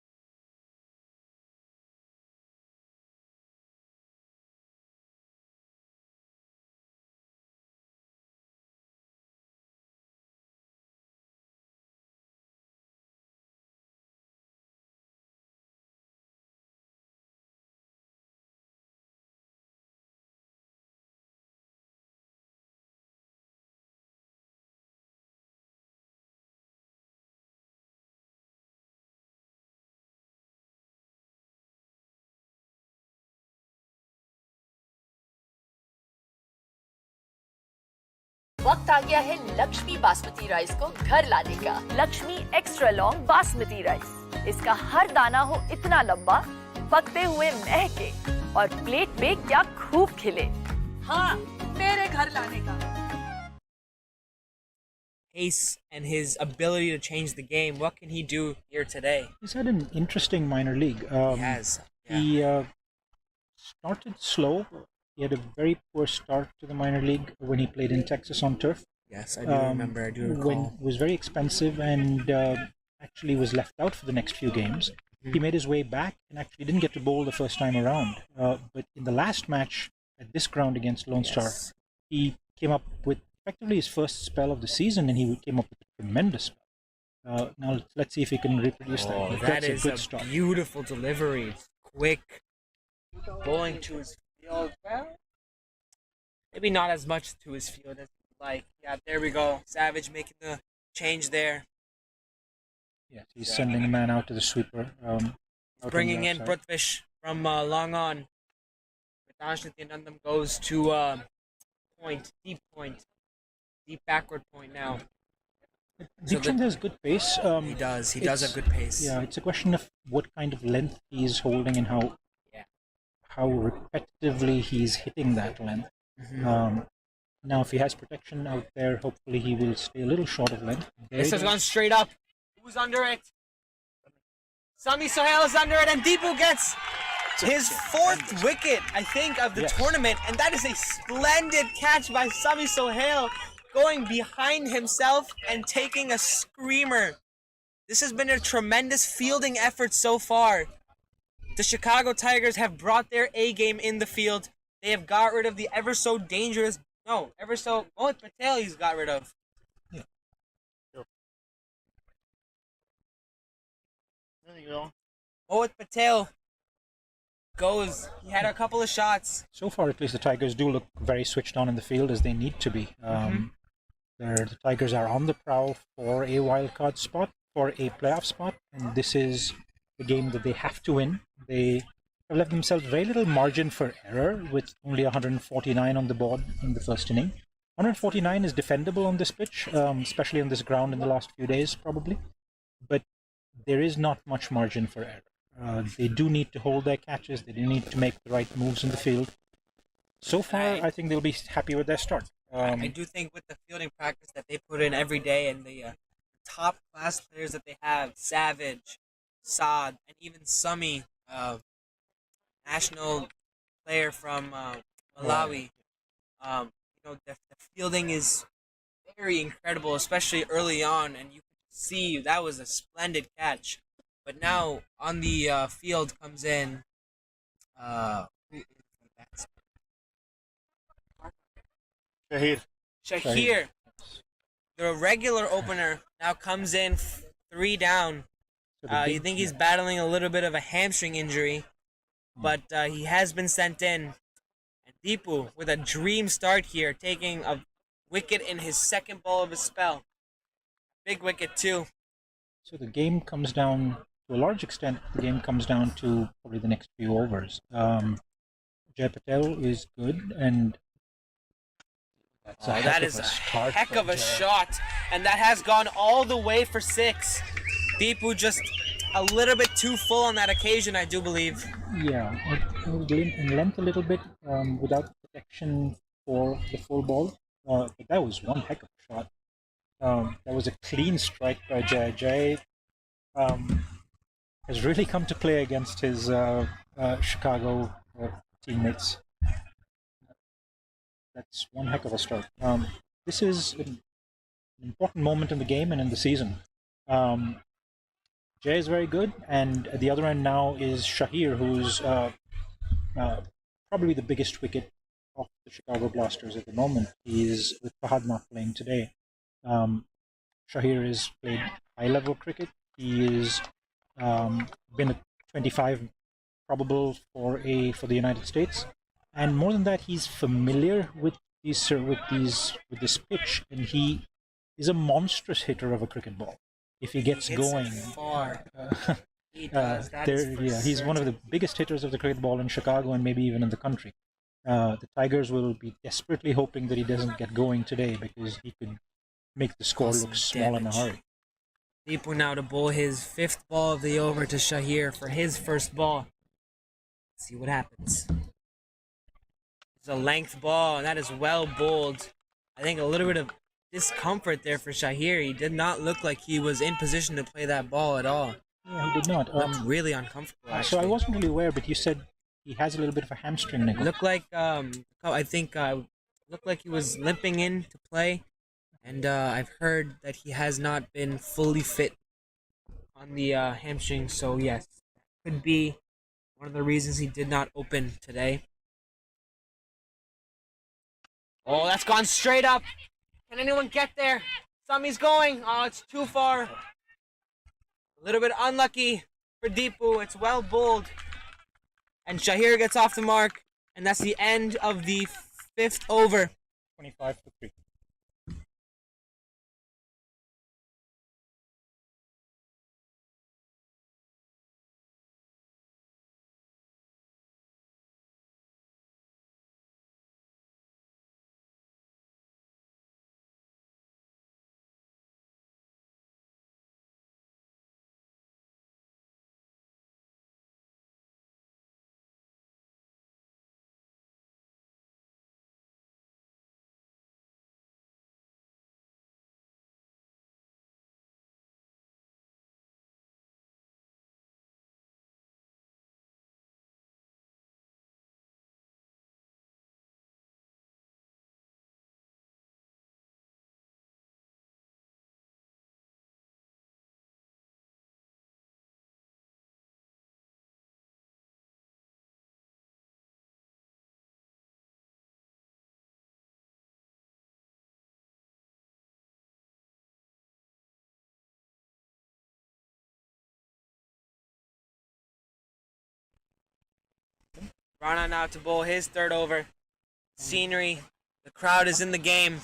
वक्त आ गया है Lakshmi basmati rice को घर लाने का। Lakshmi extra long basmati rice. इसका हर दाना हो इतना लंबा, पकते हुए महके और प्लेट पे क्या खूब खिले। हाँ, मेरे घर लाने का।
Pace and his ability to change the game. What can he do here today?
He's had an interesting minor league.
He has. Yeah.
He started slow. He had a very poor start to the minor league when he played in Texas on turf.
Yes, I do remember. I do recall.
When it was very expensive and actually was left out for the next few games. He made his way back and actually didn't get to bowl the first time around. But in the last match, at this ground against Lone Star.
Yes.
He came up with effectively his first spell of the season, and he came up with a tremendous spell. Now let's see if he can reproduce that. But
That
that's
is
a good
a
start.
beautiful delivery. Quick, bowling to his field. Well, maybe not as much to his field as he'd like. Yeah, there we go. Savage making the change there.
Yes, he's sending a man out to the sweeper.
Bringing in Brutvish from long on. Vitansh Nityanandam goes to deep backward point now.
Deepchand has good pace.
He does. He does have good pace.
Yeah, it's a question of what kind of length he's holding and how repetitively he's hitting that length. Now, if he has protection out there, hopefully he will stay a little short of length.
This has gone straight up. Who's under it? Sami Sohail is under it, and Deepu gets his 4th wicket, I think, of the tournament, and that is a splendid catch by Sami Sohail, going behind himself and taking a screamer. This has been a tremendous fielding effort so far. The Chicago Tigers have brought their A game in the field. They have got rid of the Mohit Patel he's got rid of.
There you go.
Mohit Patel goes. He had a couple of shots.
So far, at least, the Tigers do look very switched on in the field, as they need to be. The Tigers are on the prowl for a wildcard spot, for a playoff spot, and this is the game that they have to win. They have left themselves very little margin for error, with only 149 on the board in the first inning. 149 is defendable on this pitch, especially on this ground in the last few days, probably. But there is not much margin for error. They do need to hold their catches. They do need to make the right moves in the field. So far, I think they'll be happy with their start.
I do think with the fielding practice that they put in every day and the top class players that they have, Savage, Saad, and even Sami, national player from Malawi, the fielding is very incredible, especially early on, and you can see that was a splendid catch. But now on the field comes in Shahir. The regular opener now comes in 3 down. You think he's battling a little bit of a hamstring injury, but he has been sent in. And Deepu with a dream start here, taking a wicket in his 2nd ball of his spell. Big wicket too.
So the game comes down, to a large extent, to probably the next few overs. Jai Patel is good, and
that is a heck of a shot, and that has gone all the way for 6. Deepu just a little bit too full on that occasion, I do believe.
Yeah, in length a little bit, without protection for the full ball. But that was one heck of a shot. That was a clean strike by Jai. Jai has really come to play against his Chicago teammates. That's one heck of a start. This is an important moment in the game and in the season. Jay is very good, and at the other end now is Shahir, who's probably the biggest wicket of the Chicago Blasters at the moment. He is, with Fahad not playing today. Shahir has played high-level cricket. He has been a 25 probable for the United States, and more than that, he's familiar with this pitch, and he is a monstrous hitter of a cricket ball. If he gets going,
he does.
He's one of the biggest hitters of the cricket ball in Chicago and maybe even in the country. The Tigers will be desperately hoping that he doesn't get going today, because he could make the score look small in a hurry.
Deepu now to bowl his 5th ball of the over to Shahir for his first ball. Let's see what happens. It's a length ball, and that is well bowled. I think a little bit of discomfort there for Shahir. He did not look like he was in position to play that ball at all.
Yeah, he did not.
Looked really uncomfortable, actually.
So I wasn't really aware, but you said he has a little bit of a hamstring niggle.
Looked like, looked like he was limping in to play. And I've heard that he has not been fully fit on the hamstring. So yes, that could be one of the reasons he did not open today. Oh, that's gone straight up. Can anyone get there? Sami's going. Oh, it's too far. A little bit unlucky for Deepu. It's well bowled. And Shahir gets off the mark. And that's the end of the 5th over.
25 for 3.
Rana now to bowl his 3rd over. Scenery. The crowd is in the game.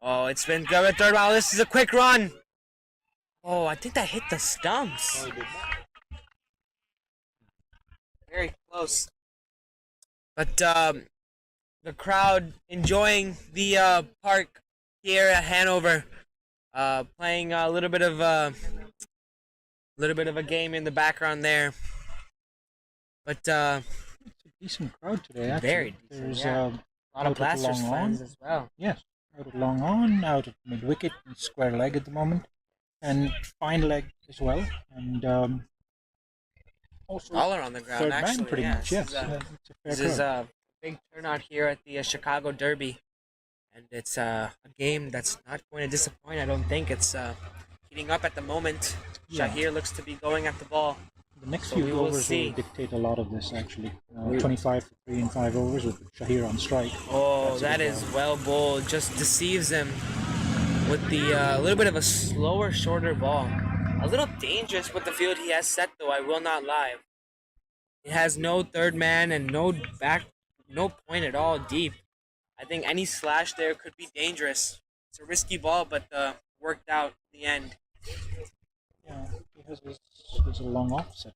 Oh, it's been good at 3rd. Wow, this is a quick run. Oh, I think that hit the stumps. Very close. But the crowd enjoying the park here at Hanover, playing a little bit of a game in the background there. But
it's a decent crowd today. Actually.
Very decent.
There's
a lot of Blasters fans as well.
Yes, out of long on, out of mid wicket, and square leg at the moment, and fine leg as well, and also
all around the ground.
3rd
Actually,
man pretty much. Yes,
this is a big turnout here at the Chicago Derby, and it's a game that's not going to disappoint. I don't think it's heating up at the moment.
Yeah.
Shahir looks to be going at the ball.
The next few overs will dictate a lot of this, actually. 25 for 3 and 5 overs with Shahir on strike.
Oh, that is well bowled. Just deceives him with the little bit of a slower, shorter ball. A little dangerous with the field he has set, though, I will not lie. It has no 3rd man and no point at all deep. I think any slash there could be dangerous. It's a risky ball, but worked out in the end.
Yeah, he has a long offset.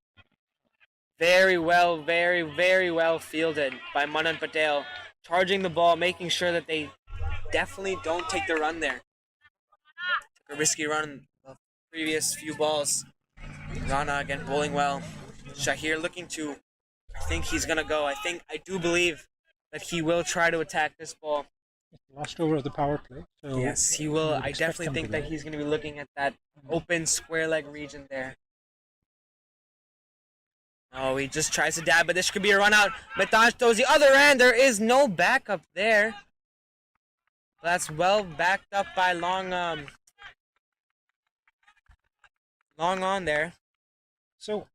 Very well, very, very well fielded by Manan Patel. Charging the ball, making sure that they definitely don't take the run there. Took a risky run the previous few balls. Rana again bowling well. Shahir looking to, I think he's going to go. I do believe that he will try to attack this ball.
Last over of the power play. So
yes, he will. I definitely think that he's going to be looking at that open square leg region there. Oh, he just tries to dab, but this could be a run out. Metanj throws the other end. There is no backup there. That's well backed up by long on there.
So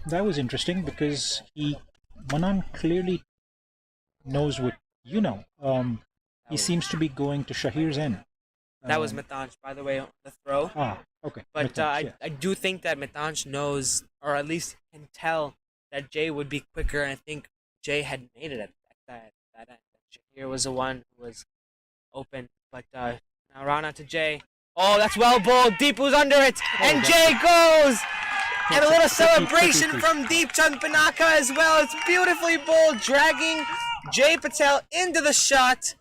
that was interesting because Manan clearly knows what you know. He seems to be going to Shahir's end.
That was Metanj, by the way, on the throw.
Ah, okay.
But
Metanj, yes.
I do think that Metanj knows, or at least can tell, that Jay would be quicker, and I think Jay had made it at that end. Shahir was the one who was open. But now Rana to Jay. Oh, that's well bowled. Deepu's under it, and Jay goes! And a little celebration from Deep Chand Pinaka as well. It's beautifully bowled, dragging Jay Patel into the shot.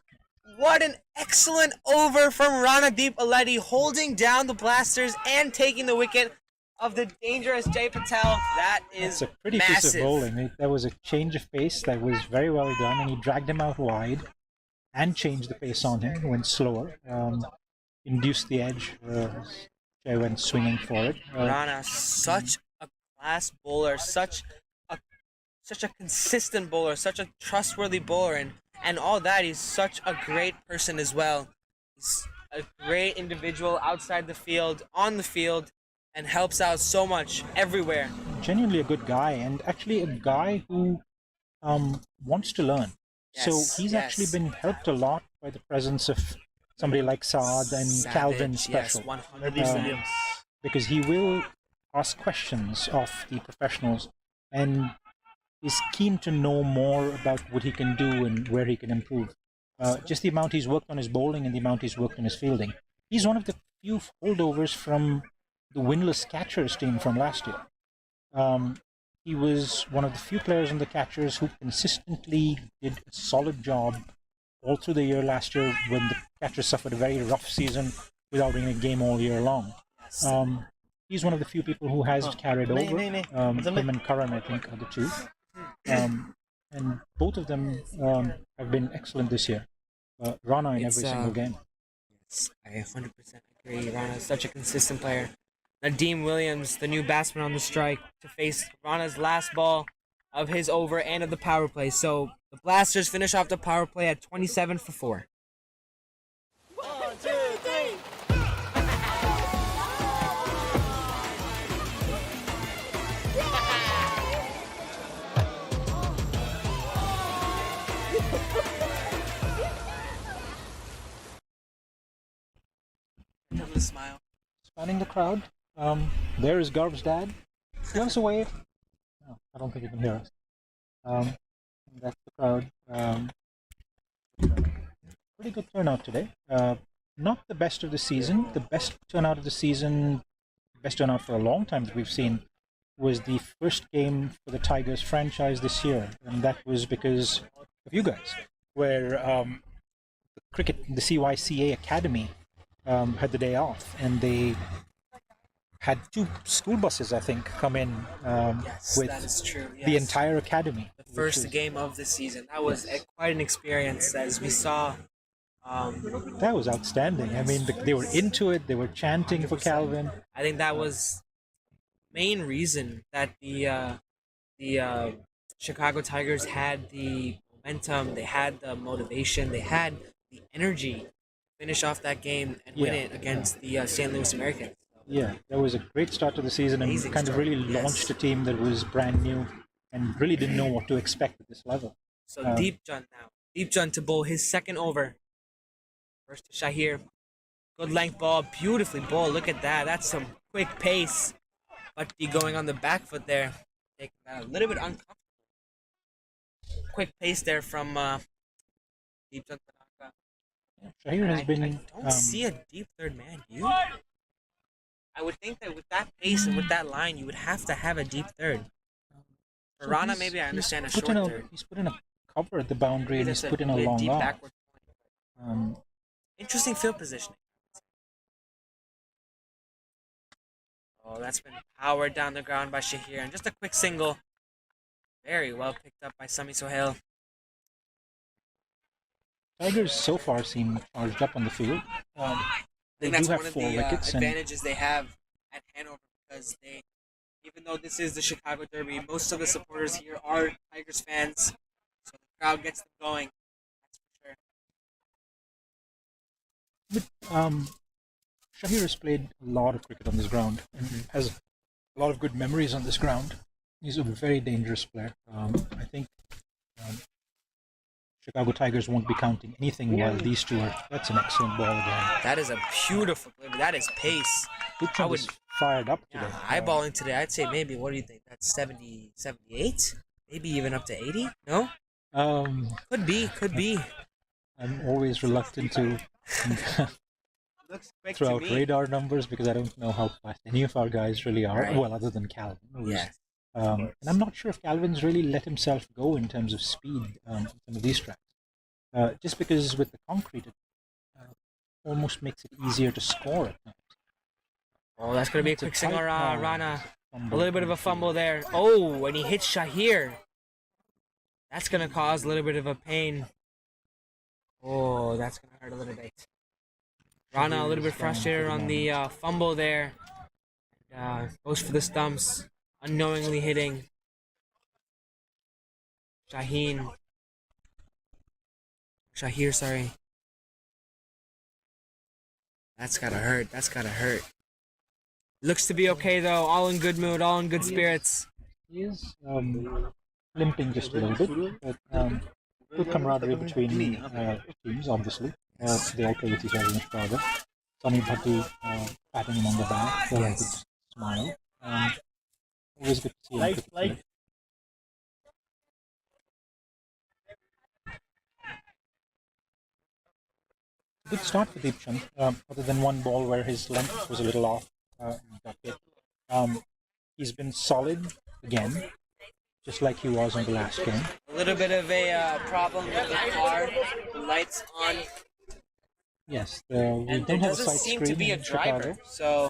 What an excellent over from Ranadeep Aledi, holding down the Blasters and taking the wicket of the dangerous Jay Patel. That is
That's a pretty
massive.
piece of bowling. That was a change of pace that was very well done, and he dragged him out wide and changed the pace on him, went slower, induced the edge. Jay went swinging for it.
Rana, such a class bowler, such a consistent bowler, such a trustworthy bowler, and all that, he's such a great person as well. He's a great individual outside the field, on the field, and helps out so much everywhere.
Genuinely a good guy, and actually a guy who wants to learn. So
Yes,
he's actually
yes.
been helped a lot by the presence of somebody like Saad and
Savage,
Calvin
yes,
Special.
100%.
Because he will ask questions of the professionals and is keen to know more about what he can do and where he can improve. Just the amount he's worked on his bowling and the amount he's worked on his fielding. He's one of the few holdovers from the winless catchers team from last year. He was one of the few players on the catchers who consistently did a solid job all through the year last year when the catchers suffered a very rough season without winning a game all year long. He's one of the few people who has carried over. Him and Karan, I think, are the two. And both of them have been excellent this year. Rana in every single game.
Yes, I 100% agree. Rana is such a consistent player. Nadeem Williams, the new batsman on the strike, to face Rana's last ball of his over and of the power play. So the Blasters finish off the power play at 27 for 4.
1, 2, 3.
Smile.
Spanning the crowd. There is Garv's dad. Give us a wave. No, I don't think you can hear us. That's the crowd. Pretty good turnout today. Not the best of the season. The best turnout of the season, best turnout for a long time that we've seen, was the first game for the Tigers franchise this year, and that was because of you guys, where the CYCA Academy had the day off, and they had 2 school buses, I think, come in with
that is true.
the
Yes.
entire academy.
The first game of the season. That was quite an experience, as we saw.
That was outstanding. I mean, they were into it. They were chanting for Calvin.
I think that was main reason that the Chicago Tigers had the momentum, they had the motivation, they had the energy to finish off that game and win it against the St. Louis Americans.
Yeah, that was a great start to the season and
Amazing
kind of
start,
really launched a team that was brand new and really didn't know what to expect at this level.
So Deep Jun now. Deep Jun to bowl his second over. First to Shahir. Good length ball, beautifully bowled. Look at that. That's some quick pace. But going on the back foot there. Taking that a little bit uncomfortable. Quick pace there from Deep Jun Tanaka.
Shahir has been.
I don't see a deep third man. You? I would think that with that pace and with that line, you would have to have a deep third. For
So
Rana, maybe I understand a short third.
He's put in a cover at the boundary and he's put in a long
deep
off.
backward point. Interesting field positioning. Oh, that's been powered down the ground by Shahir. And just a quick single. Very well picked up by Sami Sohail.
Tigers so far seem charged up on the field.
I
They
think that's
do have
one of
4
the
wickets. And
advantages they have at Hanover, because they, even though this is the Chicago Derby, most of the supporters here are Tigers fans, so the crowd gets them going. That's for sure.
Shahir has played a lot of cricket on this ground and has a lot of good memories on this ground. He's a very dangerous player. I think Chicago Tigers won't be counting anything while these two are. That's an excellent ball again.
That is a beautiful delivery. That is pace.
I was fired up today.
Eyeballing today, I'd say maybe, what do you think? That's 70, 78? Maybe even up to 80? No? Could be.
I'm always reluctant to throw out radar numbers because I don't know how fast any of our guys really are.
Right.
Well, other than Calvin.
Yes.
And I'm not sure if Calvin's really let himself go in terms of speed on some of these tracks. Just because with the concrete, it almost makes it easier to score at times.
Oh, that's going to be a quick single, Rana. A little bit of a fumble there. Oh, and he hits Shahir. That's going to cause a little bit of a pain. Oh, that's going to hurt a little bit. Rana a little bit frustrated on the fumble there. Goes for the stumps. Unknowingly hitting Shahir, sorry. That's gotta hurt. Looks to be okay though. All in good mood, all in good spirits.
He is. limping just a little bit. But good camaraderie between teams, obviously. They all play with each other in Chicago. Sonny Bhatti patting him on the back, with a smile. Always good to see him. Good start for Deepchand, other than one ball where his length was a little off. He's been solid again, just like he was in the last game.
A little bit of a problem with the car, the lights on.
Yes, we don't have a side screen
to be a
in
driver,
Chicago.
so.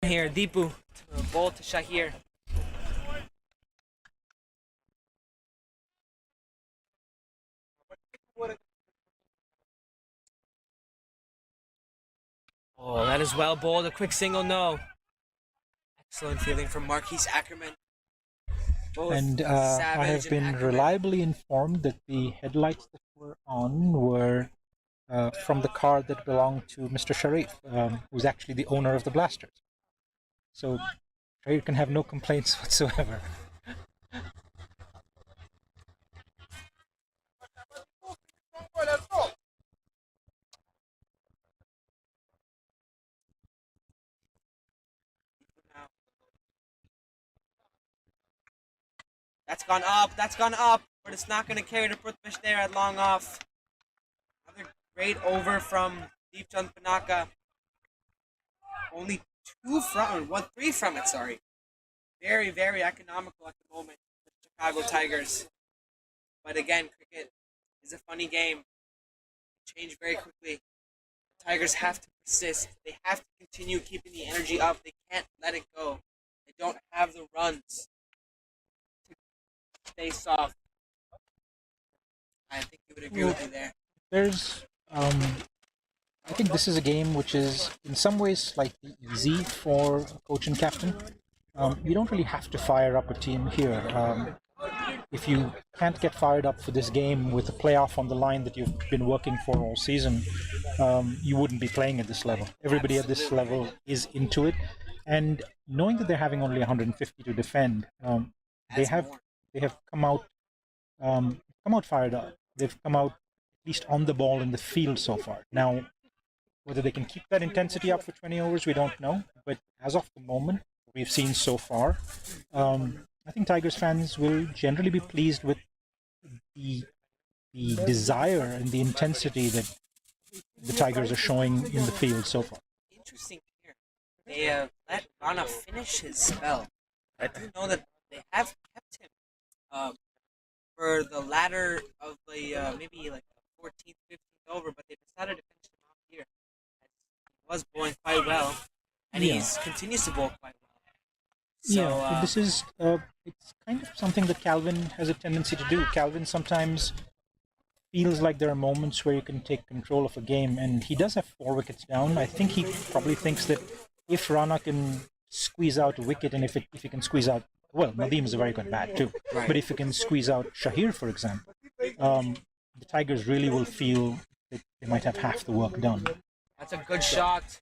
Here, Deepu, ball to Shahir. Oh, that is well bowled. A quick single, no. Excellent fielding from Marquise Ackerman.
And I have been reliably informed that the headlights that were on were from the car that belonged to Mr. Sharif, who's actually the owner of the Blasters. So Sharif can have no complaints whatsoever.
That's gone up, but it's not going to carry the Prithvish there at long off. Another great over from Deepchand Panaka. Only three from it, sorry. Very, very economical at the moment for the Chicago Tigers. But again, cricket is a funny game. It changes very quickly. The Tigers have to persist. They have to continue keeping the energy up. They can't let it go. They don't have the runs to stay soft. I think you would agree with me there.
There's, I think this is a game which is in some ways slightly easy for a coach and captain. You don't really have to fire up a team here. If you can't get fired up for this game with a playoff on the line that you've been working for all season, you wouldn't be playing at this level. Everybody at this level is into it, and knowing that they're having only 150 to defend, they have come out fired up. They've come out at least on the ball in the field so far. Now, whether they can keep that intensity up for 20 overs, we don't know. But as of the moment, we've seen so far, I think Tigers fans will generally be pleased with the desire and the intensity that the Tigers are showing in the field so far.
Interesting here. They let Rana finish his spell. I do know that they have kept him for the latter of the maybe like 14th, 15th over, but they decided to finish him off here. He was bowling quite well, and he continues to bowl quite well. So,
this is it's kind of something that Calvin has a tendency to do. Calvin sometimes feels like there are moments where you can take control of a game, and he does have 4 wickets down. I think he probably thinks that if Rana can squeeze out a wicket, and if he can squeeze out, well, Nadeem is a very good bat too, but if he can squeeze out Shahir, for example, the Tigers really will feel that they might have half the work done.
That's a good shot.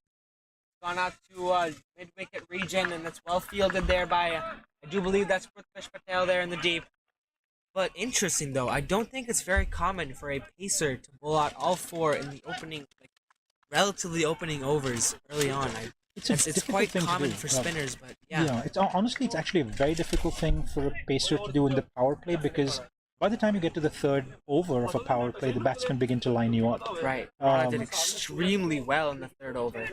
Gone out to mid-wicket region, and it's well fielded there by, I do believe that's Prithvish Patel there in the deep. But interesting though, I don't think it's very common for a pacer to bowl out all 4 in the opening, relatively opening overs early on. It's quite common for spinners, but
honestly, it's actually a very difficult thing for a pacer to do in the power play, because by the time you get to the 3rd over of a power play, the batsmen begin to line you up.
Right. Rana did extremely well in the 3rd over.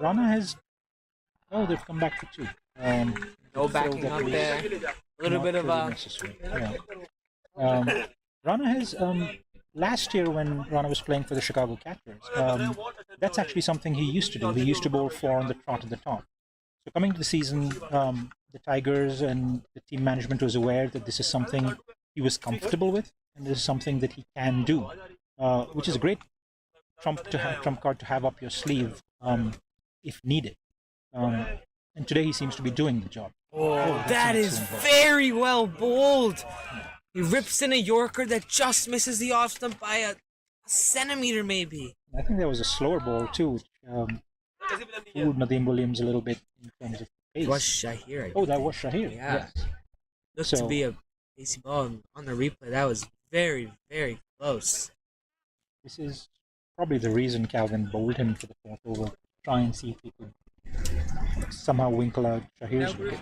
Rana has. Oh, they've come back to 2.
No backing up there. A little bit of a.
Rana has. Last year, when Rana was playing for the Chicago Catchers, that's actually something he used to do. He used to bowl 4 on the trot at the top. So coming to the season, the Tigers and the team management was aware that this is something he was comfortable with, and this is something that he can do, which is a great trump card to have up your sleeve if needed. And today he seems to be doing the job.
Oh, that is very well bowled. He rips in a Yorker that just misses the off stump by a centimeter, maybe.
I think there was a slower ball too, which fooled Nadeem Williams a little bit in terms of pace.
It was Shahir.
Oh, that was Shahir.
Yeah.
Yes.
Looked to be a pacey ball on the replay. That was very, very close.
This is probably the reason Calvin bowled him for the fourth over. Try and see if he could somehow winkle out Shahir's wicket.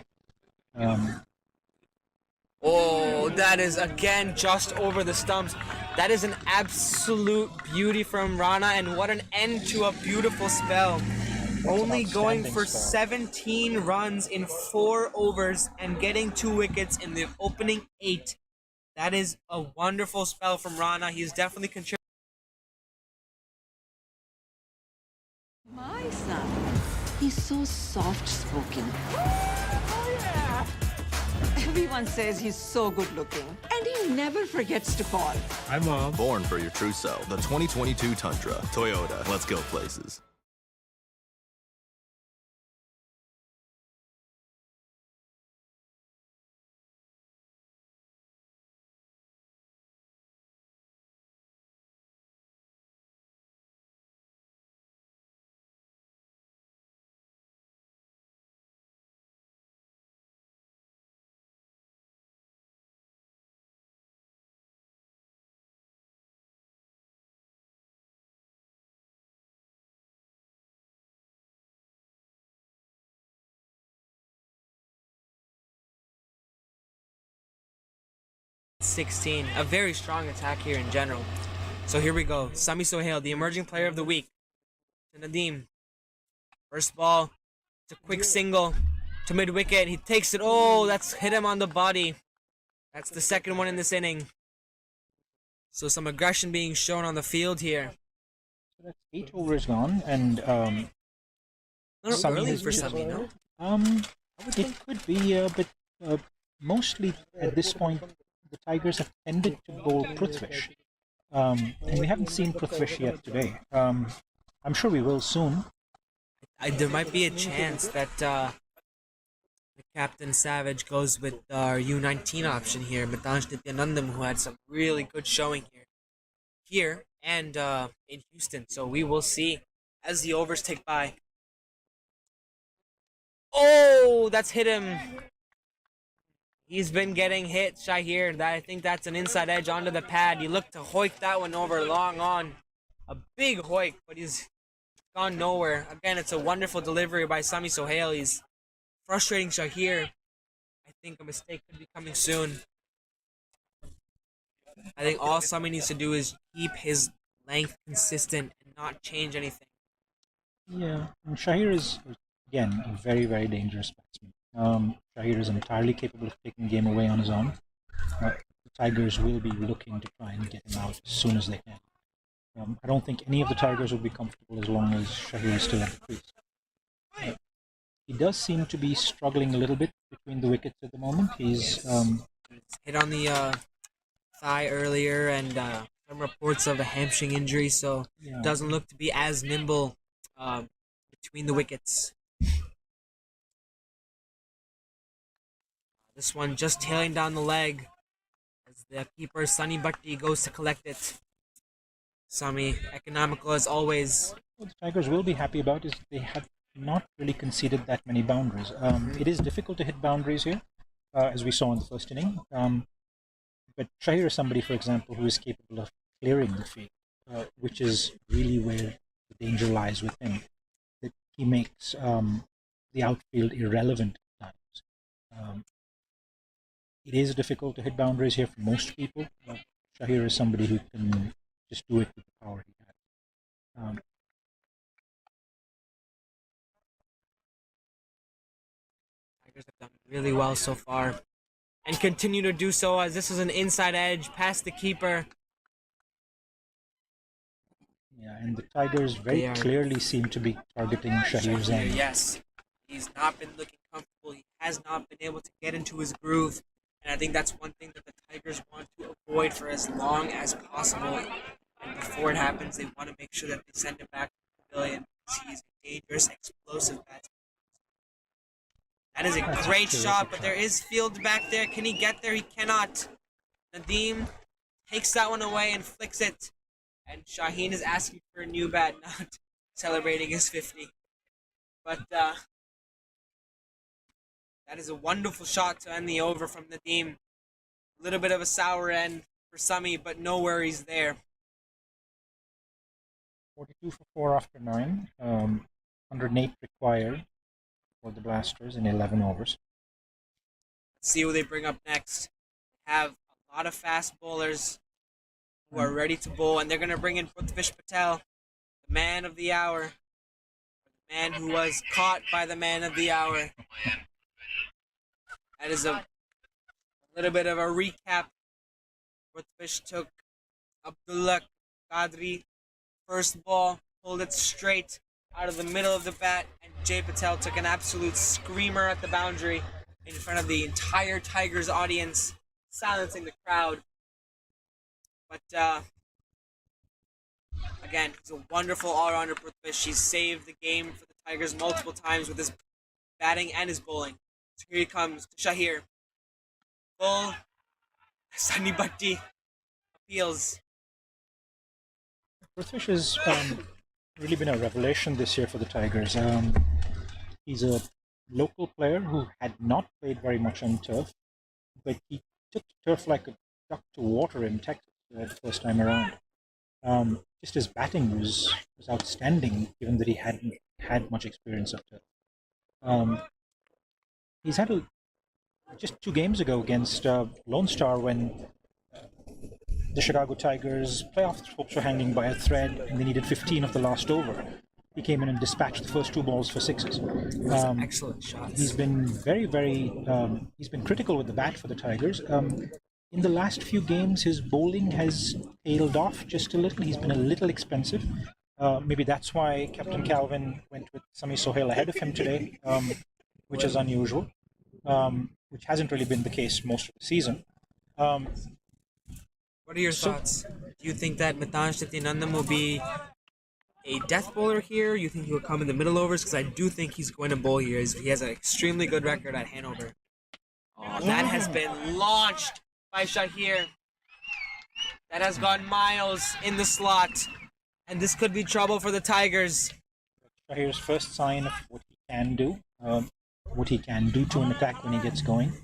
Oh, that is again just over the stumps. That is an absolute beauty from Rana, and what an end to a beautiful spell. Only going for 17 runs in 4 overs and getting 2 wickets in the opening 8. That is a wonderful spell from Rana. He's definitely contributing.
My son, he's so soft-spoken. Everyone says he's so good-looking, and he never forgets to call.
Hi, Mom. Born for your true self. The 2022 Tundra. Toyota. Let's go places.
.16, a very strong attack here in general. So here we go. Sami Sohail, the emerging player of the week. To Nadeem. First ball. It's a quick single to mid wicket. He takes it. Oh, that's hit him on the body. That's the second one in this inning. So some aggression being shown on the field here.
So that's 8 overs gone, and
a little early for Sami, no?
It could be, but mostly at this point, the Tigers have tended to bowl Prithvish. And we haven't seen Prithvish yet today. I'm sure we will soon.
There might be a chance that the Captain Savage goes with our U19 option here, Matanj Nityanandam, who had some really good showing here and in Houston. So we will see as the overs tick by. Oh, that's hit him. He's been getting hit, Shahir. I think that's an inside edge onto the pad. He looked to hoik that one over long on. A big hoik, but he's gone nowhere. Again, it's a wonderful delivery by Sami Sohail. He's frustrating Shahir. I think a mistake could be coming soon. I think all Sami needs to do is keep his length consistent and not change anything.
Yeah, and Shahir is, again, a very, very dangerous batsman. Shahir is entirely capable of taking the game away on his own. The Tigers will be looking to try and get him out as soon as they can. I don't think any of the Tigers will be comfortable as long as Shahir is still at the crease. He does seem to be struggling a little bit between the wickets at the moment. He's
hit on the thigh earlier, and some reports of a hamstring injury, so doesn't look to be as nimble between the wickets. This one just tailing down the leg as the keeper Sunny Bhatti goes to collect it. Sami, economical as always.
What the Tigers will be happy about is they have not really conceded that many boundaries. It is difficult to hit boundaries here, as we saw in the first inning. But Shahir is somebody, for example, who is capable of clearing the field, which is really where the danger lies with him. That he makes the outfield irrelevant at times. It is difficult to hit boundaries here for most people. Shahir is somebody who can just do it with the power he has.
Tigers have done really well so far and continue to do so, as this is an inside edge past the keeper.
Yeah, and the Tigers very clearly seem to be targeting Shahir's end.
Yes, he's not been looking comfortable. He has not been able to get into his groove. And I think that's one thing that the Tigers want to void for as long as possible. And before it happens, they want to make sure that they send it back to the pavilion because he's a dangerous, explosive batsman. That is a great shot, but there is field back there. Can he get there? He cannot. Nadeem takes that one away and flicks it. And Shaheen is asking for a new bat, not celebrating his 50. But that is a wonderful shot to end the over from Nadeem. A little bit of a sour end for Sami, but no worries there.
42 for 4 after 9. 108 required for the Blasters in 11 overs.
Let's see who they bring up next. They have a lot of fast bowlers who are ready to bowl, and they're going to bring in Prithvish Patel, the man of the hour. The man who was caught by the man of the hour. That is a little bit of a recap. Prithvish took Abdullah Qadri, first ball, pulled it straight out of the middle of the bat, and Jay Patel took an absolute screamer at the boundary in front of the entire Tigers audience, silencing the crowd. But again, he's a wonderful all-rounder Prithvish. He's saved the game for the Tigers multiple times with his batting and his bowling. So here he comes to Shahir. Full Sunny Bhatti appeals.
Prithvish has really been a revelation this year for the Tigers. He's a local player who had not played very much on turf, but he took turf like a duck to water in Texas the first time around. Just his batting was outstanding, given that he hadn't had much experience of turf. He's had just 2 games ago against Lone Star when the Chicago Tigers' playoff hopes were hanging by a thread and they needed 15 of the last over. He came in and dispatched the first 2 balls for 6s.
Excellent shots.
He's been he's been critical with the bat for the Tigers. In the last few games, his bowling has tailed off just a little. He's been a little expensive. Maybe that's why Captain Calvin went with Sami Sohail ahead of him today, which is unusual, which hasn't really been the case most of the season.
What are your thoughts? Do you think that Matanj Nityanandam will be a death bowler here? You think he will come in the middle overs? Because I do think he's going to bowl here. He has an extremely good record at Hanover. Oh, that has been launched by Shahir. That has gone miles in the slot. And this could be trouble for the Tigers.
Shahir's first sign of what he can do. What he can do to an attack when he gets going.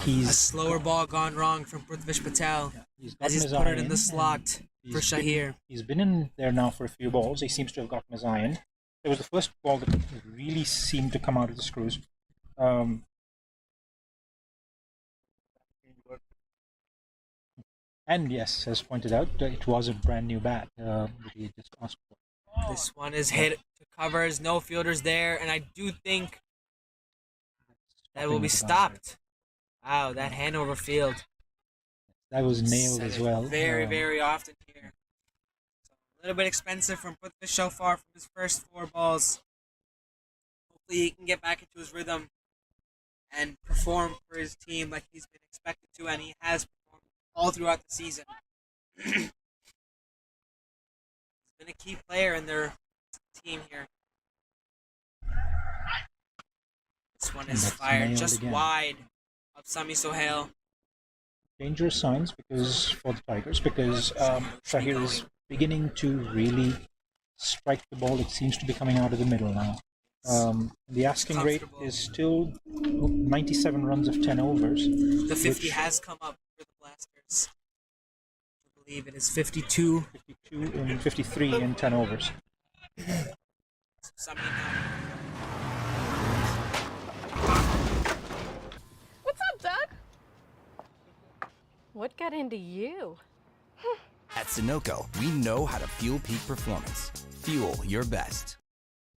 A slower ball gone wrong from Prithvish Patel as he's put it in the slot for Shahir.
He's been in there now for a few balls. He seems to have gotten his iron. It was the first ball that really seemed to come out of the screws. And yes, as pointed out, it was a brand new bat that he had just asked for.
This one is hit to covers, no fielders there, and I do think that will be stopped. Wow, that Hanover field.
That was nailed as well.
Very, very often here. So a little bit expensive from Prithvish so far from his first 4 balls. Hopefully he can get back into his rhythm and perform for his team like he's been expected to, and he has performed all throughout the season. He's been a key player in their team here. This one is fired just wide of Sami Sohail.
Dangerous signs for the Tigers because Shahir is beginning to really strike the ball. It seems to be coming out of the middle now. The asking rate is still 97 runs of 10 overs.
The 50 has come up for the Blasters. I believe it is 52.
52 and 53 in 10 overs.
What's up, Doug? What got into you?
At Sunoco, we know how to fuel peak performance. Fuel your best.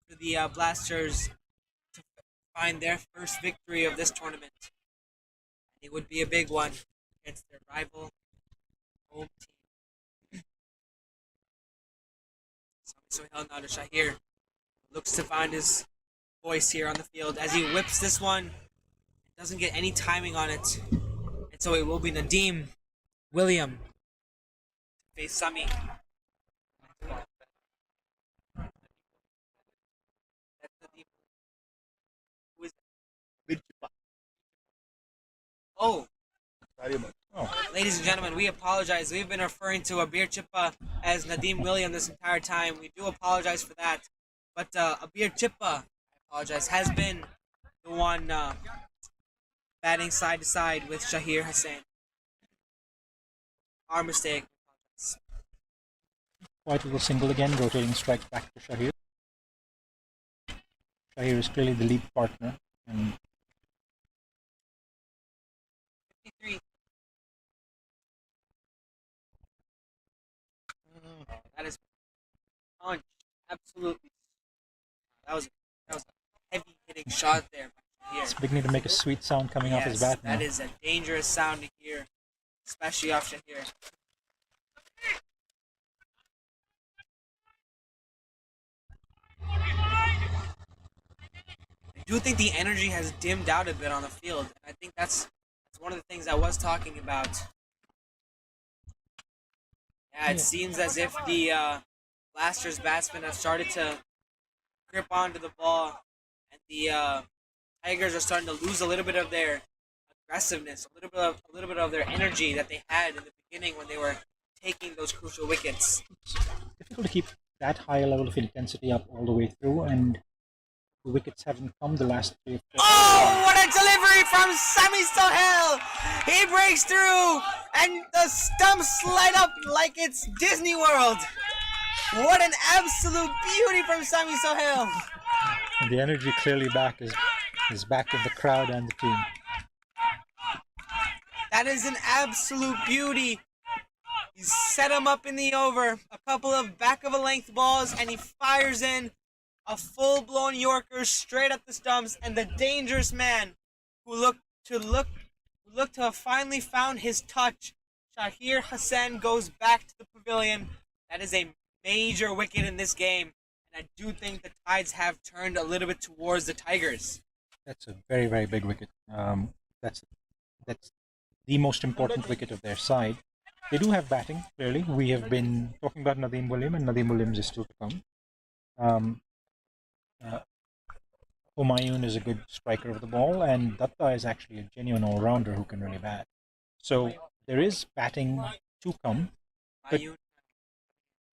For the Blasters to find their first victory of this tournament. It would be a big one against their rival home team. Sami Sohail now to Shahir. Looks to find his voice here on the field as he whips this one. Doesn't get any timing on it. And so it will be Nadeem William face Sami. Who is that? Oh. Ladies and gentlemen, we apologize. We've been referring to Abir Chippa as Nadeem William this entire time. We do apologize for that. But Abir Chippa, I apologize, has been the one batting side to side with Shahir Hassan. Our mistake.
White little single again, rotating strikes back to Shahir. Shahir is clearly the lead partner. And
53. That is punch. Absolutely. That was a heavy hitting shot there.
it's beginning to make a sweet sound coming off his bat now.
That is a dangerous sound to hear, especially off Shahir. I do think the energy has dimmed out a bit on the field. I think that's one of the things I was talking about. Yeah, it seems as if the Blasters batsmen have started to grip onto the ball, and the Tigers are starting to lose a little bit of their aggressiveness, a little bit of their energy that they had in the beginning when they were taking those crucial wickets.
It's difficult to keep that high a level of intensity up all the way through, and the wickets haven't come the last 3 or 4.
Oh, what a delivery from Sami Sohail! He breaks through, and the stumps light up like it's Disney World. What an absolute beauty from Sami Sohail!
And the energy clearly back is back in the crowd and the team.
That is an absolute beauty. He set him up in the over, a couple of back of a length balls, and he fires in a full-blown Yorker straight up the stumps, and the dangerous man who looked to have finally found his touch, Shahir Hassan, goes back to the pavilion. That is a major wicket in this game, and I do think the tides have turned a little bit towards the Tigers.
That's a very, very big wicket. That's the most important wicket of their side. They do have batting, clearly. We have been talking about Nadeem William, and Nadeem Williams is still to come. Humayun is a good striker of the ball, and Datta is actually a genuine all-rounder who can really bat. So there is batting to come, but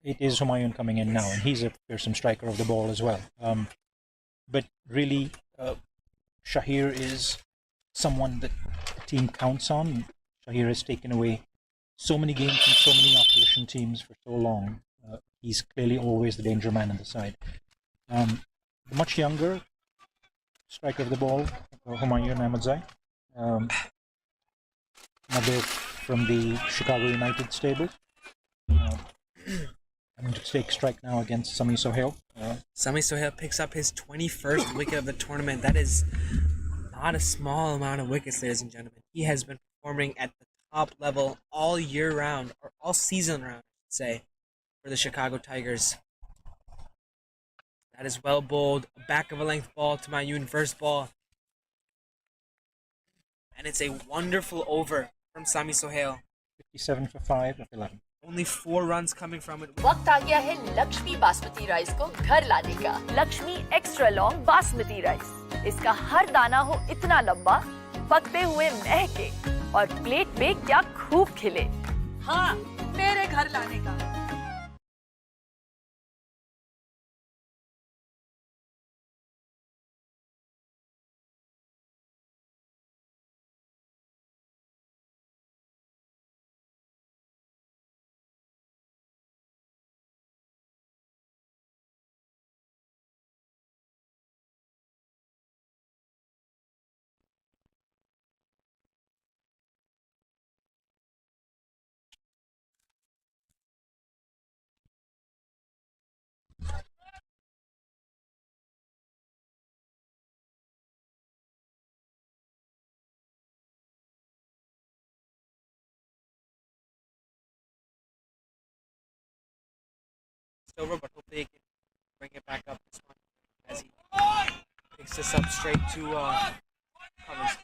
it is Humayun coming in now, and he's a fearsome striker of the ball as well. But really, Shahir is someone that the team counts on. Shahir has taken away so many games from so many opposition teams for so long. He's clearly always the danger man on the side. The much younger striker of the ball, Humayun Ahmadzai, another from the Chicago United stable. Having to take strike now against Sami Sohail.
Sami Sohail picks up his 21st wicket of the tournament. That is not a small amount of wickets, ladies and gentlemen. He has been performing at the top level all year round, or all season round, I should say, for the Chicago Tigers. That is well bowled. A back of a length ball to Mayun, first ball. And it's a wonderful over from Sami Sohail.
57 for 5 of 11.
Only 4 runs coming from it.
वक्त आ गया है Lakshmi basmati rice को घर लाने का। Lakshmi extra long basmati rice. इसका हर दाना हो इतना लंबा, पकते हुए महके और प्लेट पे क्या खूब खिले।
हाँ, मेरे घर लाने का।
Over, but hopefully he can bring it back up this one as he picks this up straight to covers.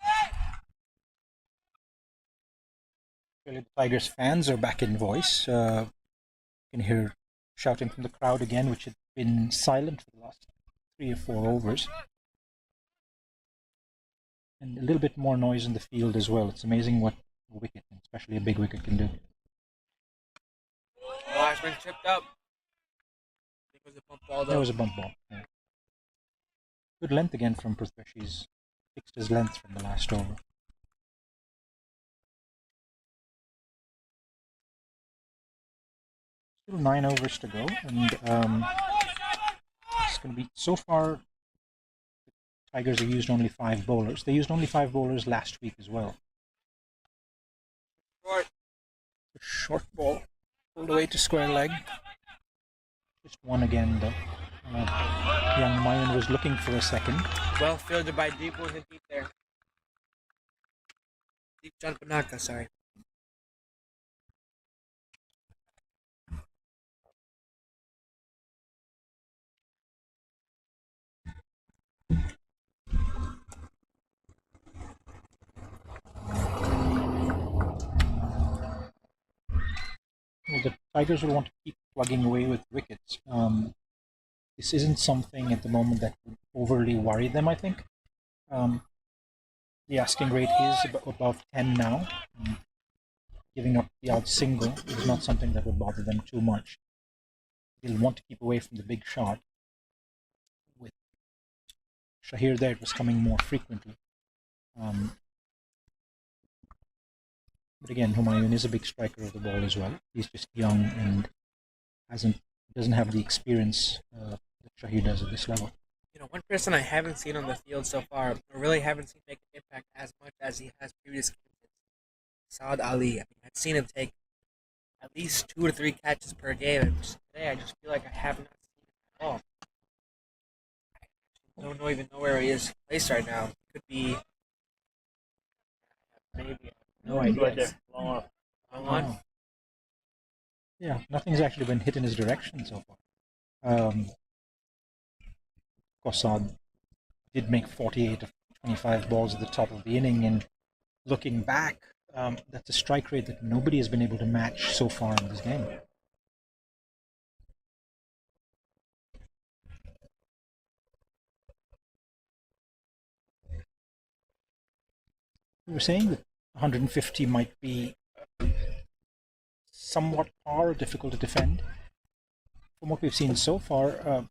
Clearly the Tigers fans are back in voice. You can hear shouting from the crowd again, which had been silent for the last 3 or 4 overs. And a little bit more noise in the field as well. It's amazing what a wicket, especially a big wicket, can do.
Last one tripped up. I think it was a bump ball though.
That was a bump ball. Yeah. Good length again from Prithvi. He's fixed his length from the last over. Still 9 overs to go, and it's going to be, so far, the Tigers have used only 5 bowlers. They used only 5 bowlers last week as well.
Short.
A short ball, pulled away to square leg. Just one again, though. Young Mayan was looking for a second.
Well fielded by Deep in the deep there. Deep Chanpanaka, sorry.
Well, the Tigers will want to keep plugging away with wickets. This isn't something at the moment that would overly worry them, I think. The asking rate is above 10 now. Giving up the odd single is not something that would bother them too much. They'll want to keep away from the big shot. With Shahir there, it was coming more frequently. But again, Humayun is a big striker of the ball as well. He's just young and doesn't have the experience that Shahir does at this level.
You know, one person I haven't seen on the field so far, I really haven't seen make an impact as much as he has previous games, Saad Ali. I mean, I've seen him take at least 2 or 3 catches per game, and today I just feel like I have not seen him at all. I don't even know where he is placed right now. Could be maybe. No idea.
Right there. Long
on.
Yeah, nothing's actually been hit in his direction so far. Of course, Saad did make 48 of 25 balls at the top of the inning, and looking back, that's a strike rate that nobody has been able to match so far in this game. We were saying that 150 might be somewhat par, difficult to defend. From what we've seen so far,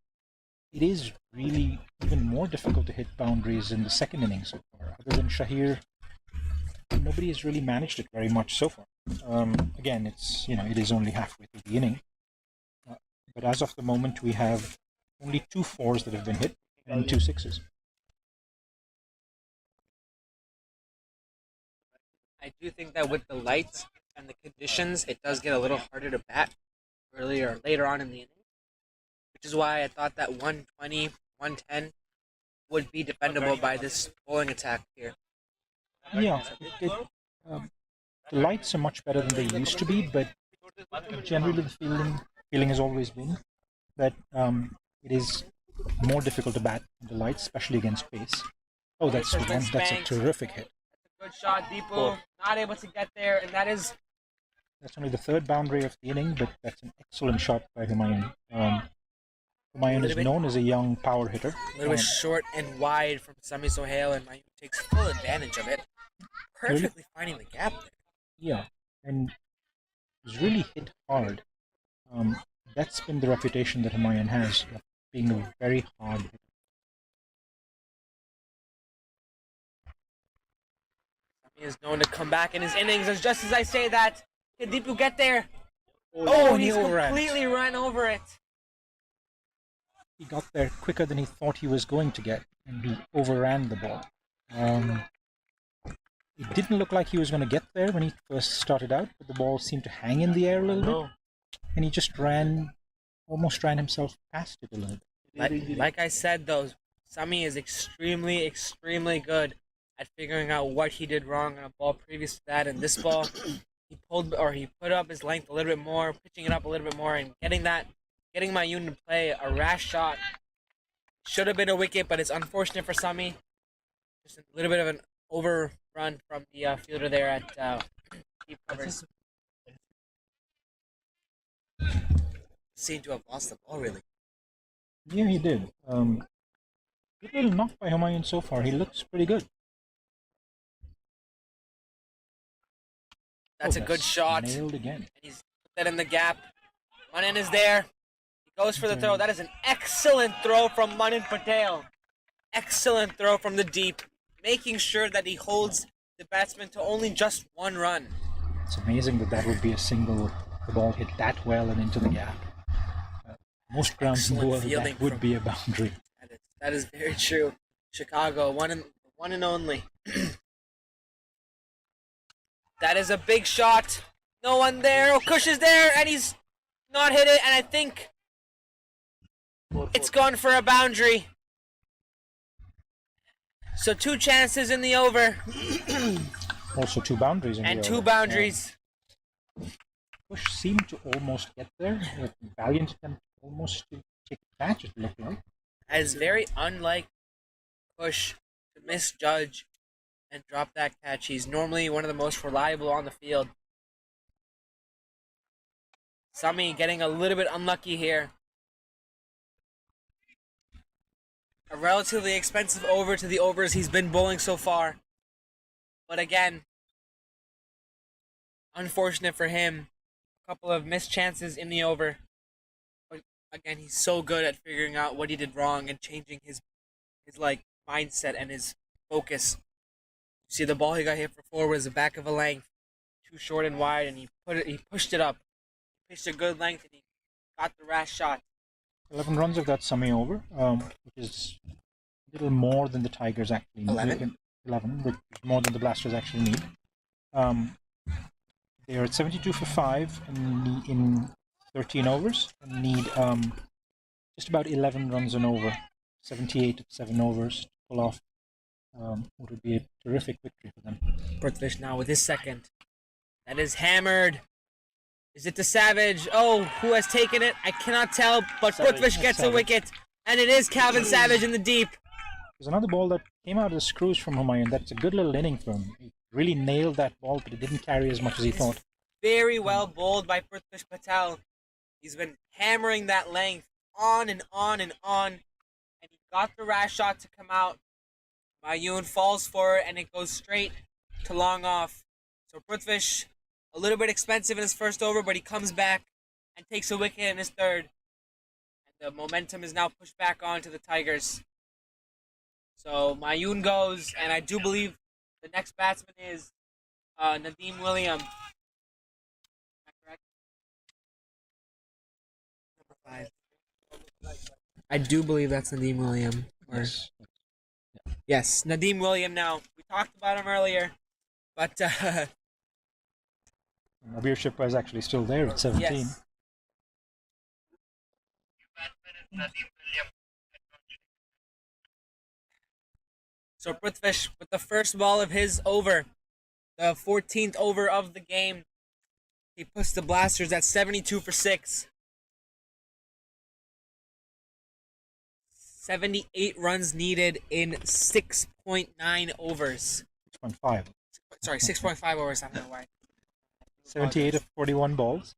it is really even more difficult to hit boundaries in the second innings so far. Other than Shahir, nobody has really managed it very much so far. Again, it is only halfway through the inning. But as of the moment, we have only 2 4s that have been hit and 2 6s.
I do think that with the lights and the conditions, it does get a little harder to bat later on in the inning, which is why I thought that 120, 110 would be defendable by this bowling attack here.
Yeah, the lights are much better than they used to be, but generally the feeling has always been that it is more difficult to bat in the lights, especially against pace. Oh, that's a terrific hit.
Good shot, Deepu. Not able to get there, and that's
only the 3rd boundary of the inning, but that's an excellent shot by Humayun. Humayun is known as a young power hitter.
A little bit short and wide from Sami Sohail, and Mayun takes full advantage of it. Perfectly finding the gap there.
Yeah, and he's really hit hard. That's been the reputation that Humayun has, of being a very hard hitter.
He is known to come back in his innings, and just as I say that, did Deepu get there? And he's completely run over it.
He got there quicker than he thought he was going to get, and he overran the ball. It didn't look like he was going to get there when he first started out, but the ball seemed to hang in the air a little bit, and he just almost ran himself past it a little bit.
Like I said, though, Sami is extremely, extremely good at figuring out what he did wrong on a ball previous to that. And this ball, he put up his length a little bit more, pitching it up a little bit more, and getting Mayun to play a rash shot. Should have been a wicket, but it's unfortunate for Sami. Just a little bit of an overrun from the fielder there at Deep covers. Seemed to have lost the ball, really.
Yeah, he did. Good little knock by Humayun so far. He looks pretty good.
That's a good shot.
Nailed again.
And he's put that in the gap. Manan is there. He goes for the throw. That is an excellent throw from Manan Patel. Excellent throw from the deep, making sure that he holds the batsman to only just one run.
It's amazing that would be a single. The ball hit that well and into the gap. Most grounds in the world, that would be a boundary.
That is very true. Chicago, one and only. That is a big shot. No one there. Oh, Kush is there, and he's not hit it. And I think it's gone for a boundary. So 2 chances in the over.
Also 2 boundaries in the over.
And 2 boundaries.
Kush seemed to almost get there. Valiant attempt almost to take the catch, it looked like.
That is very unlike Kush to misjudge and drop that catch. He's normally one of the most reliable on the field. Sami getting a little bit unlucky here. A relatively expensive over to the overs he's been bowling so far. But again, unfortunate for him. A couple of missed chances in the over. But again, he's so good at figuring out what he did wrong and changing his mindset and his focus. You see the ball he got hit for 4 was the back of a length, too short and wide, and he pushed it up. He pitched a good length and he got the rash shot.
11 runs have got Sami over, which is a little more than the Tigers actually need. 11, which is more than the Blasters actually need. They are at 72 for 5 in 13 overs and need just about 11 runs and over. 78 at 7 overs to pull off what would be a terrific victory for them.
Prithvish now with his second. That is hammered. Is it to Savage? Oh, who has taken it? I cannot tell, but Prithvish gets a wicket. And it is Calvin Savage in the deep.
There's another ball that came out of the screws from Humayun. That's a good little inning for him. He really nailed that ball, but it didn't carry as much as he thought.
Very well bowled by Prithvish Patel. He's been hammering that length on and on and on. And he got the rash shot to come out. Mayun falls for it, and it goes straight to long off. So Prithvish, a little bit expensive in his first over, but he comes back and takes a wicket in his third. And the momentum is now pushed back on to the Tigers. So Mayun goes, and I do believe the next batsman is Nadeem William. Am I correct? Number 5. I do believe that's Nadeem William.
Yes.
Yes, Nadeem William now. We talked about him earlier, but
Abir Shipra is actually still there at 17.
Yes. So Prithvish with the first ball of his over, the 14th over of the game, he puts the Blasters at 72 for 6. 78 runs needed in 6.9 overs.
6.5.
Sorry, 6.5 overs. I don't know why.
78 of 41 balls.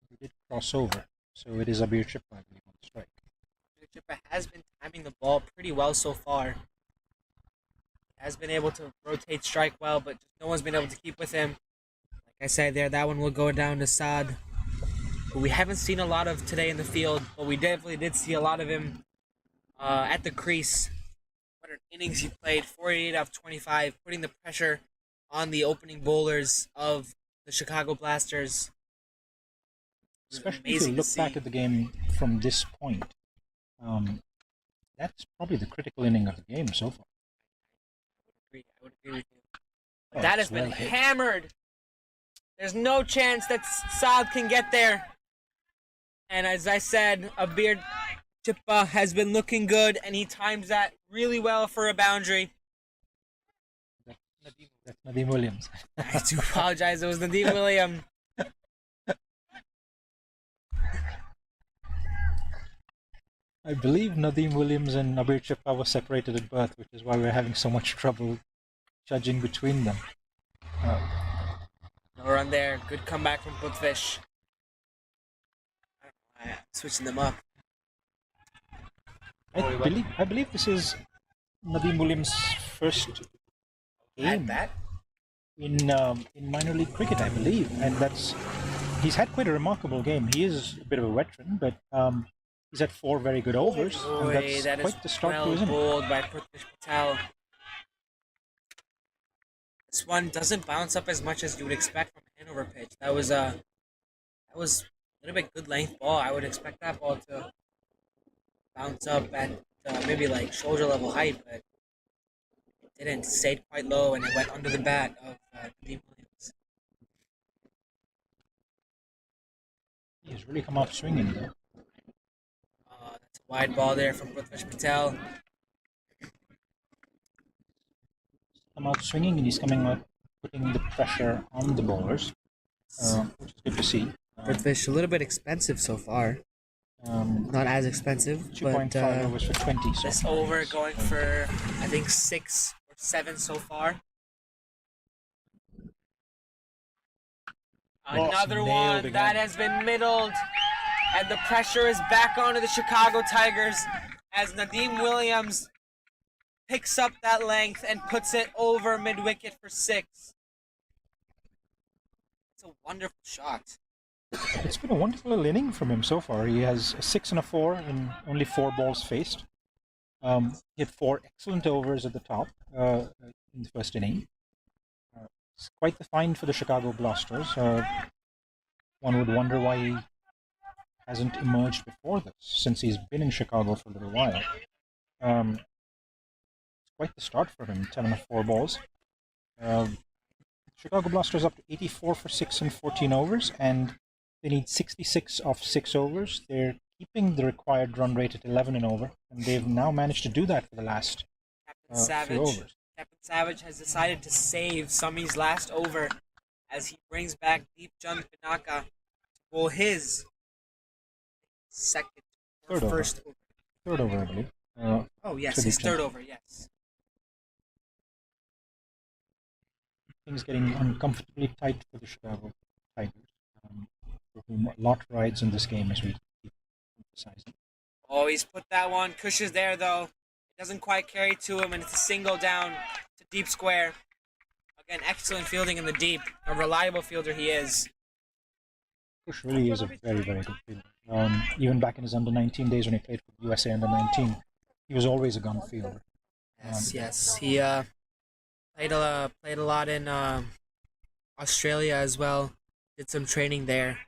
He did cross over, so it is Abir Chipra, I believe, on strike.
Chippa has been timing the ball pretty well so far. Has been able to rotate strike well, but no one's been able to keep with him. Like I said there, that one will go down to Saad, who we haven't seen a lot of today in the field, but we definitely did see a lot of him at the crease. What an innings he played, 48 out of 25, putting the pressure on the opening bowlers of the Chicago Blasters.
Especially if you look back at the game from this point, that's probably the critical inning of the game so far.
I would agree with you. That has been hammered. There's no chance that Saad can get there. And as I said, Abir Chippa has been looking good, and he times that really well for a boundary.
That's Nadeem Williams.
I do apologize. It was Nadeem Williams.
I believe Nadeem Williams and Abir Chippa were separated at birth, which is why we're having so much trouble judging between them.
No run there. Good comeback from Butvish. Switching them up.
I believe this is Nadeem Williams' first game in minor league cricket, I believe, and he's had quite a remarkable game. He is a bit of a veteran, but he's had 4 very good overs, and that's quite the start to, isn't it?
Bowled by Prithvish Patel. This one doesn't bounce up as much as you would expect from a Hanover pitch. That was a little bit good length ball. I would expect that ball to bounce up at maybe like shoulder level height, but it didn't. It stayed quite low and it went under the bat of Nadeem Williams.
He's really come out swinging though.
That's a wide ball there from Prithvish Patel.
Come out swinging, and he's coming out putting the pressure on the bowlers, which is good to see.
Prithvish, a little bit expensive so far. Not as expensive,
2.5 overs for 20. So
this over going for, I think, 6 or 7 so far. Another one that has been middled, and the pressure is back onto the Chicago Tigers as Nadeem Williams picks up that length and puts it over mid-wicket for 6. It's a wonderful shot.
It's been a wonderful little inning from him so far. He has a 6 and a 4 in only 4 balls faced. He had 4 excellent overs at the top in the first inning. It's quite the find for the Chicago Blasters. One would wonder why he hasn't emerged before this, since he's been in Chicago for a little while. It's quite the start for him, 10 and 4 balls. Chicago Blasters up to 84 for 6 and 14 overs, and they need 66 off 6 overs. They're keeping the required run rate at 11 and over, and they've now managed to do that for the last few overs.
Captain Savage has decided to save Sami's last over as he brings back Deep Chand Pinaka to bowl his first over.
Third over, I believe.
Oh yes, his third over, yes.
Things getting uncomfortably tight for the Chicago Tigers, for whom a lot rides in this game, as we keep emphasizing.
Oh, he's put that one. Kush is there, though. It doesn't quite carry to him, and it's a single down to deep square. Again, excellent fielding in the deep. A reliable fielder he is.
Kush really is a very, very good fielder. Even back in his under-19 days when he played for the USA under-19, he was always a gun fielder.
Yes. He played a lot in Australia as well. Did some training there.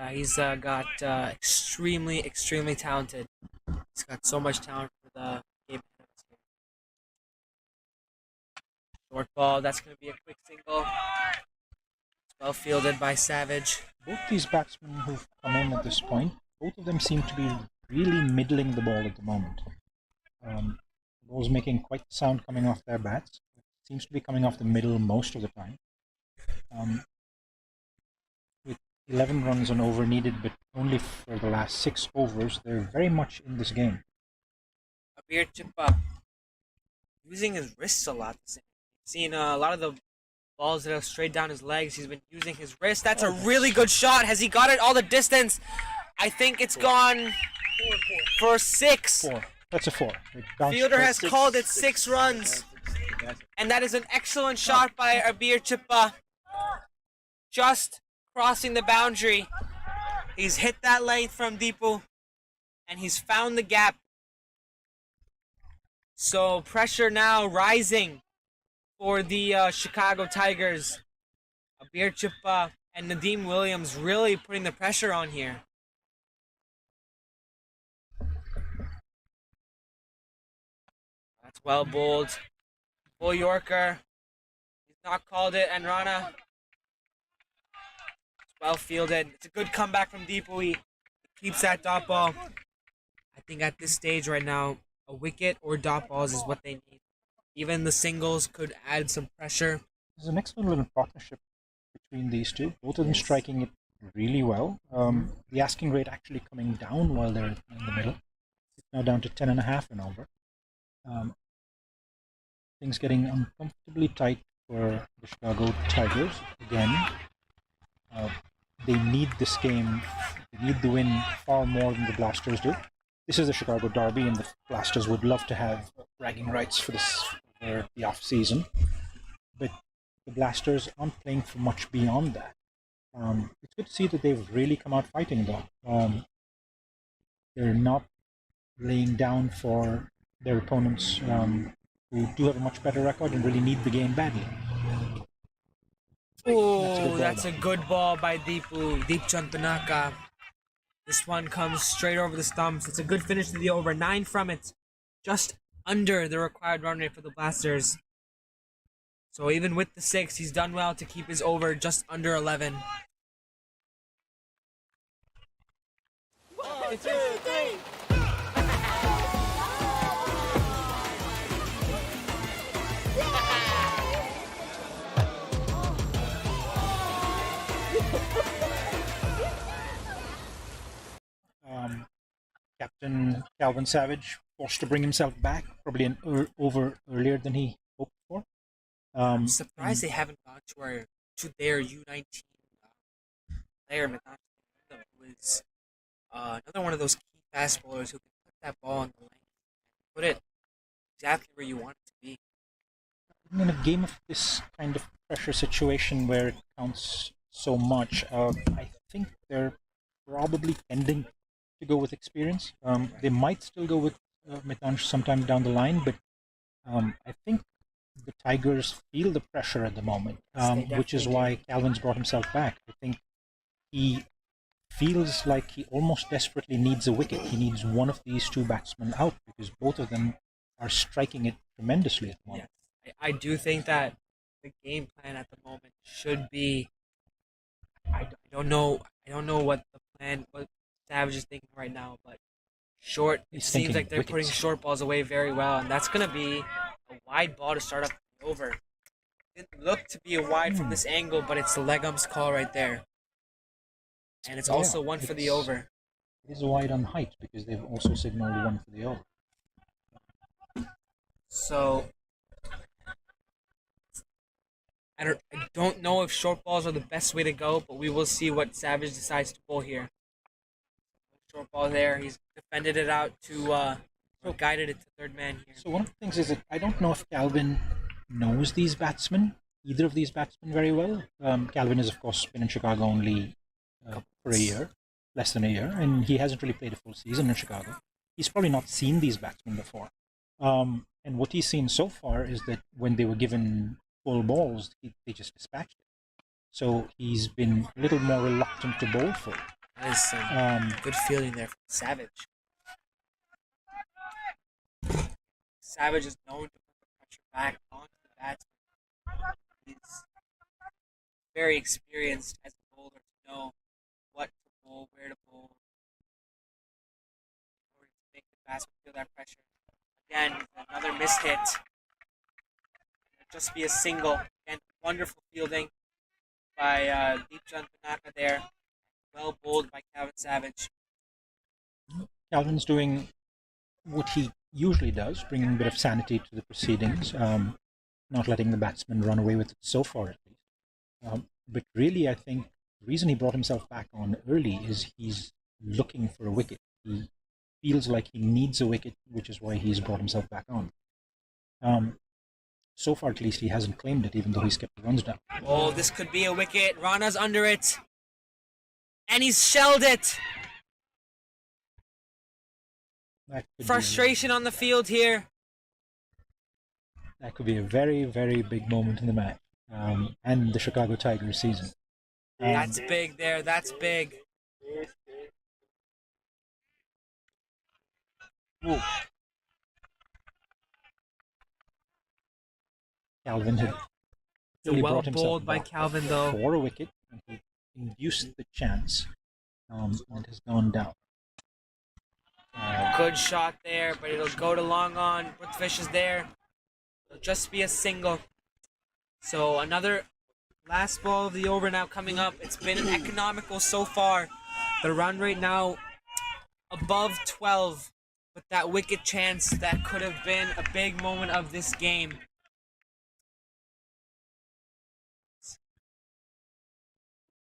He's got extremely talented. He's got so much talent for the game. Short ball, that's going to be a quick single. Well fielded by Savage.
Both these batsmen who've come in at this point, both of them seem to be really middling the ball at the moment. The ball's making quite the sound coming off their bats. It seems to be coming off the middle most of the time. With 11 runs on over needed, but only for the last 6 overs, they're very much in this game.
Abir Chippa using his wrists a lot. Seen a lot of the balls that have straight down his legs. He's been using his wrist. That's a really good shot. Has he got it all the distance? I think it's gone for 6.
4. That's a 4.
Fielder has called it 6 runs. And that is an excellent shot by Abir Chippa. Just crossing the boundary. He's hit that length from Deepu. And he's found the gap. So pressure now rising for the Chicago Tigers. Abir Chippa and Nadeem Williams really putting the pressure on here. That's well bowled. Full Yorker. He's not called it, and Rana. It's well fielded. It's a good comeback from Deepu. He keeps that dot ball. I think at this stage right now, a wicket or dot balls is what they need. Even the singles could add some pressure.
There's an excellent little partnership between these two. Both of them striking it really well. The asking rate actually coming down while they're in the middle. now down to 10.5 and over. Things getting uncomfortably tight for the Chicago Tigers again. They need this game. They need the win far more than the Blasters do. This is the Chicago Derby, and the Blasters would love to have bragging rights for this for the off season. But the Blasters aren't playing for much beyond that. It's good to see that they've really come out fighting, though. They're not laying down for their opponents who do have a much better record and really need the game badly.
Oh, that's a good ball by Deepchand Tanaka. This one comes straight over the stumps. It's a good finish to the over. 9 from it. Just under the required run rate for the Blasters. So even with the 6, he's done well to keep his over just under 11.
1, 2, 3.
Captain Calvin Savage forced to bring himself back, probably an over earlier than he hoped for.
I'm surprised they haven't gone to their U19 player, who is another one of those key fast bowlers who can put that ball on the lane and put it exactly where you want it to be.
In a game of this kind of pressure situation where it counts so much, I think they're probably tending to go with experience. They might still go with Mitansh sometime down the line, but I think the Tigers feel the pressure at the moment, which is why Calvin's brought himself back. I think he feels like he almost desperately needs a wicket. He needs one of these two batsmen out because both of them are striking it tremendously at the moment.
Yes. I do think that the game plan at the moment should be. I don't know what the plan, what Savage is thinking right now, but short. It seems like they're putting short balls away very well, and that's going to be a wide ball to start up the over. It didn't look to be a wide from this angle, but it's the leg ump's call right there, and it's also one for the over.
It is wide on height because they've also signaled one for the over.
So I don't know if short balls are the best way to go, but we will see what Savage decides to pull here. Short ball there. He's defended it out to guided it to third man here.
So one of the things is that I don't know if Calvin knows these batsmen, either of these batsmen, very well. Calvin has, of course, been in Chicago only for a year, less than a year, and he hasn't really played a full season in Chicago. He's probably not seen these batsmen before. And what he's seen so far is that when they were given full balls, they just dispatched it. So he's been a little more reluctant to bowl full.
That is some good feeling there from Savage. Savage is known to put the pressure back onto the batsman. He's very experienced as a bowler to know what to bowl, where to bowl, in order to make the batsman feel that pressure. Again, another missed hit. It'll just be a single. Again, wonderful fielding by Deepchand Tanaka there. Well bowled by Calvin Savage.
Calvin's doing what he usually does, bringing a bit of sanity to the proceedings, not letting the batsman run away with it so far at least. But really, I think the reason he brought himself back on early is he's looking for a wicket. He feels like he needs a wicket, which is why he's brought himself back on. So far, at least, he hasn't claimed it, even though he's kept the runs down.
Oh, this could be a wicket. Rana's under it. And he's shelled it. Frustration on the field here.
That could be a very, very big moment in the match and the Chicago Tigers season.
That's big there. That's big.
Ooh. Calvin had really
well
brought himself
bowled by Calvin, though.
For a wicket, and he induced the chance, and has gone down.
Good shot there, but it'll go to long on. Brookfish is there. It'll just be a single. So another last ball of the over now coming up. It's been economical so far. The run rate now above 12. But that wicket chance, that could have been a big moment of this game.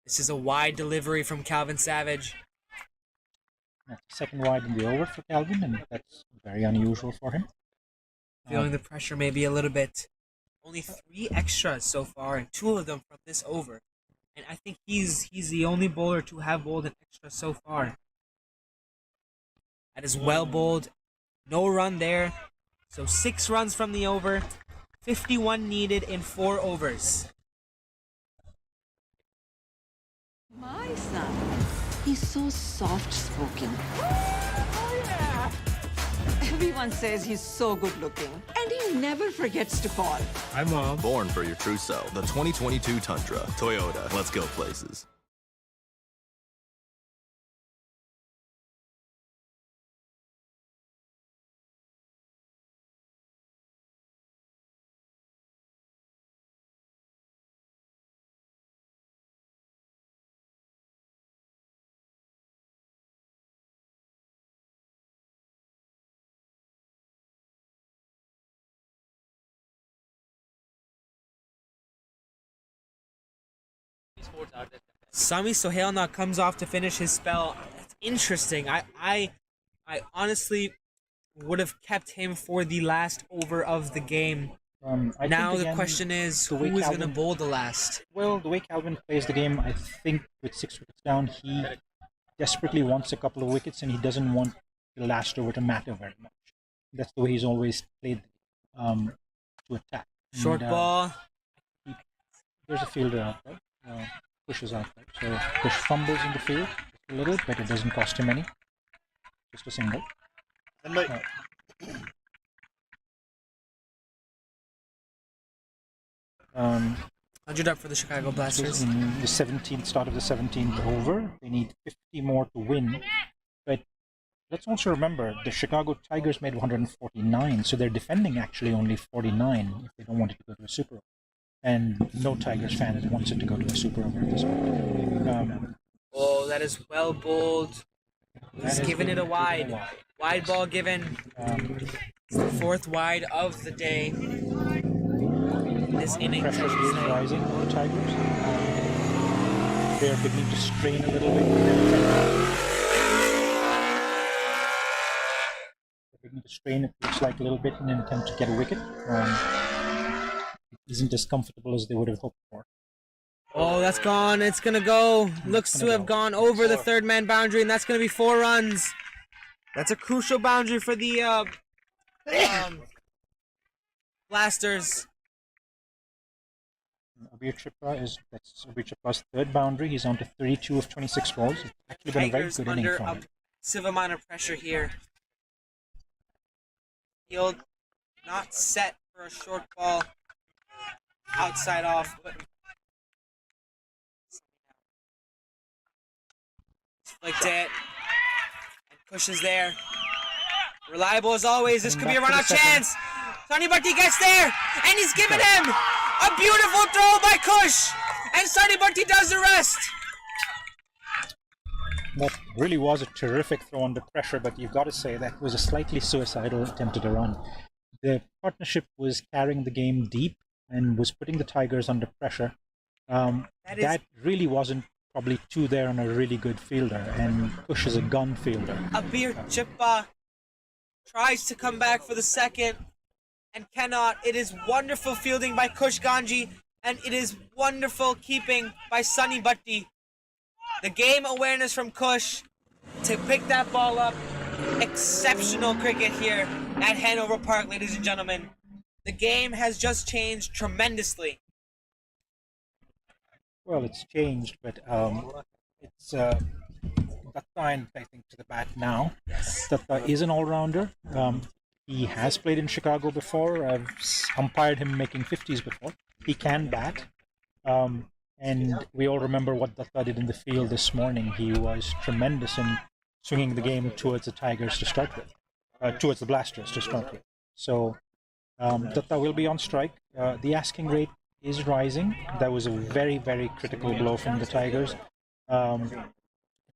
This is a wide delivery from Calvin Savage.
Second wide in the over for Calvin, and that's very unusual for him.
Feeling the pressure maybe a little bit. Only 3 extras so far, and 2 of them from this over. And I think he's the only bowler to have bowled an extra so far. That is well bowled. No run there. So 6 runs from the over. 51 needed in 4 overs.
My son, he's so soft-spoken. Everyone says he's so good-looking, and he never forgets to call.
Hi, Mom. Born for your true self. The 2022 Tundra. Toyota. Let's go places.
Sami Sohail now comes off to finish his spell. That's interesting. I honestly would have kept him for the last over of the game. Now the question is, who is going to bowl the last?
Well, the way Calvin plays the game, I think with 6 wickets down, he desperately wants a couple of wickets, and he doesn't want the last over to matter very much. That's the way he's always played to attack.
Short ball.
There's a fielder out there. Pushes out there. So Push fumbles in the field just a little, but it doesn't cost him any. Just a single.
100 up for the Chicago Blasters.
In the 17th, start of the 17th over. They need 50 more to win. But let's also remember, the Chicago Tigers made 149, so they're defending actually only 49 if they don't want it to go to a super over. And no Tigers fan wants it to go to a super over at this point.
Oh, that is well bowled. He's given it a wide. Wide ball given. It's the 4th wide of the day. This inning.
Pressure is rising on the Tigers. They're beginning to strain a little bit. They're beginning to strain, it looks like, a little bit in an attempt to get a wicket. Isn't as comfortable as they would have hoped for.
Oh, that's gone. It's going to go. Looks to have gone over the 3rd man boundary, and that's going to be 4 runs. That's a crucial boundary for the Blasters.
Abir Chipra's 3rd boundary. He's on to 32 of 26 balls. It's actually been a very good inning for him.
Massive amount of pressure here. Field not set for a short ball. Outside off. Flicked it. And pushes there. Reliable as always. This could be a run-out chance. Sonny Bhatti gets there. And he's given him a beautiful throw by Kush. And Sonny Bhatti does the rest.
That really was a terrific throw under pressure, but you've got to say that was a slightly suicidal attempt at a run. The partnership was carrying the game deep and was putting the Tigers under pressure. That really wasn't probably 2 there on a really good fielder, and Kush is a gun fielder.
Abir Chippa tries to come back for the 2nd and cannot. It is wonderful fielding by Kush Ganji, and it is wonderful keeping by Sonny Bhatti. The game awareness from Kush to pick that ball up. Exceptional cricket here at Hanover Park, ladies and gentlemen. The game has just changed tremendously.
Well, it's changed, but it's Datta, I think, to the bat now. Datta is an all-rounder. He has played in Chicago before. I've umpired him making 50s before. He can bat. And we all remember what Datta did in the field this morning. He was tremendous in swinging the game towards the Tigers to start with. Towards the Blasters to start with. So Datta will be on strike. The asking rate is rising. That was a very, very critical blow from the Tigers.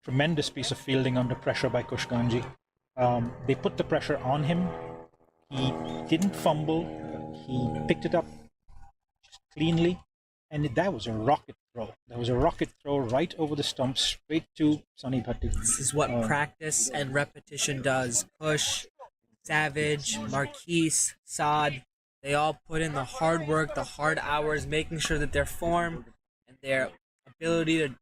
Tremendous piece of fielding under pressure by Kush Ganji. They put the pressure on him. He didn't fumble. He picked it up just cleanly, and that was a rocket throw. That was a rocket throw right over the stump, straight to Sunny Bhatti.
This is what practice and repetition does. Push, Savage, Marquise, Saad, they all put in the hard work, the hard hours, making sure that their form and their ability to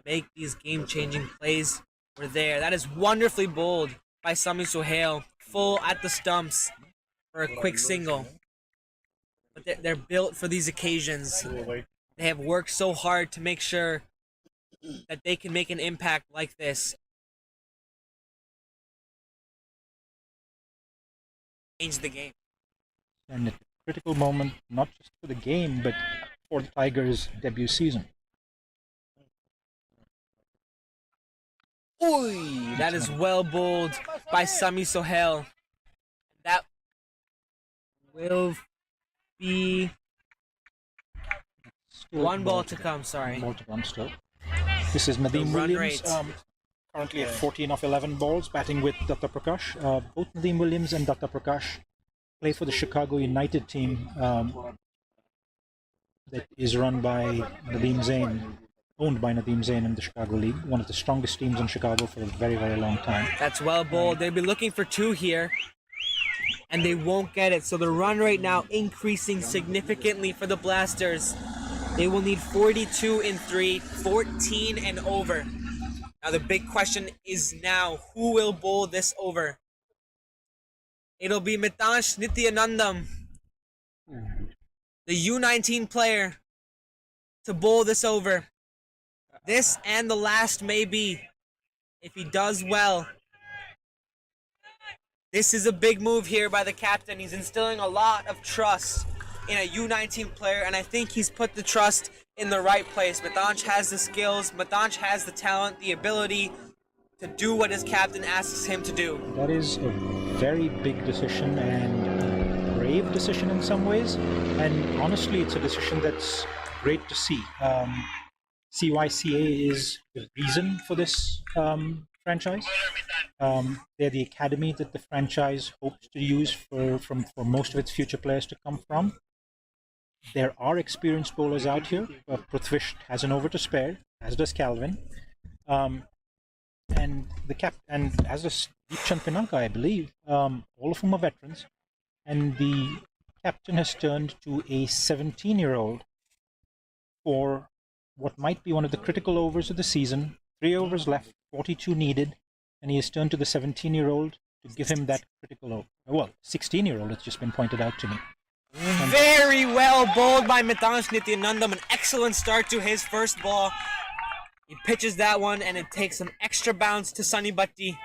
make these game-changing plays were there. That is wonderfully bowled by Sami Sohail, full at the stumps for a quick single. But they're built for these occasions. They have worked so hard to make sure that they can make an impact like this. Change the game.
And at a critical moment, not just for the game, but for the Tigers' debut season.
Oy, that is well bowled by Sami Sohail. That will be one ball to come, sorry.
Ball to come still. This is Nadeem Williams, currently at 14 of 11 balls, batting with Datta Prakash. Both Nadeem Williams and Datta Prakash play for the Chicago United team that is run by Nadeem Zain, owned by Nadeem Zain in the Chicago League, one of the strongest teams in Chicago for a very, very long time.
That's well bowled. They'll be looking for 2 here, and they won't get it. So the run rate now increasing significantly for the Blasters. They will need 42 in 3, 14 and over. Now the big question is now, who will bowl this over? It'll be Mitansh Nityanandam, the U19 player, to bowl this over. This and the last may be, if he does well. This is a big move here by the captain. He's instilling a lot of trust in a U19 player, and I think he's put the trust in the right place. Mitansh has the skills, Mitansh has the talent, the ability to do what his captain asks him to do.
That is a very big decision and a brave decision in some ways, and honestly it's a decision that's great to see. CYCA is the reason for this franchise. They're the academy that the franchise hopes to use for most of its future players to come from. There are experienced bowlers out here. Prithvish has an over to spare, as does Calvin. And as does Deepchand Pinaka, I believe. All of whom are veterans. And the captain has turned to a 17-year-old for what might be one of the critical overs of the season. 3 overs left, 42 needed, and he has turned to the 17-year-old to give him that critical over. Well, 16-year-old, it's just been pointed out to me.
Very well bowled by Mitansh Nityanandam. An excellent start to his first ball. He pitches that one, and it takes some extra bounce to Sunny Bhatti.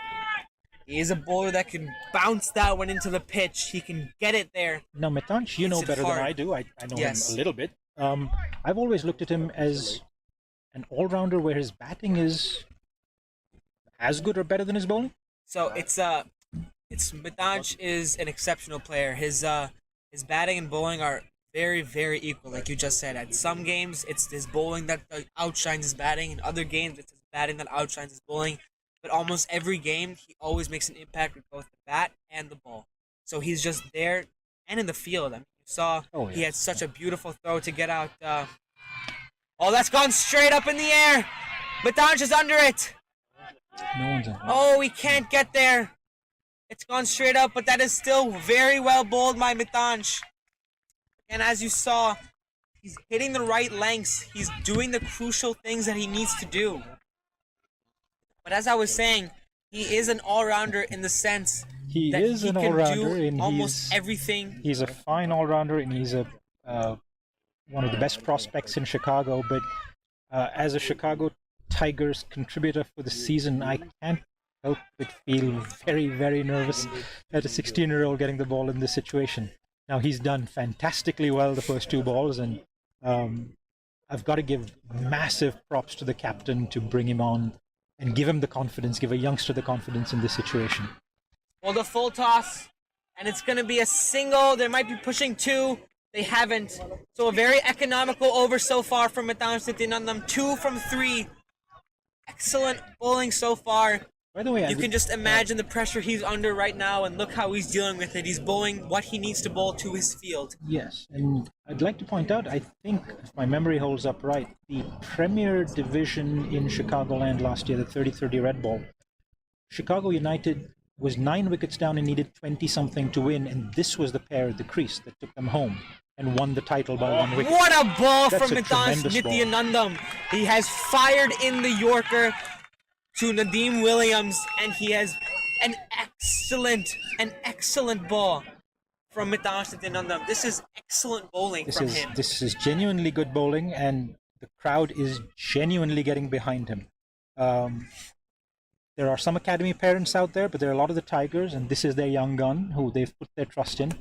He is a bowler that can bounce that one into the pitch. He can get it there.
Now, Mitansh, you know better than I do. I know him a little bit. I've always looked at him as an all-rounder where his batting is as good or better than his bowling.
So it's Mitansh is an exceptional player. His batting and bowling are very, very equal, like you just said. At some games, it's his bowling that outshines his batting. In other games, it's his batting that outshines his bowling. But almost every game, he always makes an impact with both the bat and the ball. So he's just there and in the field. I mean, you saw he had such a beautiful throw to get out. Oh, that's gone straight up in the air. Mitansh is under it.
No one's under it.
Oh, he can't get there. It's gone straight up, but that is still very well bowled by Mitansh. And as you saw, he's hitting the right lengths. He's doing the crucial things that he needs to do. But as I was saying, he is an all-rounder in the sense
he
that
is
he
an
can
all-rounder
do almost everything.
He's a fine all-rounder, and he's one of the best prospects in Chicago. But as a Chicago Tigers contributor for the season, I can't help but feel very, very nervous at a 16-year-old getting the ball in this situation. Now, he's done fantastically well the first 2 balls, and I've got to give massive props to the captain to bring him on and give him the confidence, give a youngster the confidence in this situation.
Well, the full toss, and it's going to be a single. They might be pushing 2. They haven't. So a very economical over so far from Mitansh Nityanandam. 2 from 3. Excellent bowling so far.
By the way,
you can just imagine the pressure he's under right now, and look how he's dealing with it. He's bowling what he needs to bowl to his field.
Yes, and I'd like to point out, I think, if my memory holds up right, the Premier Division in Chicagoland last year, the 30-30 red ball, Chicago United was 9 wickets down and needed 20-something to win, and this was the pair at the crease that took them home and won the title by 1 wicket.
What a ball
That's
from
a
Mitansh
tremendous ball.
Nityanandam. He has fired in the Yorker to Nadeem Williams, and he has an excellent ball from Mitansh Nityanandam. This is excellent bowling from him.
This is genuinely good bowling, and the crowd is genuinely getting behind him. There are some academy parents out there, but there are a lot of the Tigers, and this is their young gun who they've put their trust in,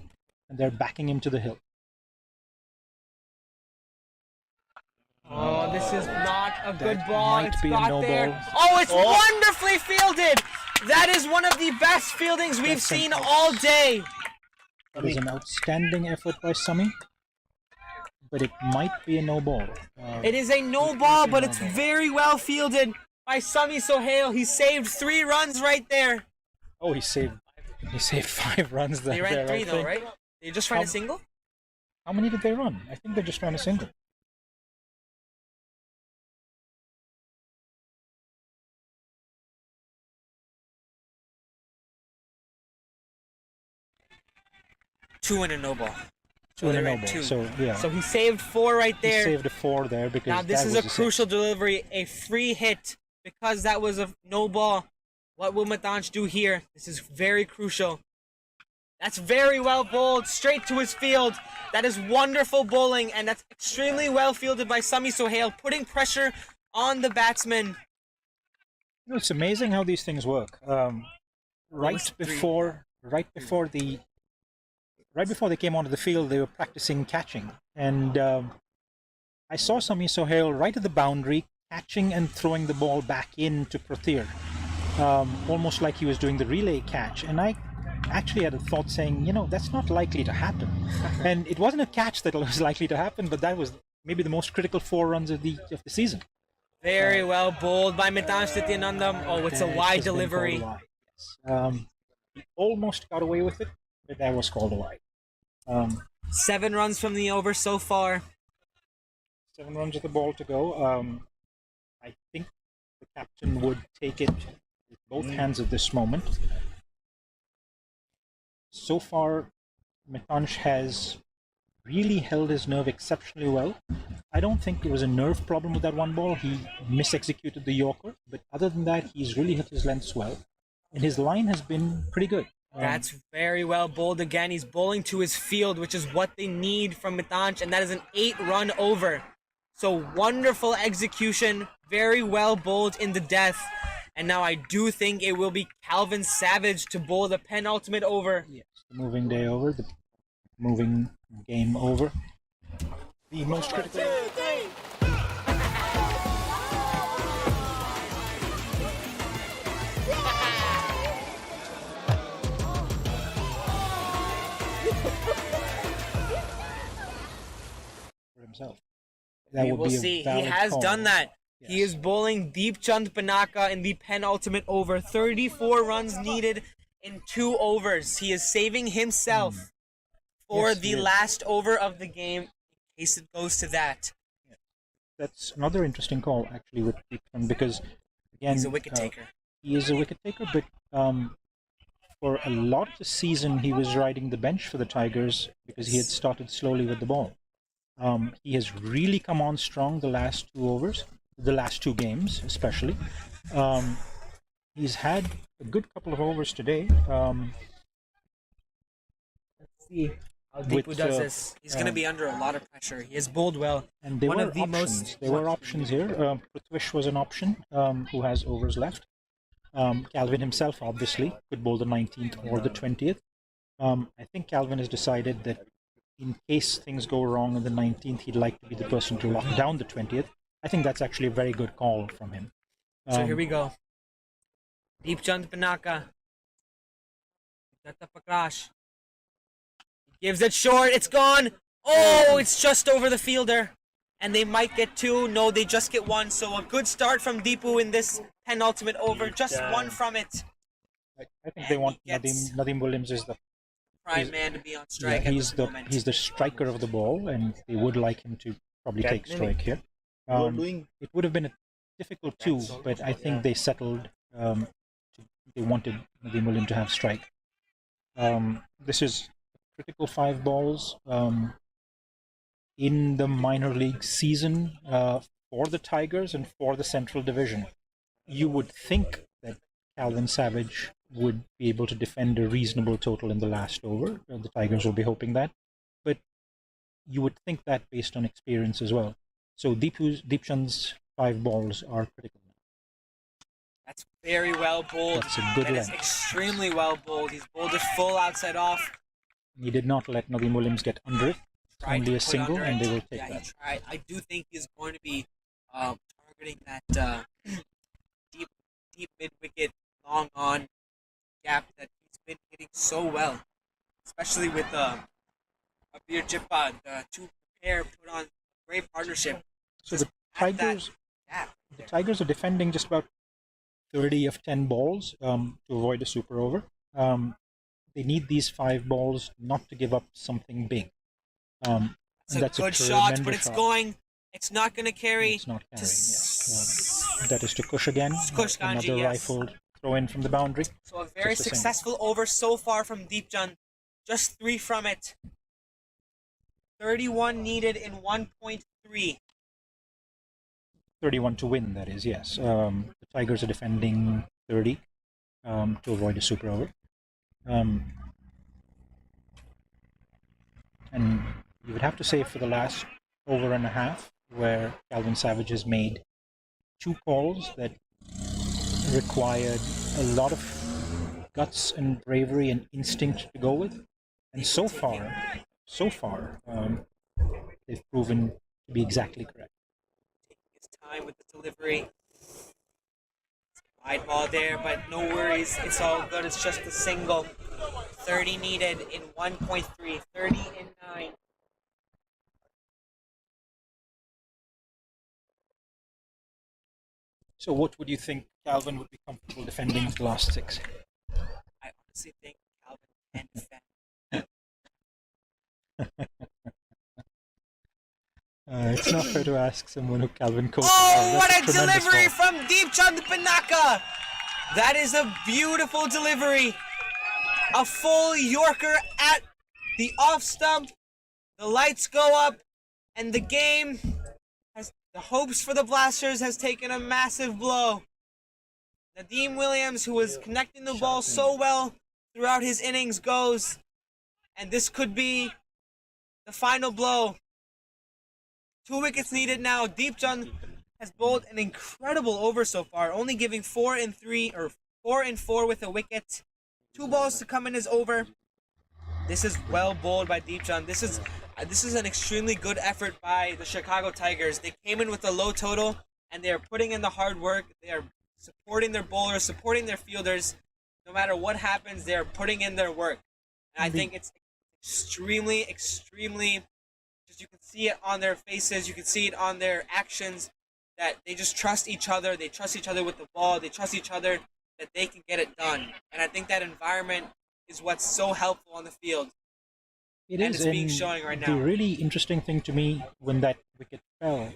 and they're backing him to the hill.
Oh, this is not a good ball.
Might
It's
be a
got
no
there.
ball.
Oh, it's wonderfully fielded. That is one of the best fieldings we've seen all day.
That is an outstanding effort by Sami, but it might be a no ball.
It is a no ball, but it's very well fielded by Sami Sohail. He saved 3 runs right there.
Oh, he saved 5 runs there.
They ran 3 though, right? They just ran a single?
How many did they run? I think they just ran a single.
Two and a no ball.
Two and a no ball. So yeah.
So he saved 4 right there.
He saved a 4 there because
now this
that
is
was
a crucial delivery, a free hit because that was a no ball. What will Mitansh do here? This is very crucial. That's very well bowled, straight to his field. That is wonderful bowling, and that's extremely well fielded by Sami Sohail, putting pressure on the batsman.
You know, it's amazing how these things work. Right before they came onto the field, they were practicing catching, and I saw Sami Sohail right at the boundary, catching and throwing the ball back into Prathir, almost like he was doing the relay catch. And I actually had a thought saying, you know, that's not likely to happen. And it wasn't a catch that was likely to happen, but that was maybe the most critical 4 runs of the season.
Very well bowled by Mitansh Nityanandam. Oh, it's a wide delivery.
He almost got away with it, but that was called a wide.
7 runs from the over so far.
7 runs with the ball to go. I think the captain would take it with both hands at this moment. So far, Mitansh has really held his nerve exceptionally well. I don't think there was a nerve problem with that 1 ball. He misexecuted the Yorker, but other than that, he's really hit his lengths well. And his line has been pretty good.
That's very well bowled again. He's bowling to his field, which is what they need from Mitansh, and that is an 8-run over. So wonderful execution, very well bowled in the death. And now I do think it will be Calvin Savage to bowl the penultimate over.
Yes, the moving day over, the moving game over. The most critical... for himself.
We will see. He has done that. Yes. He is bowling Deep Chand Panaka in the penultimate over. 34 runs needed in 2 overs. He is saving himself for the last over of the game in case it goes to that.
That's another interesting call, actually, with Deep Chand, because, again,
he's a wicket taker.
He is a wicket taker, but for a lot of the season, he was riding the bench for the Tigers because he had started slowly with the ball. He has really come on strong the last 2 overs, the last 2 games especially. He's had a good couple of overs today.
Let's see how Deepu does this. He's going to be under a lot of pressure. He has bowled well.
And there were options here. Prithvish was an option who has overs left. Calvin himself, obviously, could bowl the 19th or the 20th. I think Calvin has decided that in case things go wrong on the 19th, he'd like to be the person to lock down the 20th. I think that's actually a very good call from him.
So here we go. Deep Chand Panaka. Pakrash. Gives it short. It's gone. Oh, it's just over the fielder. and they might get 2. No, they just get 1. So a good start from Deepu in this penultimate over. Just 1 from it.
I think they want Nadeem Williams is the
prime man to be on strike at
he's
this moment.
He's the striker of the ball, and they would like him to probably take strike here. It would have been a difficult 2, but I think they settled. They wanted Nadeem Williams to have strike. This is critical 5 balls in the minor league season for the Tigers and for the Central Division. You would think that Calvin Savage would be able to defend a reasonable total in the last over. The Tigers will be hoping that. But you would think that based on experience as well. So Deepchand's 5 balls are critical.
That's very well bowled.
That's a good length.
Is extremely well bowled. He's bowled it full outside off.
He did not let Nadeem Williams get under it. Only a single, and they will take that.
He tried. I do think he's going to be targeting that deep mid-wicket, long on gap that he's been hitting so well, especially with Abir Jippa. The 2 pair put on a great partnership.
So the Tigers are defending just about 30 of 10 balls to avoid a super over. They need these 5 balls not to give up something big.
That's a good shot, but it's going. It's not going to carry.
It's not carrying. Yes. That is to Kush again.
Kush Ganji,
another rifled throw in from the boundary.
So a very successful over so far from Deepchand. Just 3 from it. 31 needed in 1.3.
31 to win, that is, yes. The Tigers are defending 30 to avoid a super over. And you would have to say for the last over and a half, where Calvin Savage has made 2 calls that required a lot of guts and bravery and instinct to go with. And so far, they've proven to be exactly correct.
Taking his time with the delivery. Wide ball there, but no worries. It's all good. It's just a single. 30 needed in 1.3. 30 in 9.
So what would you think Calvin would be comfortable defending the last 6?
I honestly think Calvin can defend.
It's not fair to ask someone who Calvin coaches.
Oh, what a delivery from Deepchand Pinaka! That is a beautiful delivery. A full Yorker at the off stump. The lights go up, and the game has the hopes for the Blasters has taken a massive blow. Nadeem Williams, who was connecting the ball so well throughout his innings, goes, and this could be the final blow. 2 wickets needed now. Deepchand has bowled an incredible over so far, only giving 4 and 3 or 4 and 4 with a wicket. 2 balls to come in his over. This is well bowled by Deepchand. This is an extremely good effort by the Chicago Tigers. They came in with a low total, and they are putting in the hard work. They are supporting their bowlers, supporting their fielders. No matter what happens, they are putting in their work. And I think it's extremely, extremely. Just you can see it on their faces. You can see it on their actions. That they just trust each other. They trust each other with the ball. They trust each other that they can get it done. And I think that environment is what's so helpful on the field.
It
and
is,
it's being showing right now.
The really interesting thing to me when that wicket fell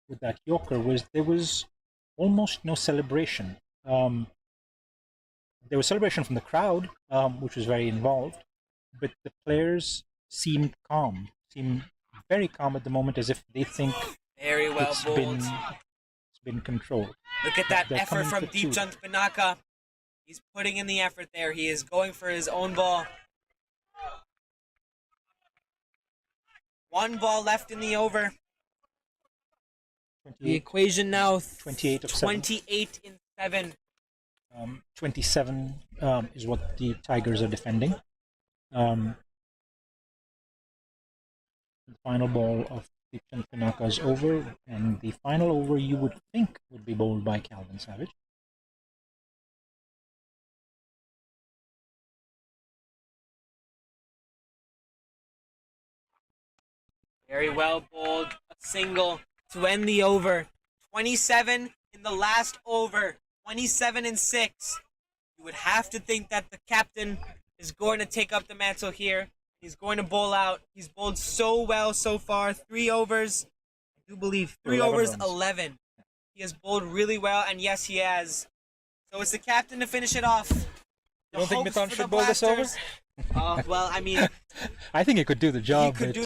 with that Yorker was there was almost no celebration. There was celebration from the crowd, which was very involved, but the players seemed calm, seemed very calm at the moment, as if they think
very well
it's been controlled.
Look at that effort from Deepchand Pinaka. He's putting in the effort there. He is going for his own ball. 1 ball left in the over. The equation now
28 of 7.
28 in 7.
27 is what the Tigers are defending. The final ball of Deepchand Pinaka's over, and the final over you would think would be bowled by Calvin Savage.
Very well bowled. A single to end the over. 27 in the last over. 27 and 6. You would have to think that the captain is going to take up the mantle here. He's going to bowl out. He's bowled so well so far. 3 overs. I do believe 3 overs, runs. 11. He has bowled really well, and yes, he has. So it's the captain to finish it off.
You don't think Mithun should bowl this over?
Well, I mean...
I think he could do the job.
He could do.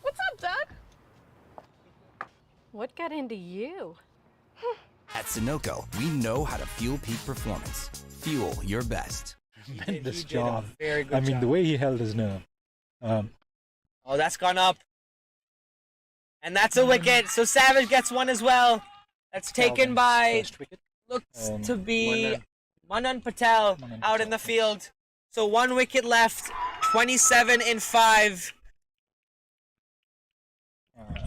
What's up, Doug?
What got into you?
At Sunoco, we know how to fuel peak performance. Fuel your best.
Tremendous job.
Very good
I mean,
job.
the way he held his nerve.
Oh, that's gone up. And that's a wicket. So Savage gets one as well. That's taken by, looks to be Manan Patel out in the field. So 1 wicket left. 27 in 5.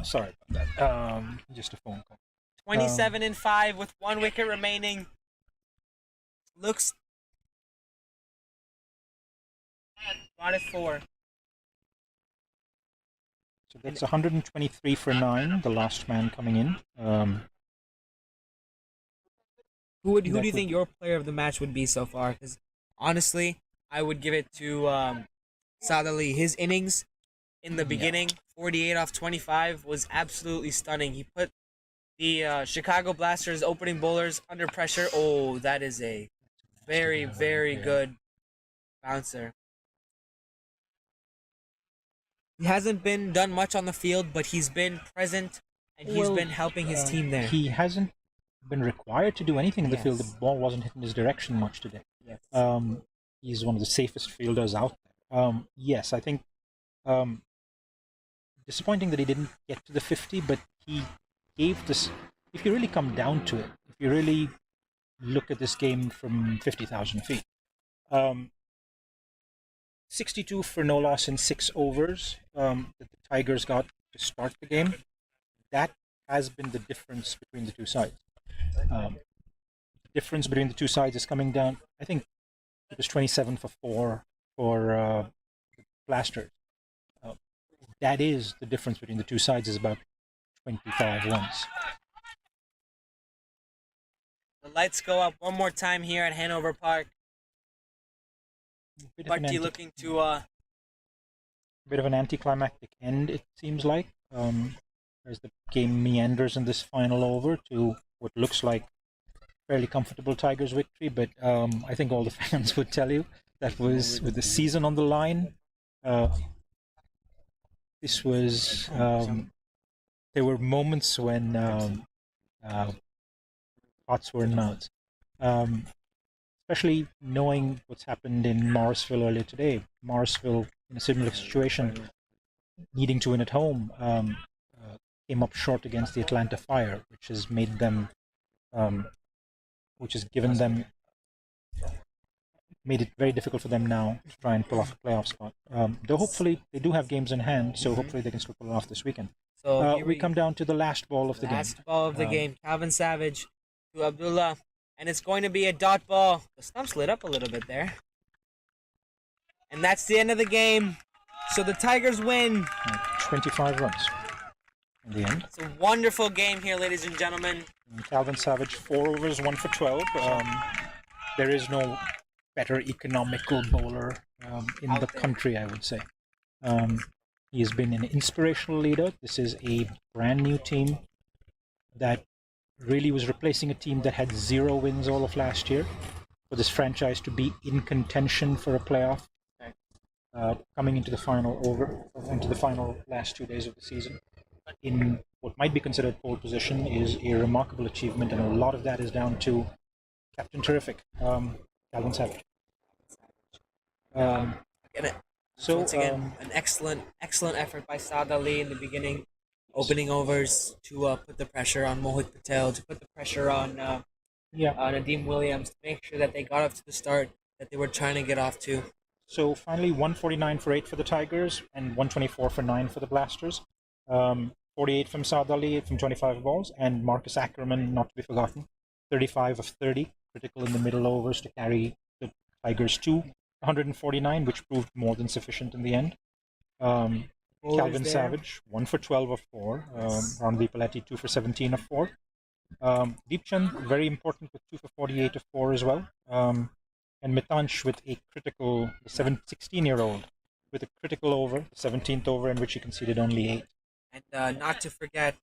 Sorry about that. Just a phone call.
27 in 5 with 1 wicket remaining. Looks. Got it 4.
So that's 123 for 9, the last man coming in.
Who do you think your player of the match would be so far? Because honestly, I would give it to Saad Ali. His innings in the beginning, 48 off 25, was absolutely stunning. He put the Chicago Blasters opening bowlers under pressure. Oh, that is a very, very good bouncer. He hasn't been done much on the field, but he's been present and he's been helping his team there.
He hasn't been required to do anything in the field. The ball wasn't hitting his direction much today.
Yes.
He's one of the safest fielders out there. Yes, I think disappointing that he didn't get to the 50, but he gave this, if you really come down to it, if you really look at this game from 50,000 feet, 62 for no loss in 6 overs that the Tigers got to start the game. That has been the difference between the two sides. The difference between the two sides is coming down. I think it was 27 for 4 for the Blasters. That is the difference between the two sides, is about 25 runs.
The lights go up one more time here at Hanover Park. Bharti looking to
a bit of an anticlimactic end, it seems like, as the game meanders in this final over to what looks like fairly comfortable Tigers victory. But I think all the fans would tell you that was with the season on the line. This was there were moments when hearts were in mouths. Especially knowing what's happened in Morrisville earlier today. Morrisville, in a similar situation, needing to win at home, came up short against the Atlanta Fire, which has made them, which has given them, made it very difficult for them now to try and pull off a playoff spot. Though hopefully they do have games in hand, so hopefully they can still pull it off this weekend. So we come down to the last ball of the game.
Last ball of the game. Calvin Savage to Abdullah. And it's going to be a dot ball. The stumps lit up a little bit there. And that's the end of the game. So the Tigers win.
25 runs in the end.
It's a wonderful game here, ladies and gentlemen.
And Calvin Savage, 4 overs, 1 for 12. There is no better economical bowler in the country, I would say. He has been an inspirational leader. This is a brand new team that really was replacing a team that had 0 wins all of last year. For this franchise to be in contention for a playoff, coming into the final last 2 days of the season, in what might be considered pole position, is a remarkable achievement, and a lot of that is down to Captain Terrific, Calvin Savage.
So once again, an excellent effort by Saad Ali in the beginning. Opening overs to put the pressure on Mohit Patel, to put the pressure on Nadeem Williams, to make sure that they got up to the start that they were trying to get off to.
So finally, 149 for 8 for the Tigers and 124 for 9 for the Blasters. 4 48 from Saad Ali from 25 balls, and Marcus Ackerman, not to be forgotten, 35 of 30, critical in the middle overs to carry the Tigers to 149, which proved more than sufficient in the end. Calvin Savage, 1 for 12 of 4. Randeep Aleti, 2 for 17 of 4. Deepchand, very important with 2 for 48 of 4 as well. And Mitansh with a critical, the 16-year-old, with a critical over, the 17th over, in which he conceded only 8.
And not to forget,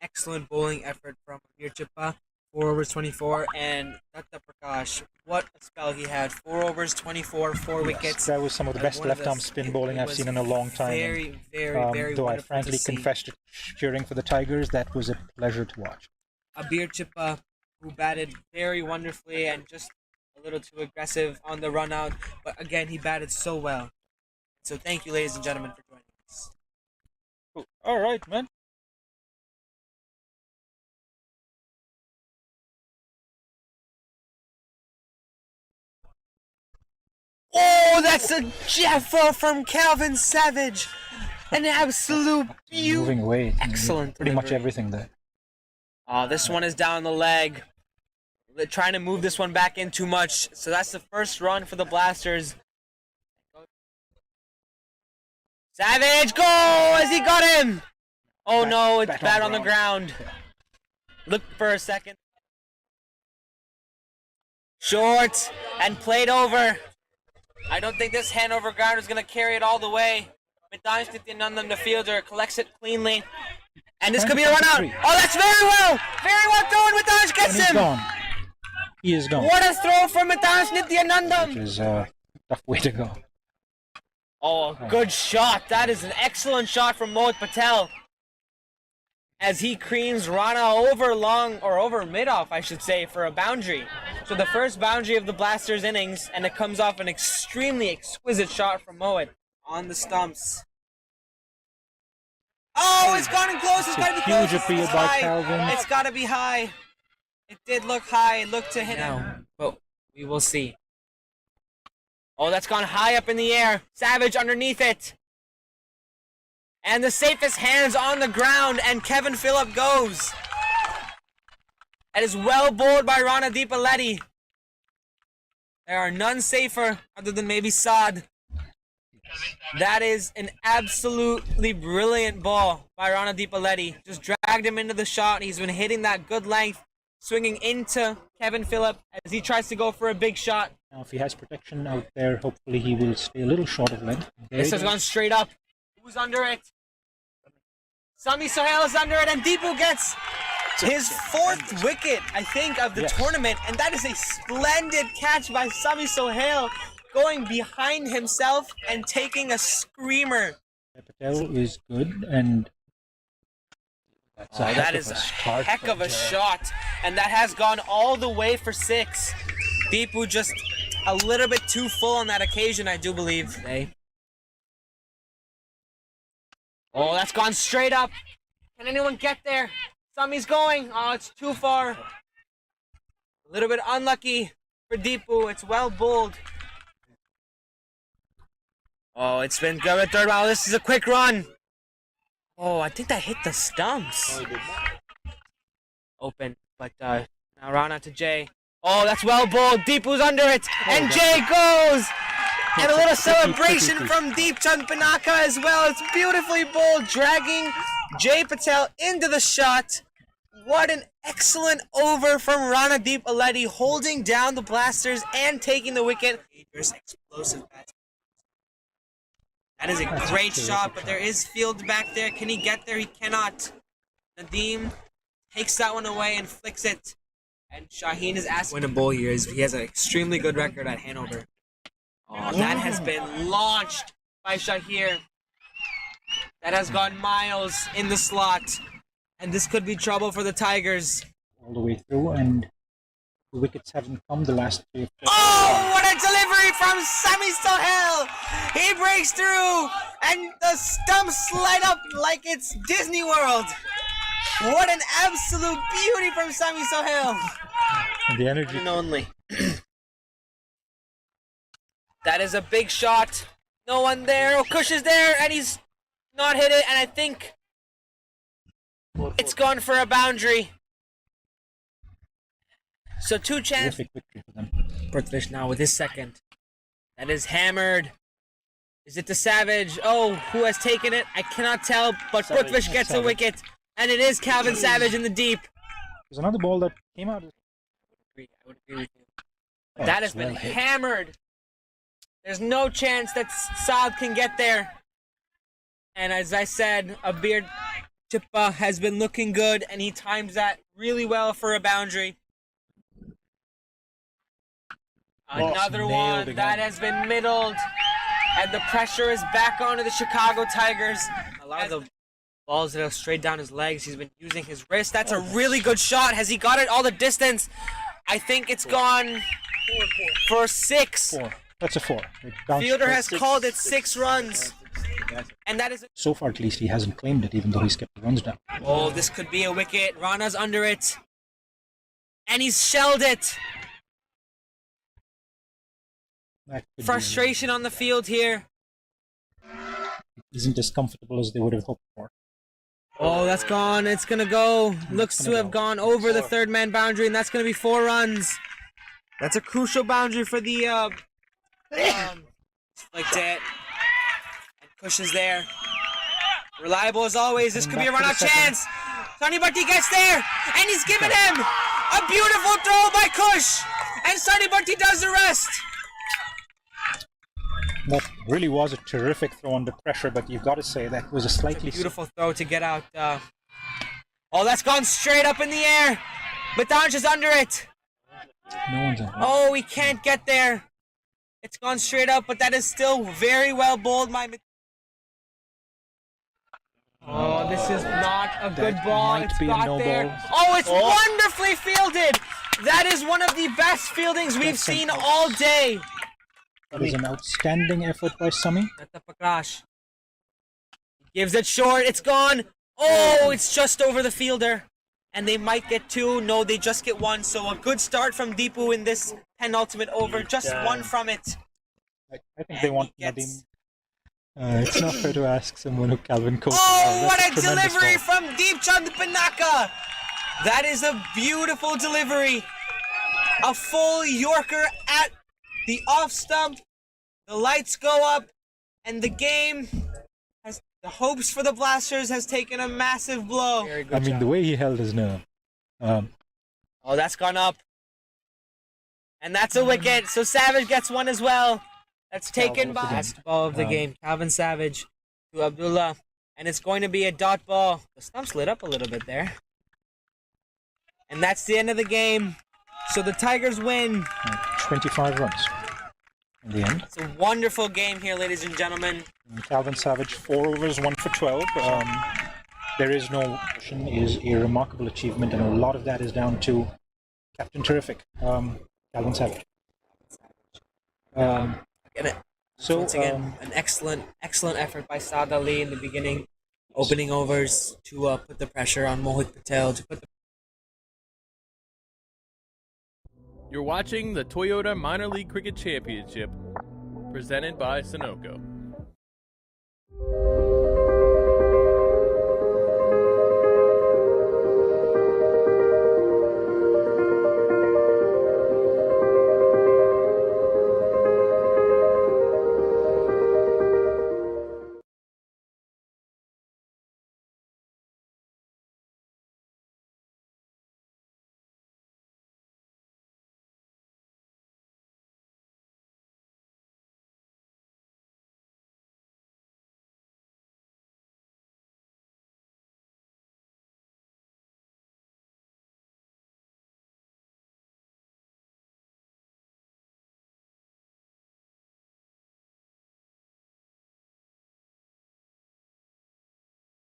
excellent bowling effort from Veer Chippa, 4 overs 24, and Datta Prakash, what a spell he had. 4 overs 24, 4 wickets.
That was some of the best left-arm spin bowling I've seen in a long time.
Very
though I
wonderful
frankly
to see.
confessed to cheering for the Tigers, that was a pleasure to watch.
Veer Chippa, who batted very wonderfully and just a little too aggressive on the run out, but again, he batted so well. So thank you, ladies and gentlemen, for joining us.
Cool. All right, man.
Oh, that's a Jeffa from Calvin Savage. An absolute beauty.
Moving away.
Excellent.
Pretty much everything there.
This one is down the leg. They're trying to move this one back in too much. So that's the first run for the Blasters. Savage, go! Has he got him? Oh no, it's bad on the ground. Look for a second. Short and played over. I don't think this hand over ground is going to carry it all the way. Mitansh Nityanandam, the fielder, collects it cleanly. And this could be a run out. Oh, that's very well thrown. Mitansh gets him.
Gone. He is gone.
What a throw from Mitansh Nityanandam.
Which is a tough way to go.
Oh, good shot. That is an excellent shot from Mohit Patel. As he creams Rana over mid-off, I should say, for a boundary. So the first boundary of the Blasters innings, and it comes off an extremely exquisite shot from Mohit on the stumps. Oh, it's gone in close. It's got to be close.
Huge appeal by Calvin.
It's got to be high. It did look high. It looked to hit now, but we will see. Oh, that's gone high up in the air. Savage underneath it. And the safest hands on the ground, and Kevin Phillip goes. That is well bowled by Randeep Aleti. There are none safer other than maybe Saad. That is an absolutely brilliant ball by Randeep Aleti. Just dragged him into the shot. He's been hitting that good length, swinging into Kevin Phillip as he tries to go for a big shot.
Now, if he has protection out there, hopefully he will stay a little short of length.
This has gone straight up. Who's under it? Sami Sohail is under it, and Deepu gets his 4th wicket, I think, of the tournament. And that is a splendid catch by Sami Sohail, going behind himself and taking a screamer.
Patel is good, and
that is a heck of a shot. And that has gone all the way for 6. Deepu just a little bit too full on that occasion, I do believe, today. Oh, that's gone straight up. Can anyone get there? Sami's going. Oh, it's too far. A little bit unlucky for Deepu. It's well bowled. Oh, it's been good at third. Wow, this is a quick run. Oh, I think that hit the stumps. Open, but now Rana to Jay. Oh, that's well bowled. Deepu's under it, and Jay goes. And a little celebration from Deepchand Pinaka as well. It's beautifully bowled, dragging Jay Patel into the shot. What an excellent over from Randeep Aleti, holding down the Blasters and taking the wicket. Explosive bat. That is a great shot, but there is field back there. Can he get there? He cannot. Nadeem takes that one away and flicks it. And Shaheen is asking to win a bowl here. He has an extremely good record at Hanover. Oh, that has been launched by Shahir. That has gone miles in the slot. And this could be trouble for the Tigers.
All the way through, and the wickets haven't come the last 3 or 4.
Oh, what a delivery from Sami Sohail! He breaks through, and the stumps light up like it's Disney World. What an absolute beauty from Sami Sohail.
And the energy.
One and only. That is a big shot. No one there. Oh, Kush is there, and he's not hit it. And I think It's gone for a boundary. So 2 chances.
Terrific victory for them.
Prithvish now with his second. That is hammered. Is it to Savage? Oh, who has taken it? I cannot tell, but Prithvish gets a wicket. And it is Calvin Savage in the deep.
There's another ball that came out.
I would agree with you. That has been hammered. There's no chance that Saad can get there. And as I said, Abir Chippa has been looking good, and he times that really well for a boundary. Another one that has been middled, and the pressure is back onto the Chicago Tigers. A lot of the balls that are straight down his legs, he's been using his wrist. That's a really good shot. Has he got it all the distance? I think it's gone for 6.
4. That's a 4.
Fielder has called it 6 runs. And that is
so far, at least, he hasn't claimed it, even though he's kept the runs down.
Oh, this could be a wicket. Rana's under it. And he's shelled it. Frustration on the field here.
It isn't as comfortable as they would have hoped for.
Oh, that's gone. It's going to go. Looks to have gone over the third man boundary, and that's going to be 4 runs. That's a crucial boundary for the like that. And Kush is there. Reliable as always. This could be a run-out chance. Sonny Bhatti gets there, and he's given him a beautiful throw by Kush, and Sonny Bhatti does the rest.
That really was a terrific throw under pressure, but you've got to say that was a slightly
beautiful throw to get out. Oh, that's gone straight up in the air. Batanj is under it.
No one's under it.
Oh, he can't get there. It's gone straight up, but that is still very well bowled. Oh, this is not a good ball. It's got there. Oh, it's wonderfully fielded. That is one of the best fieldings we've seen all day.
That is an outstanding effort by Sami.
Gives it short. It's gone. Oh, it's just over the fielder. And they might get 2. No, they just get 1. So a good start from Deepu in this penultimate over. Just 1 from it.
I think they want Nadim. It's not fair to ask someone who Calvin coached.
Oh, what a delivery from Deepchand Pinaka. That is a beautiful delivery. A full Yorker at the off stump. The lights go up, and the game has, the hopes for the Blasters has taken a massive blow.
I mean, the way he held his nerve.
Oh, that's gone up. And that's a wicket, so Savage gets 1 as well. That's taken by last ball of the game. Calvin Savage to Abdullah. And it's going to be a dot ball. The stumps lit up a little bit there. And that's the end of the game. So the Tigers win.
25 runs in the end.
It's a wonderful game here, ladies and gentlemen.
And Calvin Savage, 4 overs, 1 for 12. There is no question, is a remarkable achievement, and a lot of that is down to Captain Terrific, Calvin Savage.
So once again, an excellent effort by Saad Ali in the beginning, opening overs to put the pressure on Mohit Patel.
You're watching the Toyota Minor League Cricket Championship, presented by Sunoco.